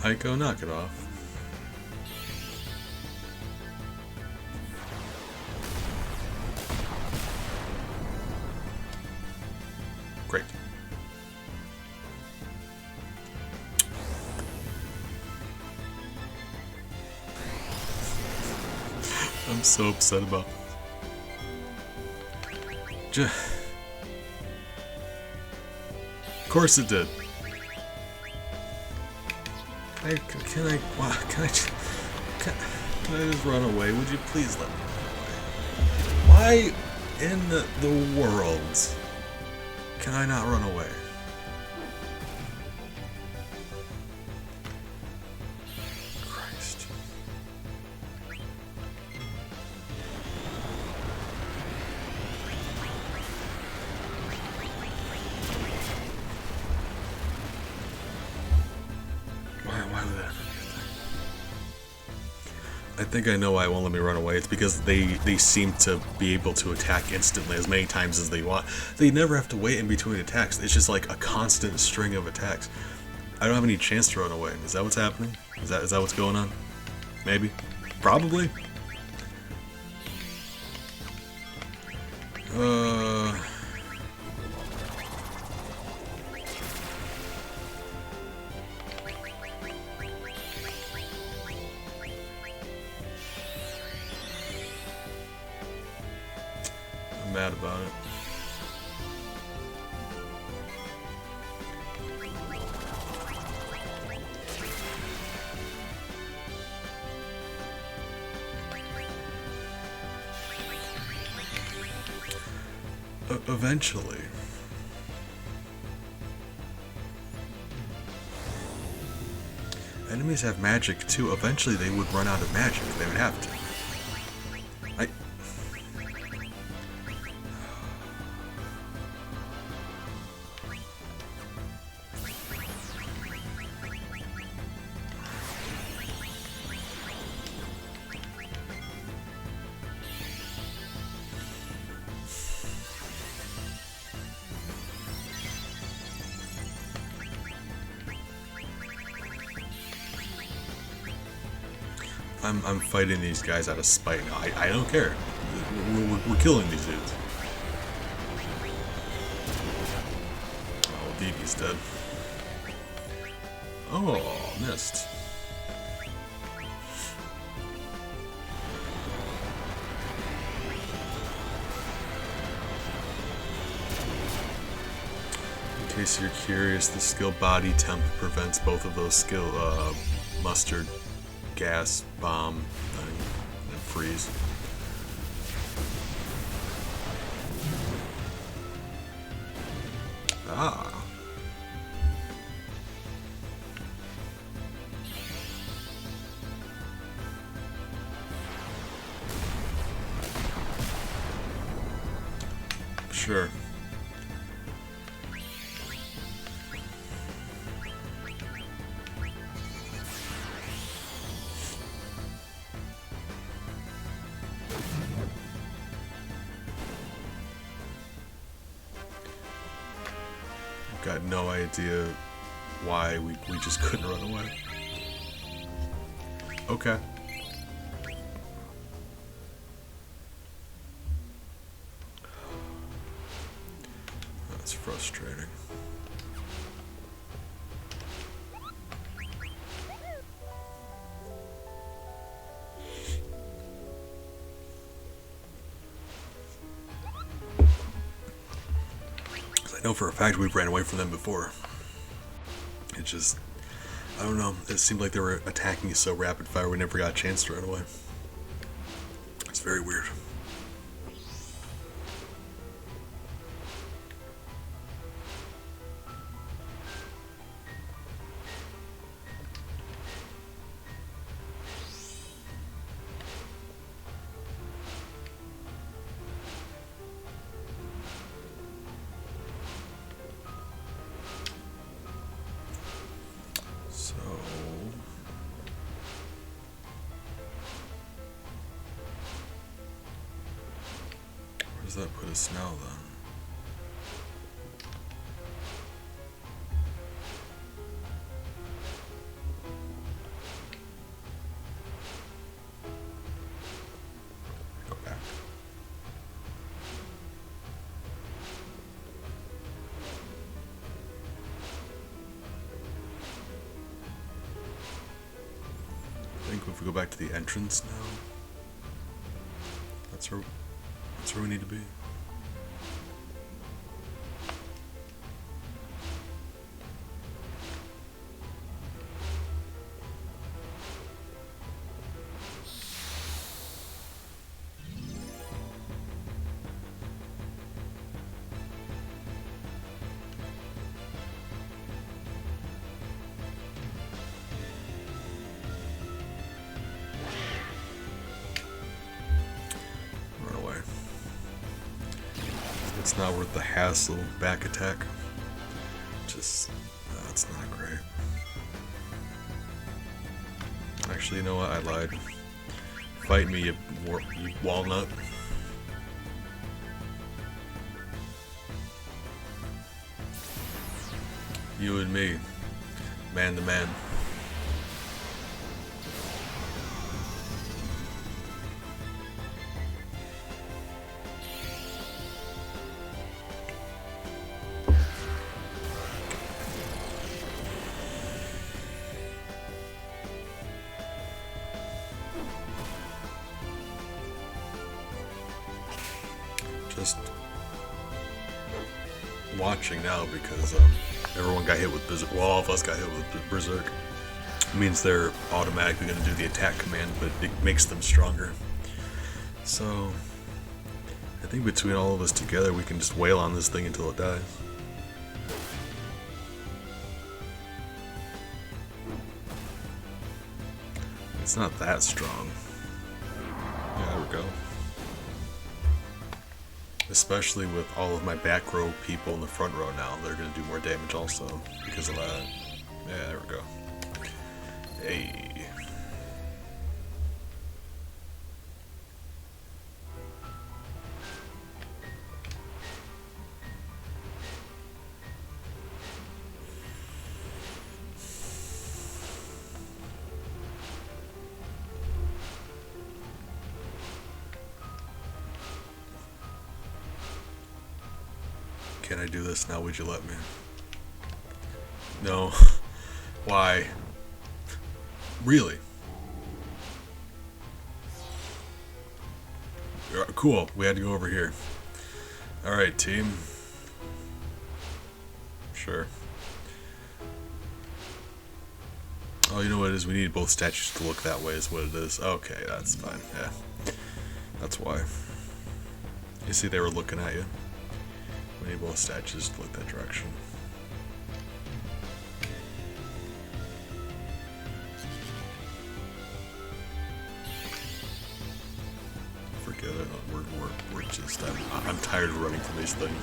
[SPEAKER 1] Aiko, knock it off. Great. I'm so upset about this. Of course it did. Can I just run away? Would you please let me run away? Why in the world can I not run away? Christ. Why would that? I think I know why it won't let me run away. It's because they seem to be able to attack instantly as many times as they want. They never have to wait in between attacks. It's just like a constant string of attacks. I don't have any chance to run away. Is that what's happening? Is that what's going on? Maybe? Probably? I'm mad about it. Eventually. Enemies have magic too. Eventually they would run out of magic. They would have to. I'm fighting these guys out of spite now. I don't care. We're killing these dudes. Oh, Vivi's dead. Oh, missed. In case you're curious, the skill body temp prevents both of those skill mustard, gas, bomb, and freeze. Ah. Sure. Got no idea why we just couldn't run away. Okay. That's frustrating. I know for a fact we've ran away from them before. It just, I don't know, it seemed like they were attacking so rapid fire we never got a chance to run away. It's very weird. Where does that put us now then? Go back. I think if we go back to the entrance now. That's where we need to be. Run away. It's not worth the hassle. Back attack. Just, that's not great. Actually, you know what? I lied. Fight me, you walnut. You and me. Man to man. Just watching now because everyone got hit with Berserk. Well, all of us got hit with Berserk. It means they're automatically going to do the attack command, but it makes them stronger. So, I think between all of us together, we can just wail on this thing until it dies. It's not that strong. Yeah, there we go. Especially with all of my back row people in the front row now, they're going to do more damage also because of that. Yeah, there we go. Hey. Can I do this now? Would you let me? No. Why? Really? Cool. We had to go over here. Alright, team. Sure. Oh, you know what it is? We need both statues to look that way is what it is. Okay, that's fine. Yeah. That's why. You see they were looking at you. We need both statues to look that direction. Forget it. We're just. I'm tired of running from these things.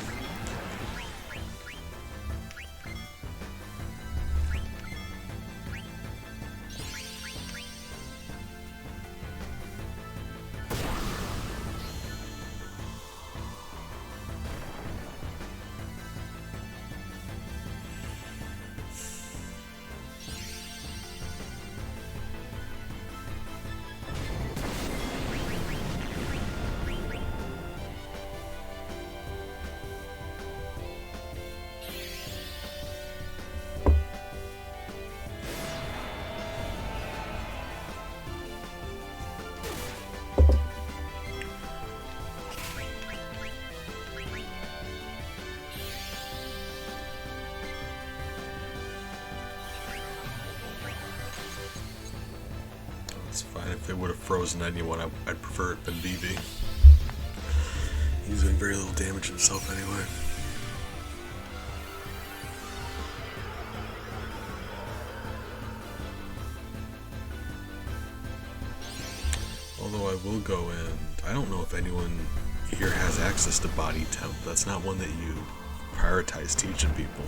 [SPEAKER 1] It's fine. If they would have frozen anyone, I'd prefer it than BB. He's doing very little damage himself anyway. Although I will go in. I don't know if anyone here has access to Body Temp. That's not one that you prioritize teaching people.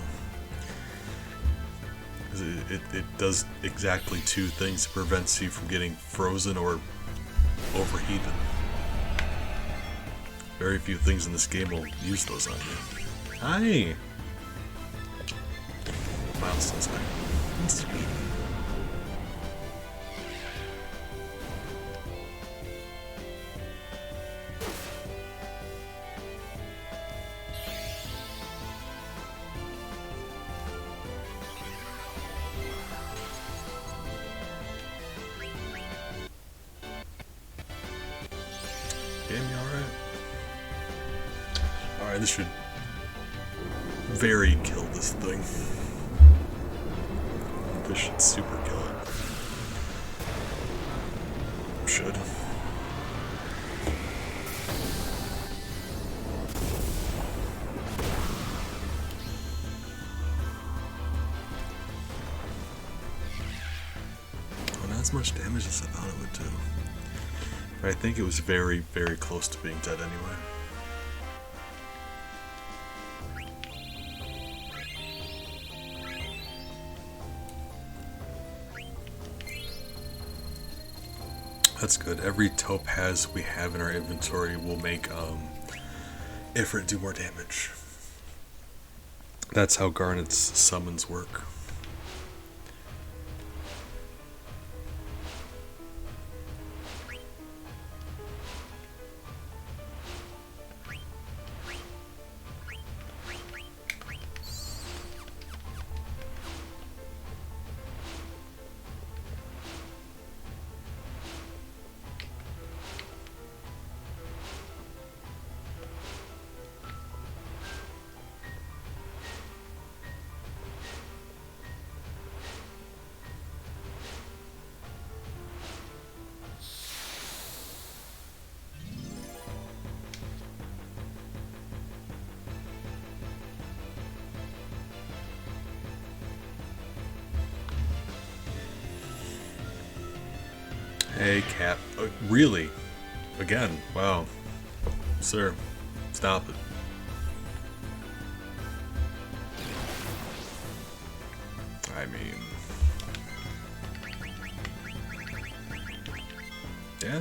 [SPEAKER 1] It does exactly two things. It prevents you from getting frozen or overheated. Very few things in this game will use those on you. Hi! Milestone's back. Sweet. Game, you alright? Alright, this should very kill this thing. This should super kill it. Should. Oh, not as much damage as I thought it would do. But I think it was very, very close to being dead anyway. That's good. Every topaz we have in our inventory will make Ifrit do more damage. That's how Garnet's summons work. Hey, Cap. Really? Again? Wow. Sir, stop it. I mean... yeah.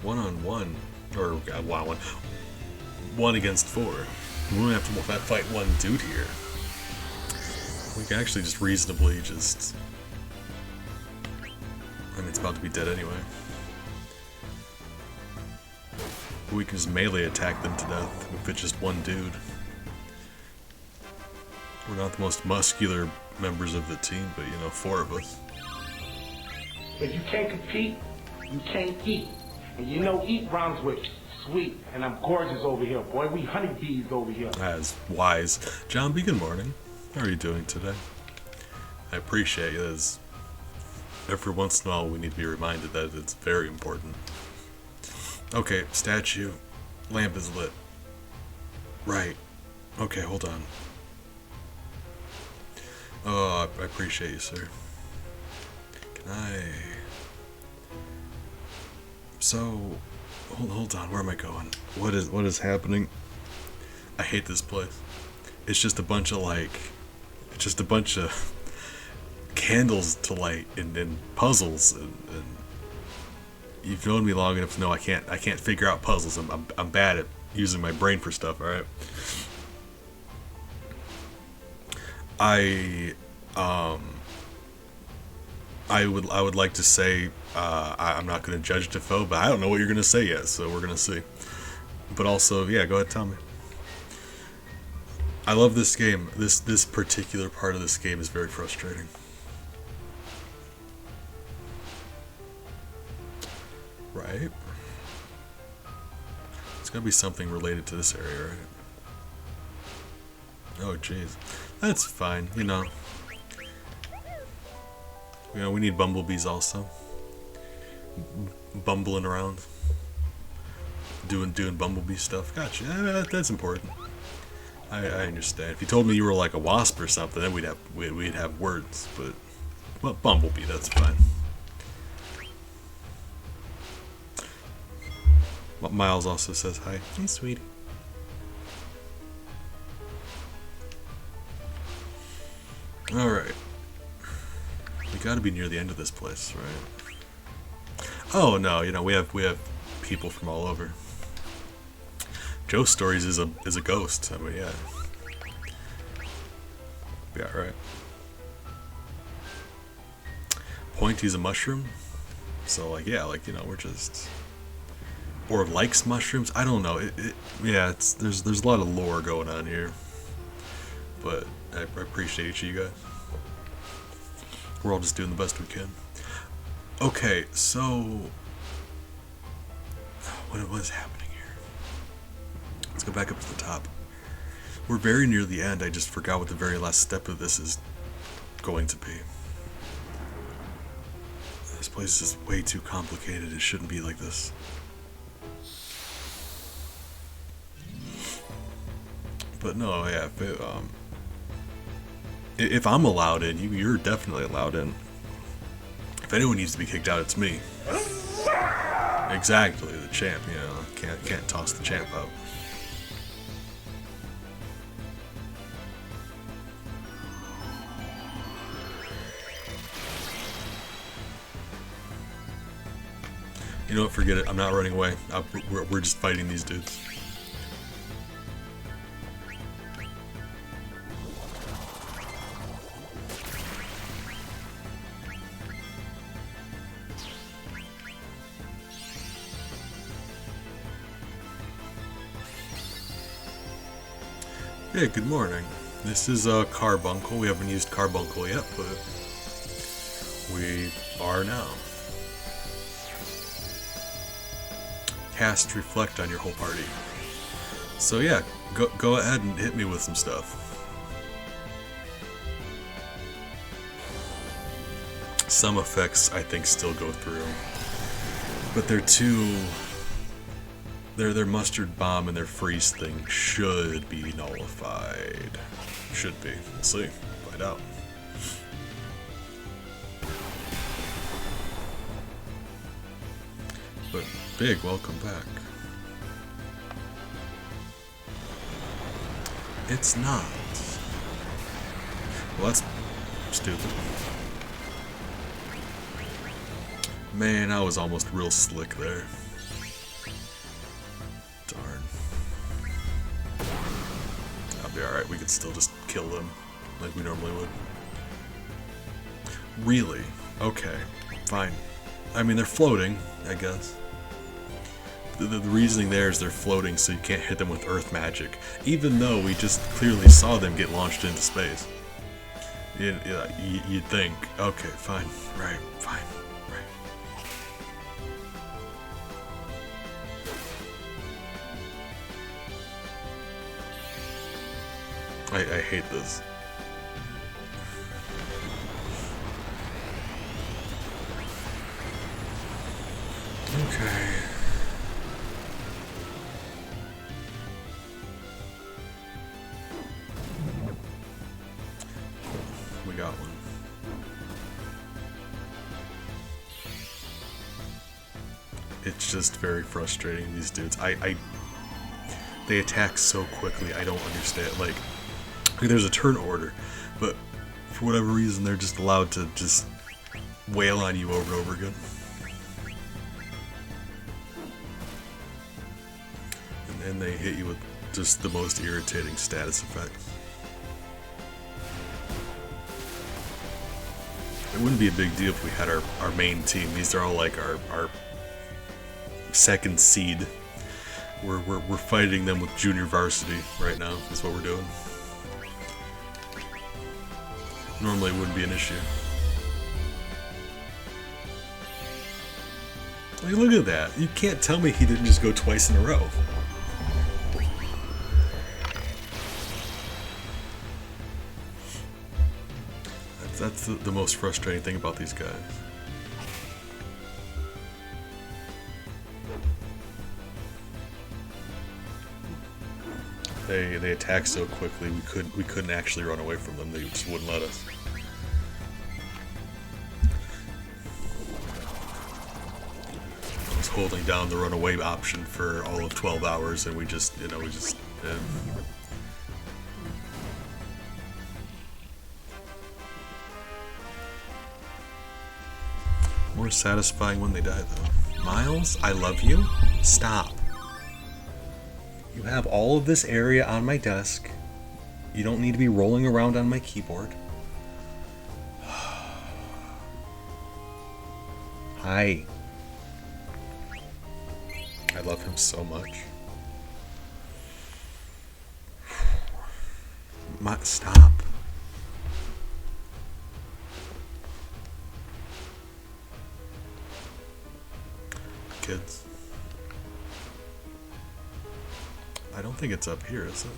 [SPEAKER 1] One-on-one, or one against four. We don't have to fight one dude here. We can actually just reasonably just... I mean, it's about to be dead anyway. We can just melee attack them to death if it's just one dude. We're not the most muscular members of the team, but you know, 4 of us.
[SPEAKER 3] If you can't compete, you can't eat. And you know eat rhymes with sweet. And I'm gorgeous over here, boy. We honeybees over here.
[SPEAKER 1] As wise. John B, good morning. How are you doing today? I appreciate you. As every once in a while we need to be reminded that it's very important. Okay, statue. Lamp is lit. Right. Okay, hold on. Oh, I appreciate you, sir. Can I... So, hold on, where am I going? What is happening? I hate this place. It's just a bunch of candles to light and puzzles and you've known me long enough to know I can't figure out puzzles. I'm bad at using my brain for stuff, alright? I would like to say I'm not going to judge Defoe, but I don't know what you're going to say yet, so we're going to see. But also, yeah, go ahead, tell me. I love this game. This particular part of this game is very frustrating. Right? It's got to be something related to this area, right? Oh, jeez. That's fine, you know. You know, we need bumblebees also. Bumbling around. Doing bumblebee stuff. Gotcha. That's important. I understand. If you told me you were like a wasp or something, then we'd have words, but well, bumblebee, that's fine. Miles also says hi. Hey, sweetie. Alright. We gotta be near the end of this place, right? Oh no, you know, we have people from all over. Joe Stories is a ghost. I mean, yeah. Be alright. Pointy's a mushroom. So like, yeah, like, you know, we're just, or likes mushrooms. I don't know. Yeah, there's a lot of lore going on here. But I appreciate you guys. We're all just doing the best we can. Okay, so what was happening here? Let's go back up to the top. We're very near the end. I just forgot what the very last step of this is going to be. This place is way too complicated. It shouldn't be like this. But no, yeah, if I'm allowed in, you're definitely allowed in. If anyone needs to be kicked out, it's me. Exactly, the champ. You know, can't toss the champ out. You know what? Forget it. I'm not running away. We're just fighting these dudes. Hey, good morning. This is Carbuncle. We haven't used Carbuncle yet, but we are now. Cast Reflect on your whole party. So yeah, go ahead and hit me with some stuff. Some effects I think still go through, but they're too. Their mustard bomb and their freeze thing should be nullified. Should be. We'll see. Find out. But Big, welcome back. It's not. Well, that's stupid. Man, I was almost real slick there. Darn. I'll be alright, we could still just kill them like we normally would. Really? Okay, fine. I mean, they're floating, I guess. The reasoning there is they're floating so you can't hit them with earth magic, even though we just clearly saw them get launched into space. You'd think, okay, fine, right, fine, right. I hate this. Okay. We got one. It's just very frustrating, these dudes. They attack so quickly, I don't understand. Like, there's a turn order, but for whatever reason, they're just allowed to just wail on you over and over again. And they hit you with just the most irritating status effects. It wouldn't be a big deal if we had our main team. These are all like our second seed. We're fighting them with junior varsity right now. That's what we're doing. Normally it wouldn't be an issue. Like, look at that. You can't tell me he didn't just go twice in a row. That's the most frustrating thing about these guys. They attack so quickly we couldn't actually run away from them. They just wouldn't let us. I was holding down the runaway option for all of 12 hours, and we just. More satisfying when they die, though. Miles, I love you. Stop. You have all of this area on my desk. You don't need to be rolling around on my keyboard. Hi. I love him so much. Stop. Kids. I don't think it's up here, is it?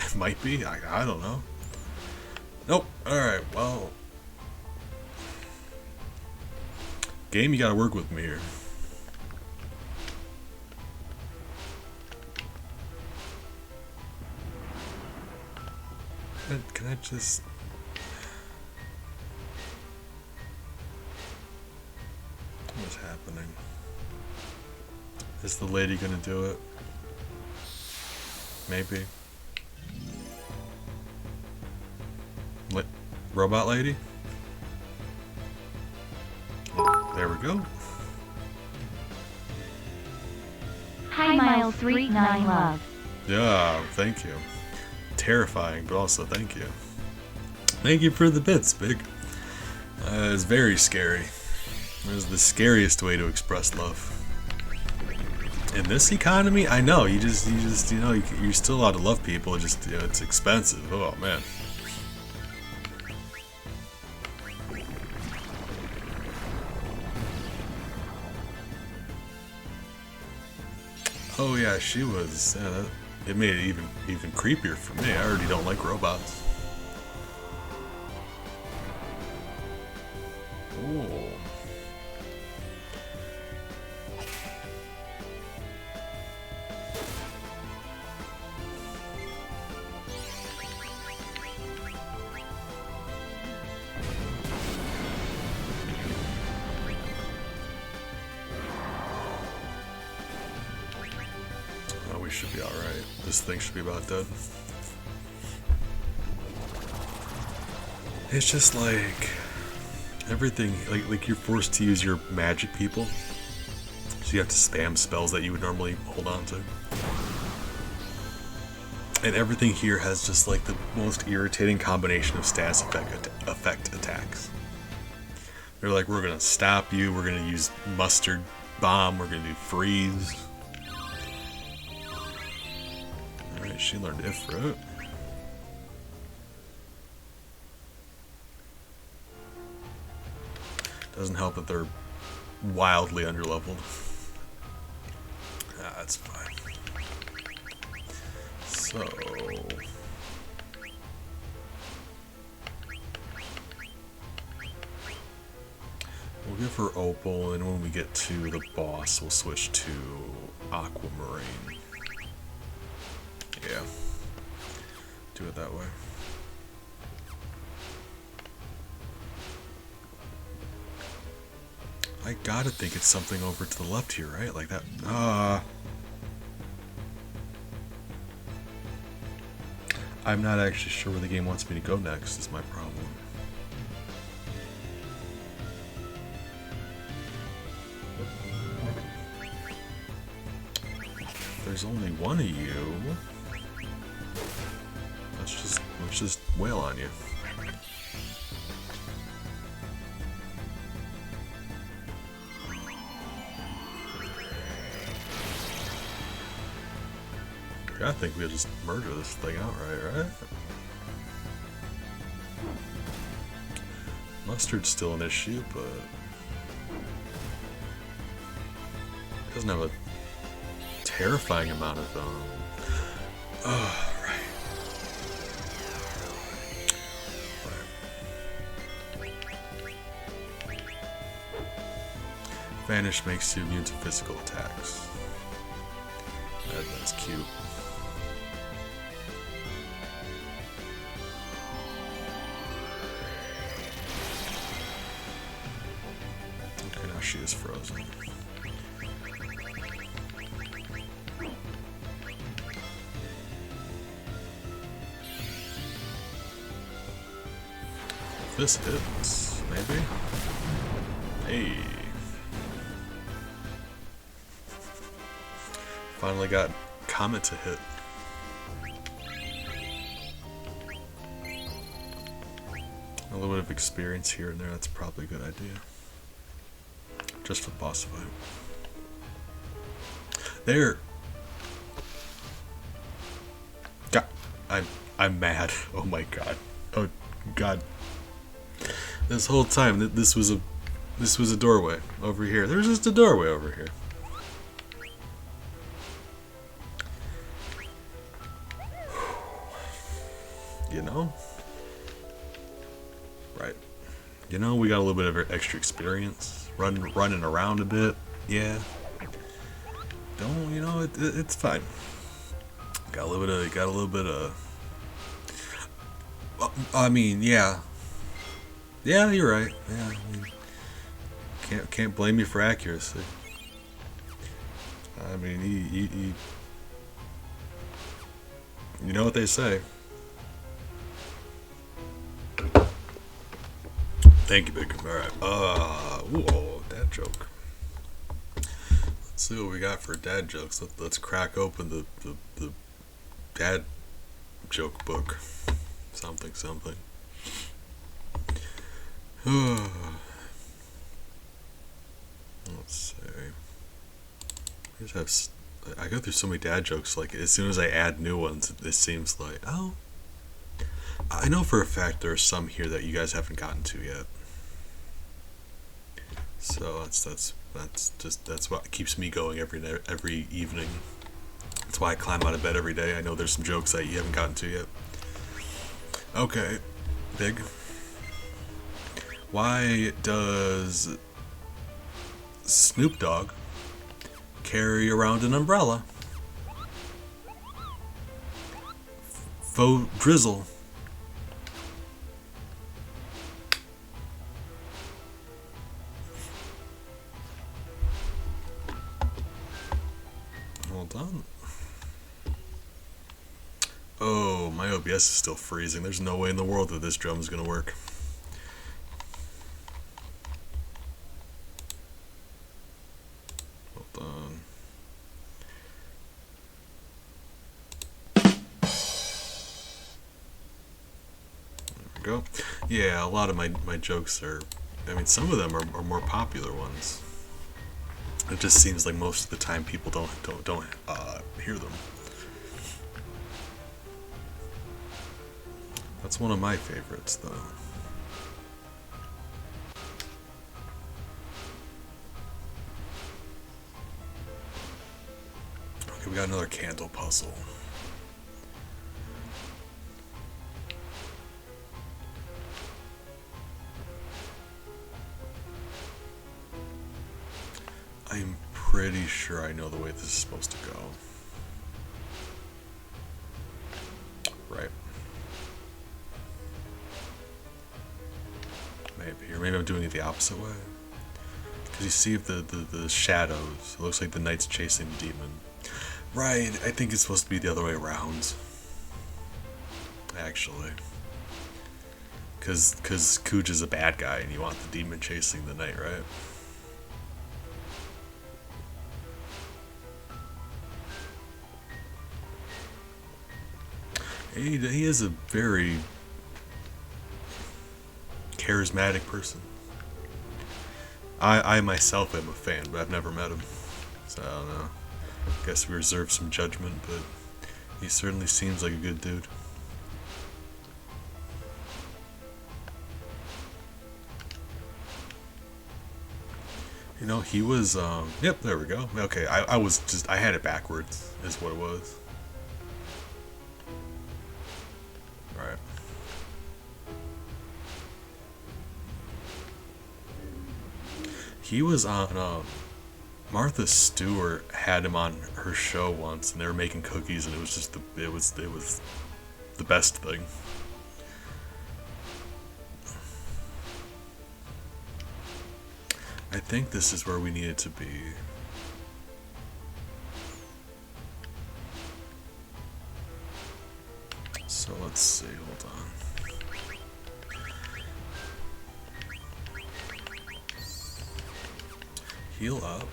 [SPEAKER 1] It might be. I don't know. Nope. Alright, well. Game, you gotta work with me here. Can I just... What's happening? Is the lady gonna do it? Maybe. Robot lady? There we go.
[SPEAKER 4] Hi, Miles 39 Love.
[SPEAKER 1] Yeah, thank you. Terrifying, but also thank you. Thank you for the bits, Big. It's very scary. It is the scariest way to express love. In this economy, I know, you just, you're still allowed to love people, it's expensive. Oh, man. Oh yeah, she was. Yeah, it made it even creepier for me. I already don't like robots. Ooh. Should be alright. This thing should be about dead. It's just like everything, like you're forced to use your magic people, so you have to spam spells that you would normally hold on to. And everything here has just like the most irritating combination of status effect attacks. They're like, we're gonna stop you, we're gonna use mustard bomb, we're gonna do freeze. Alright, she learned Ifrit. Doesn't help that they're wildly underleveled. Ah, that's fine. So... we'll give her Opal, and when we get to the boss, we'll switch to Aquamarine. Yeah. Do it that way. I gotta think it's something over to the left here, right? Like that. I'm not actually sure where the game wants me to go next, is my problem. There's only one of you. Let's just wail on you. I think we'll just murder this thing outright, right? Mustard's still an issue, but it doesn't have a terrifying amount of oh, right. Vanish makes you immune to physical attacks. That's cute. Okay, now she is frozen. This hits, maybe? Hey. Finally got Comet to hit. A little bit of experience here and there, that's probably a good idea. Just for the boss fight. There. God, I'm mad. Oh my god. Oh god. This whole time this was a doorway over here. There's just a doorway over here. You know? Right. You know, we got a little bit of extra experience. Running around a bit. Yeah. Don't, you know, it's fine. Got a little bit of I mean, yeah. Yeah, you're right. Yeah. I mean, can't blame you for accuracy. I mean, you know what they say. Thank you, Big. Alright. Whoa, dad joke. Let's see what we got for dad jokes. Let's crack open the dad joke book. Something. Let's see. I go through so many dad jokes, like, as soon as I add new ones, it seems like, oh. I know for a fact there are some here that you guys haven't gotten to yet. So that's what keeps me going every evening. That's why I climb out of bed every day. I know there's some jokes that you haven't gotten to yet. Okay, Big. Why does Snoop Dogg carry around an umbrella? Faux drizzle. Hold on. Oh, my OBS is still freezing. There's no way in the world that this drum is gonna work. Hold on. There we go. Yeah, a lot of my jokes are, I mean, some of them are more popular ones. It just seems like most of the time people don't hear them. That's one of my favorites, though. Okay, we got another candle puzzle. I'm pretty sure I know the way this is supposed to go. Right. Maybe, or maybe I'm doing it the opposite way. Because you see the shadows. It looks like the knight's chasing the demon. Right, I think it's supposed to be the other way around. Actually. Because Kuj is a bad guy and you want the demon chasing the knight, right? He is a very charismatic person. I myself am a fan, but I've never met him. So I don't know. I guess we reserve some judgment, but he certainly seems like a good dude. You know, he was, yep, there we go. Okay, I had it backwards, is what it was. Right. He was on, Martha Stewart had him on her show once, and they were making cookies, and it was just it was the best thing. I think this is where we needed to be. So let's see, hold on. heal up.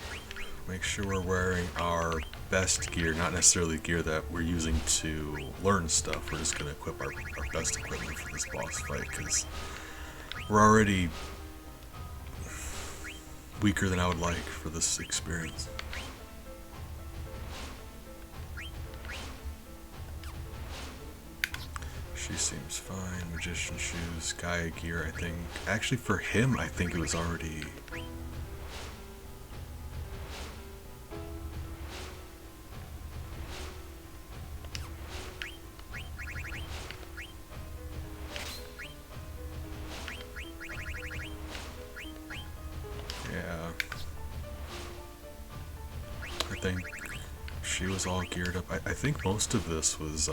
[SPEAKER 1] Make sure we're wearing our best gear, not necessarily gear that we're using to learn stuff. We're just going to equip our best equipment for this boss fight, because we're already weaker than I would like for this experience. She seems fine. Magician shoes, Gaia gear, I think. Actually, for him, I think it was already... Yeah. I think she was all geared up. I think most of this was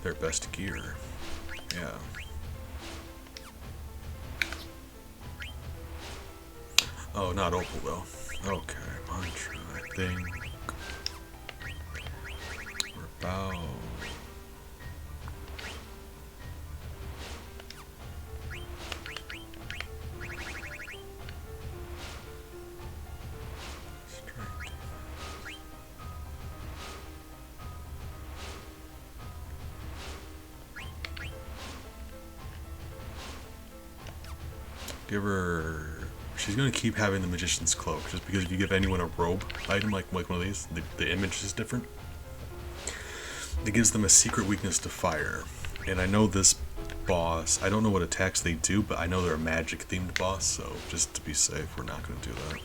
[SPEAKER 1] their best gear. Yeah. Oh, not Opal though. Okay, mantra, I think. We're about... Give her... She's gonna keep having the Magician's Cloak, just because if you give anyone a robe item like one of these, the image is different. It gives them a secret weakness to fire. And I know this boss, I don't know what attacks they do, but I know they're a magic themed boss, so just to be safe, we're not gonna do that.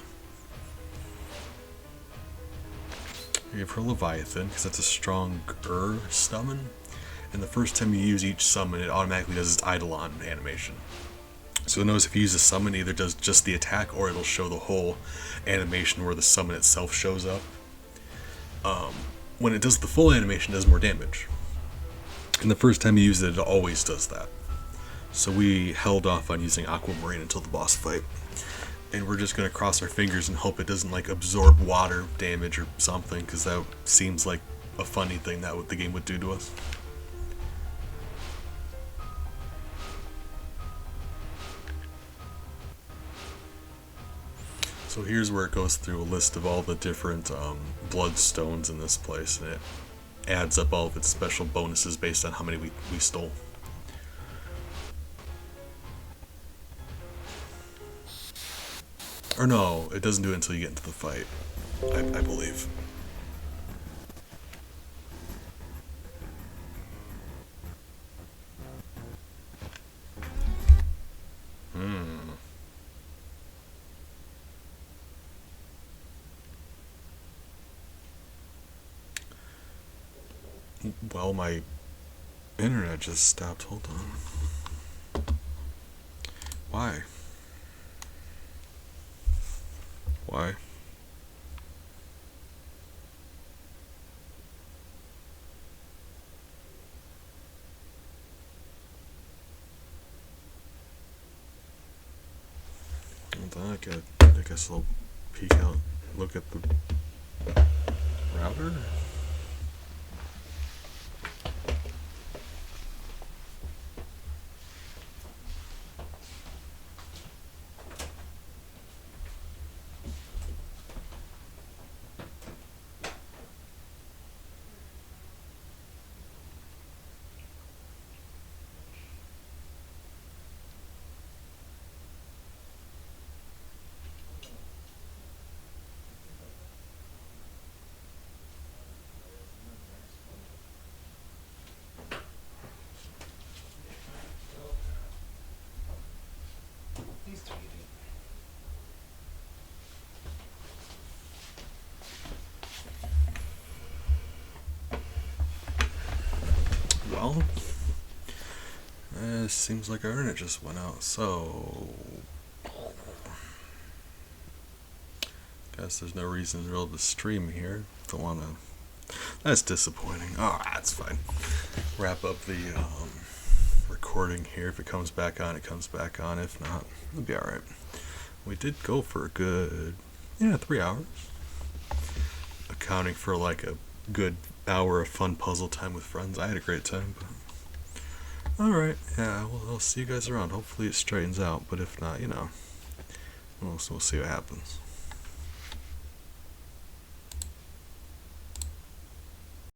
[SPEAKER 1] Give her Leviathan, because that's a stronger summon. And the first time you use each summon, it automatically does its Eidolon animation. So notice if you use a summon, it either does just the attack or it'll show the whole animation where the summon itself shows up. When it does the full animation, it does more damage. And the first time you use it, it always does that. So we held off on using Aquamarine until the boss fight. And we're just going to cross our fingers and hope it doesn't like absorb water damage or something, because that seems like a funny thing that the game would do to us. So here's where it goes through a list of all the different bloodstones in this place, and it adds up all of its special bonuses based on how many we stole. Or no, it doesn't do it until you get into the fight, I believe. Well, my internet just stopped. Hold on. Why? Why? Hold on, I guess I'll peek out, look at the router. Well, it seems like our internet just went out, so guess there's no reason to be able to stream here. Don't want to. That's disappointing. Oh, that's fine. Wrap up the recording here. If it comes back on, it comes back on. If not, it'll be alright. We did go for a good, 3 hours. Accounting for like a good hour of fun puzzle time with friends. I had a great time, but alright, yeah, well, I'll see you guys around. Hopefully it straightens out, but if not, we'll see what happens.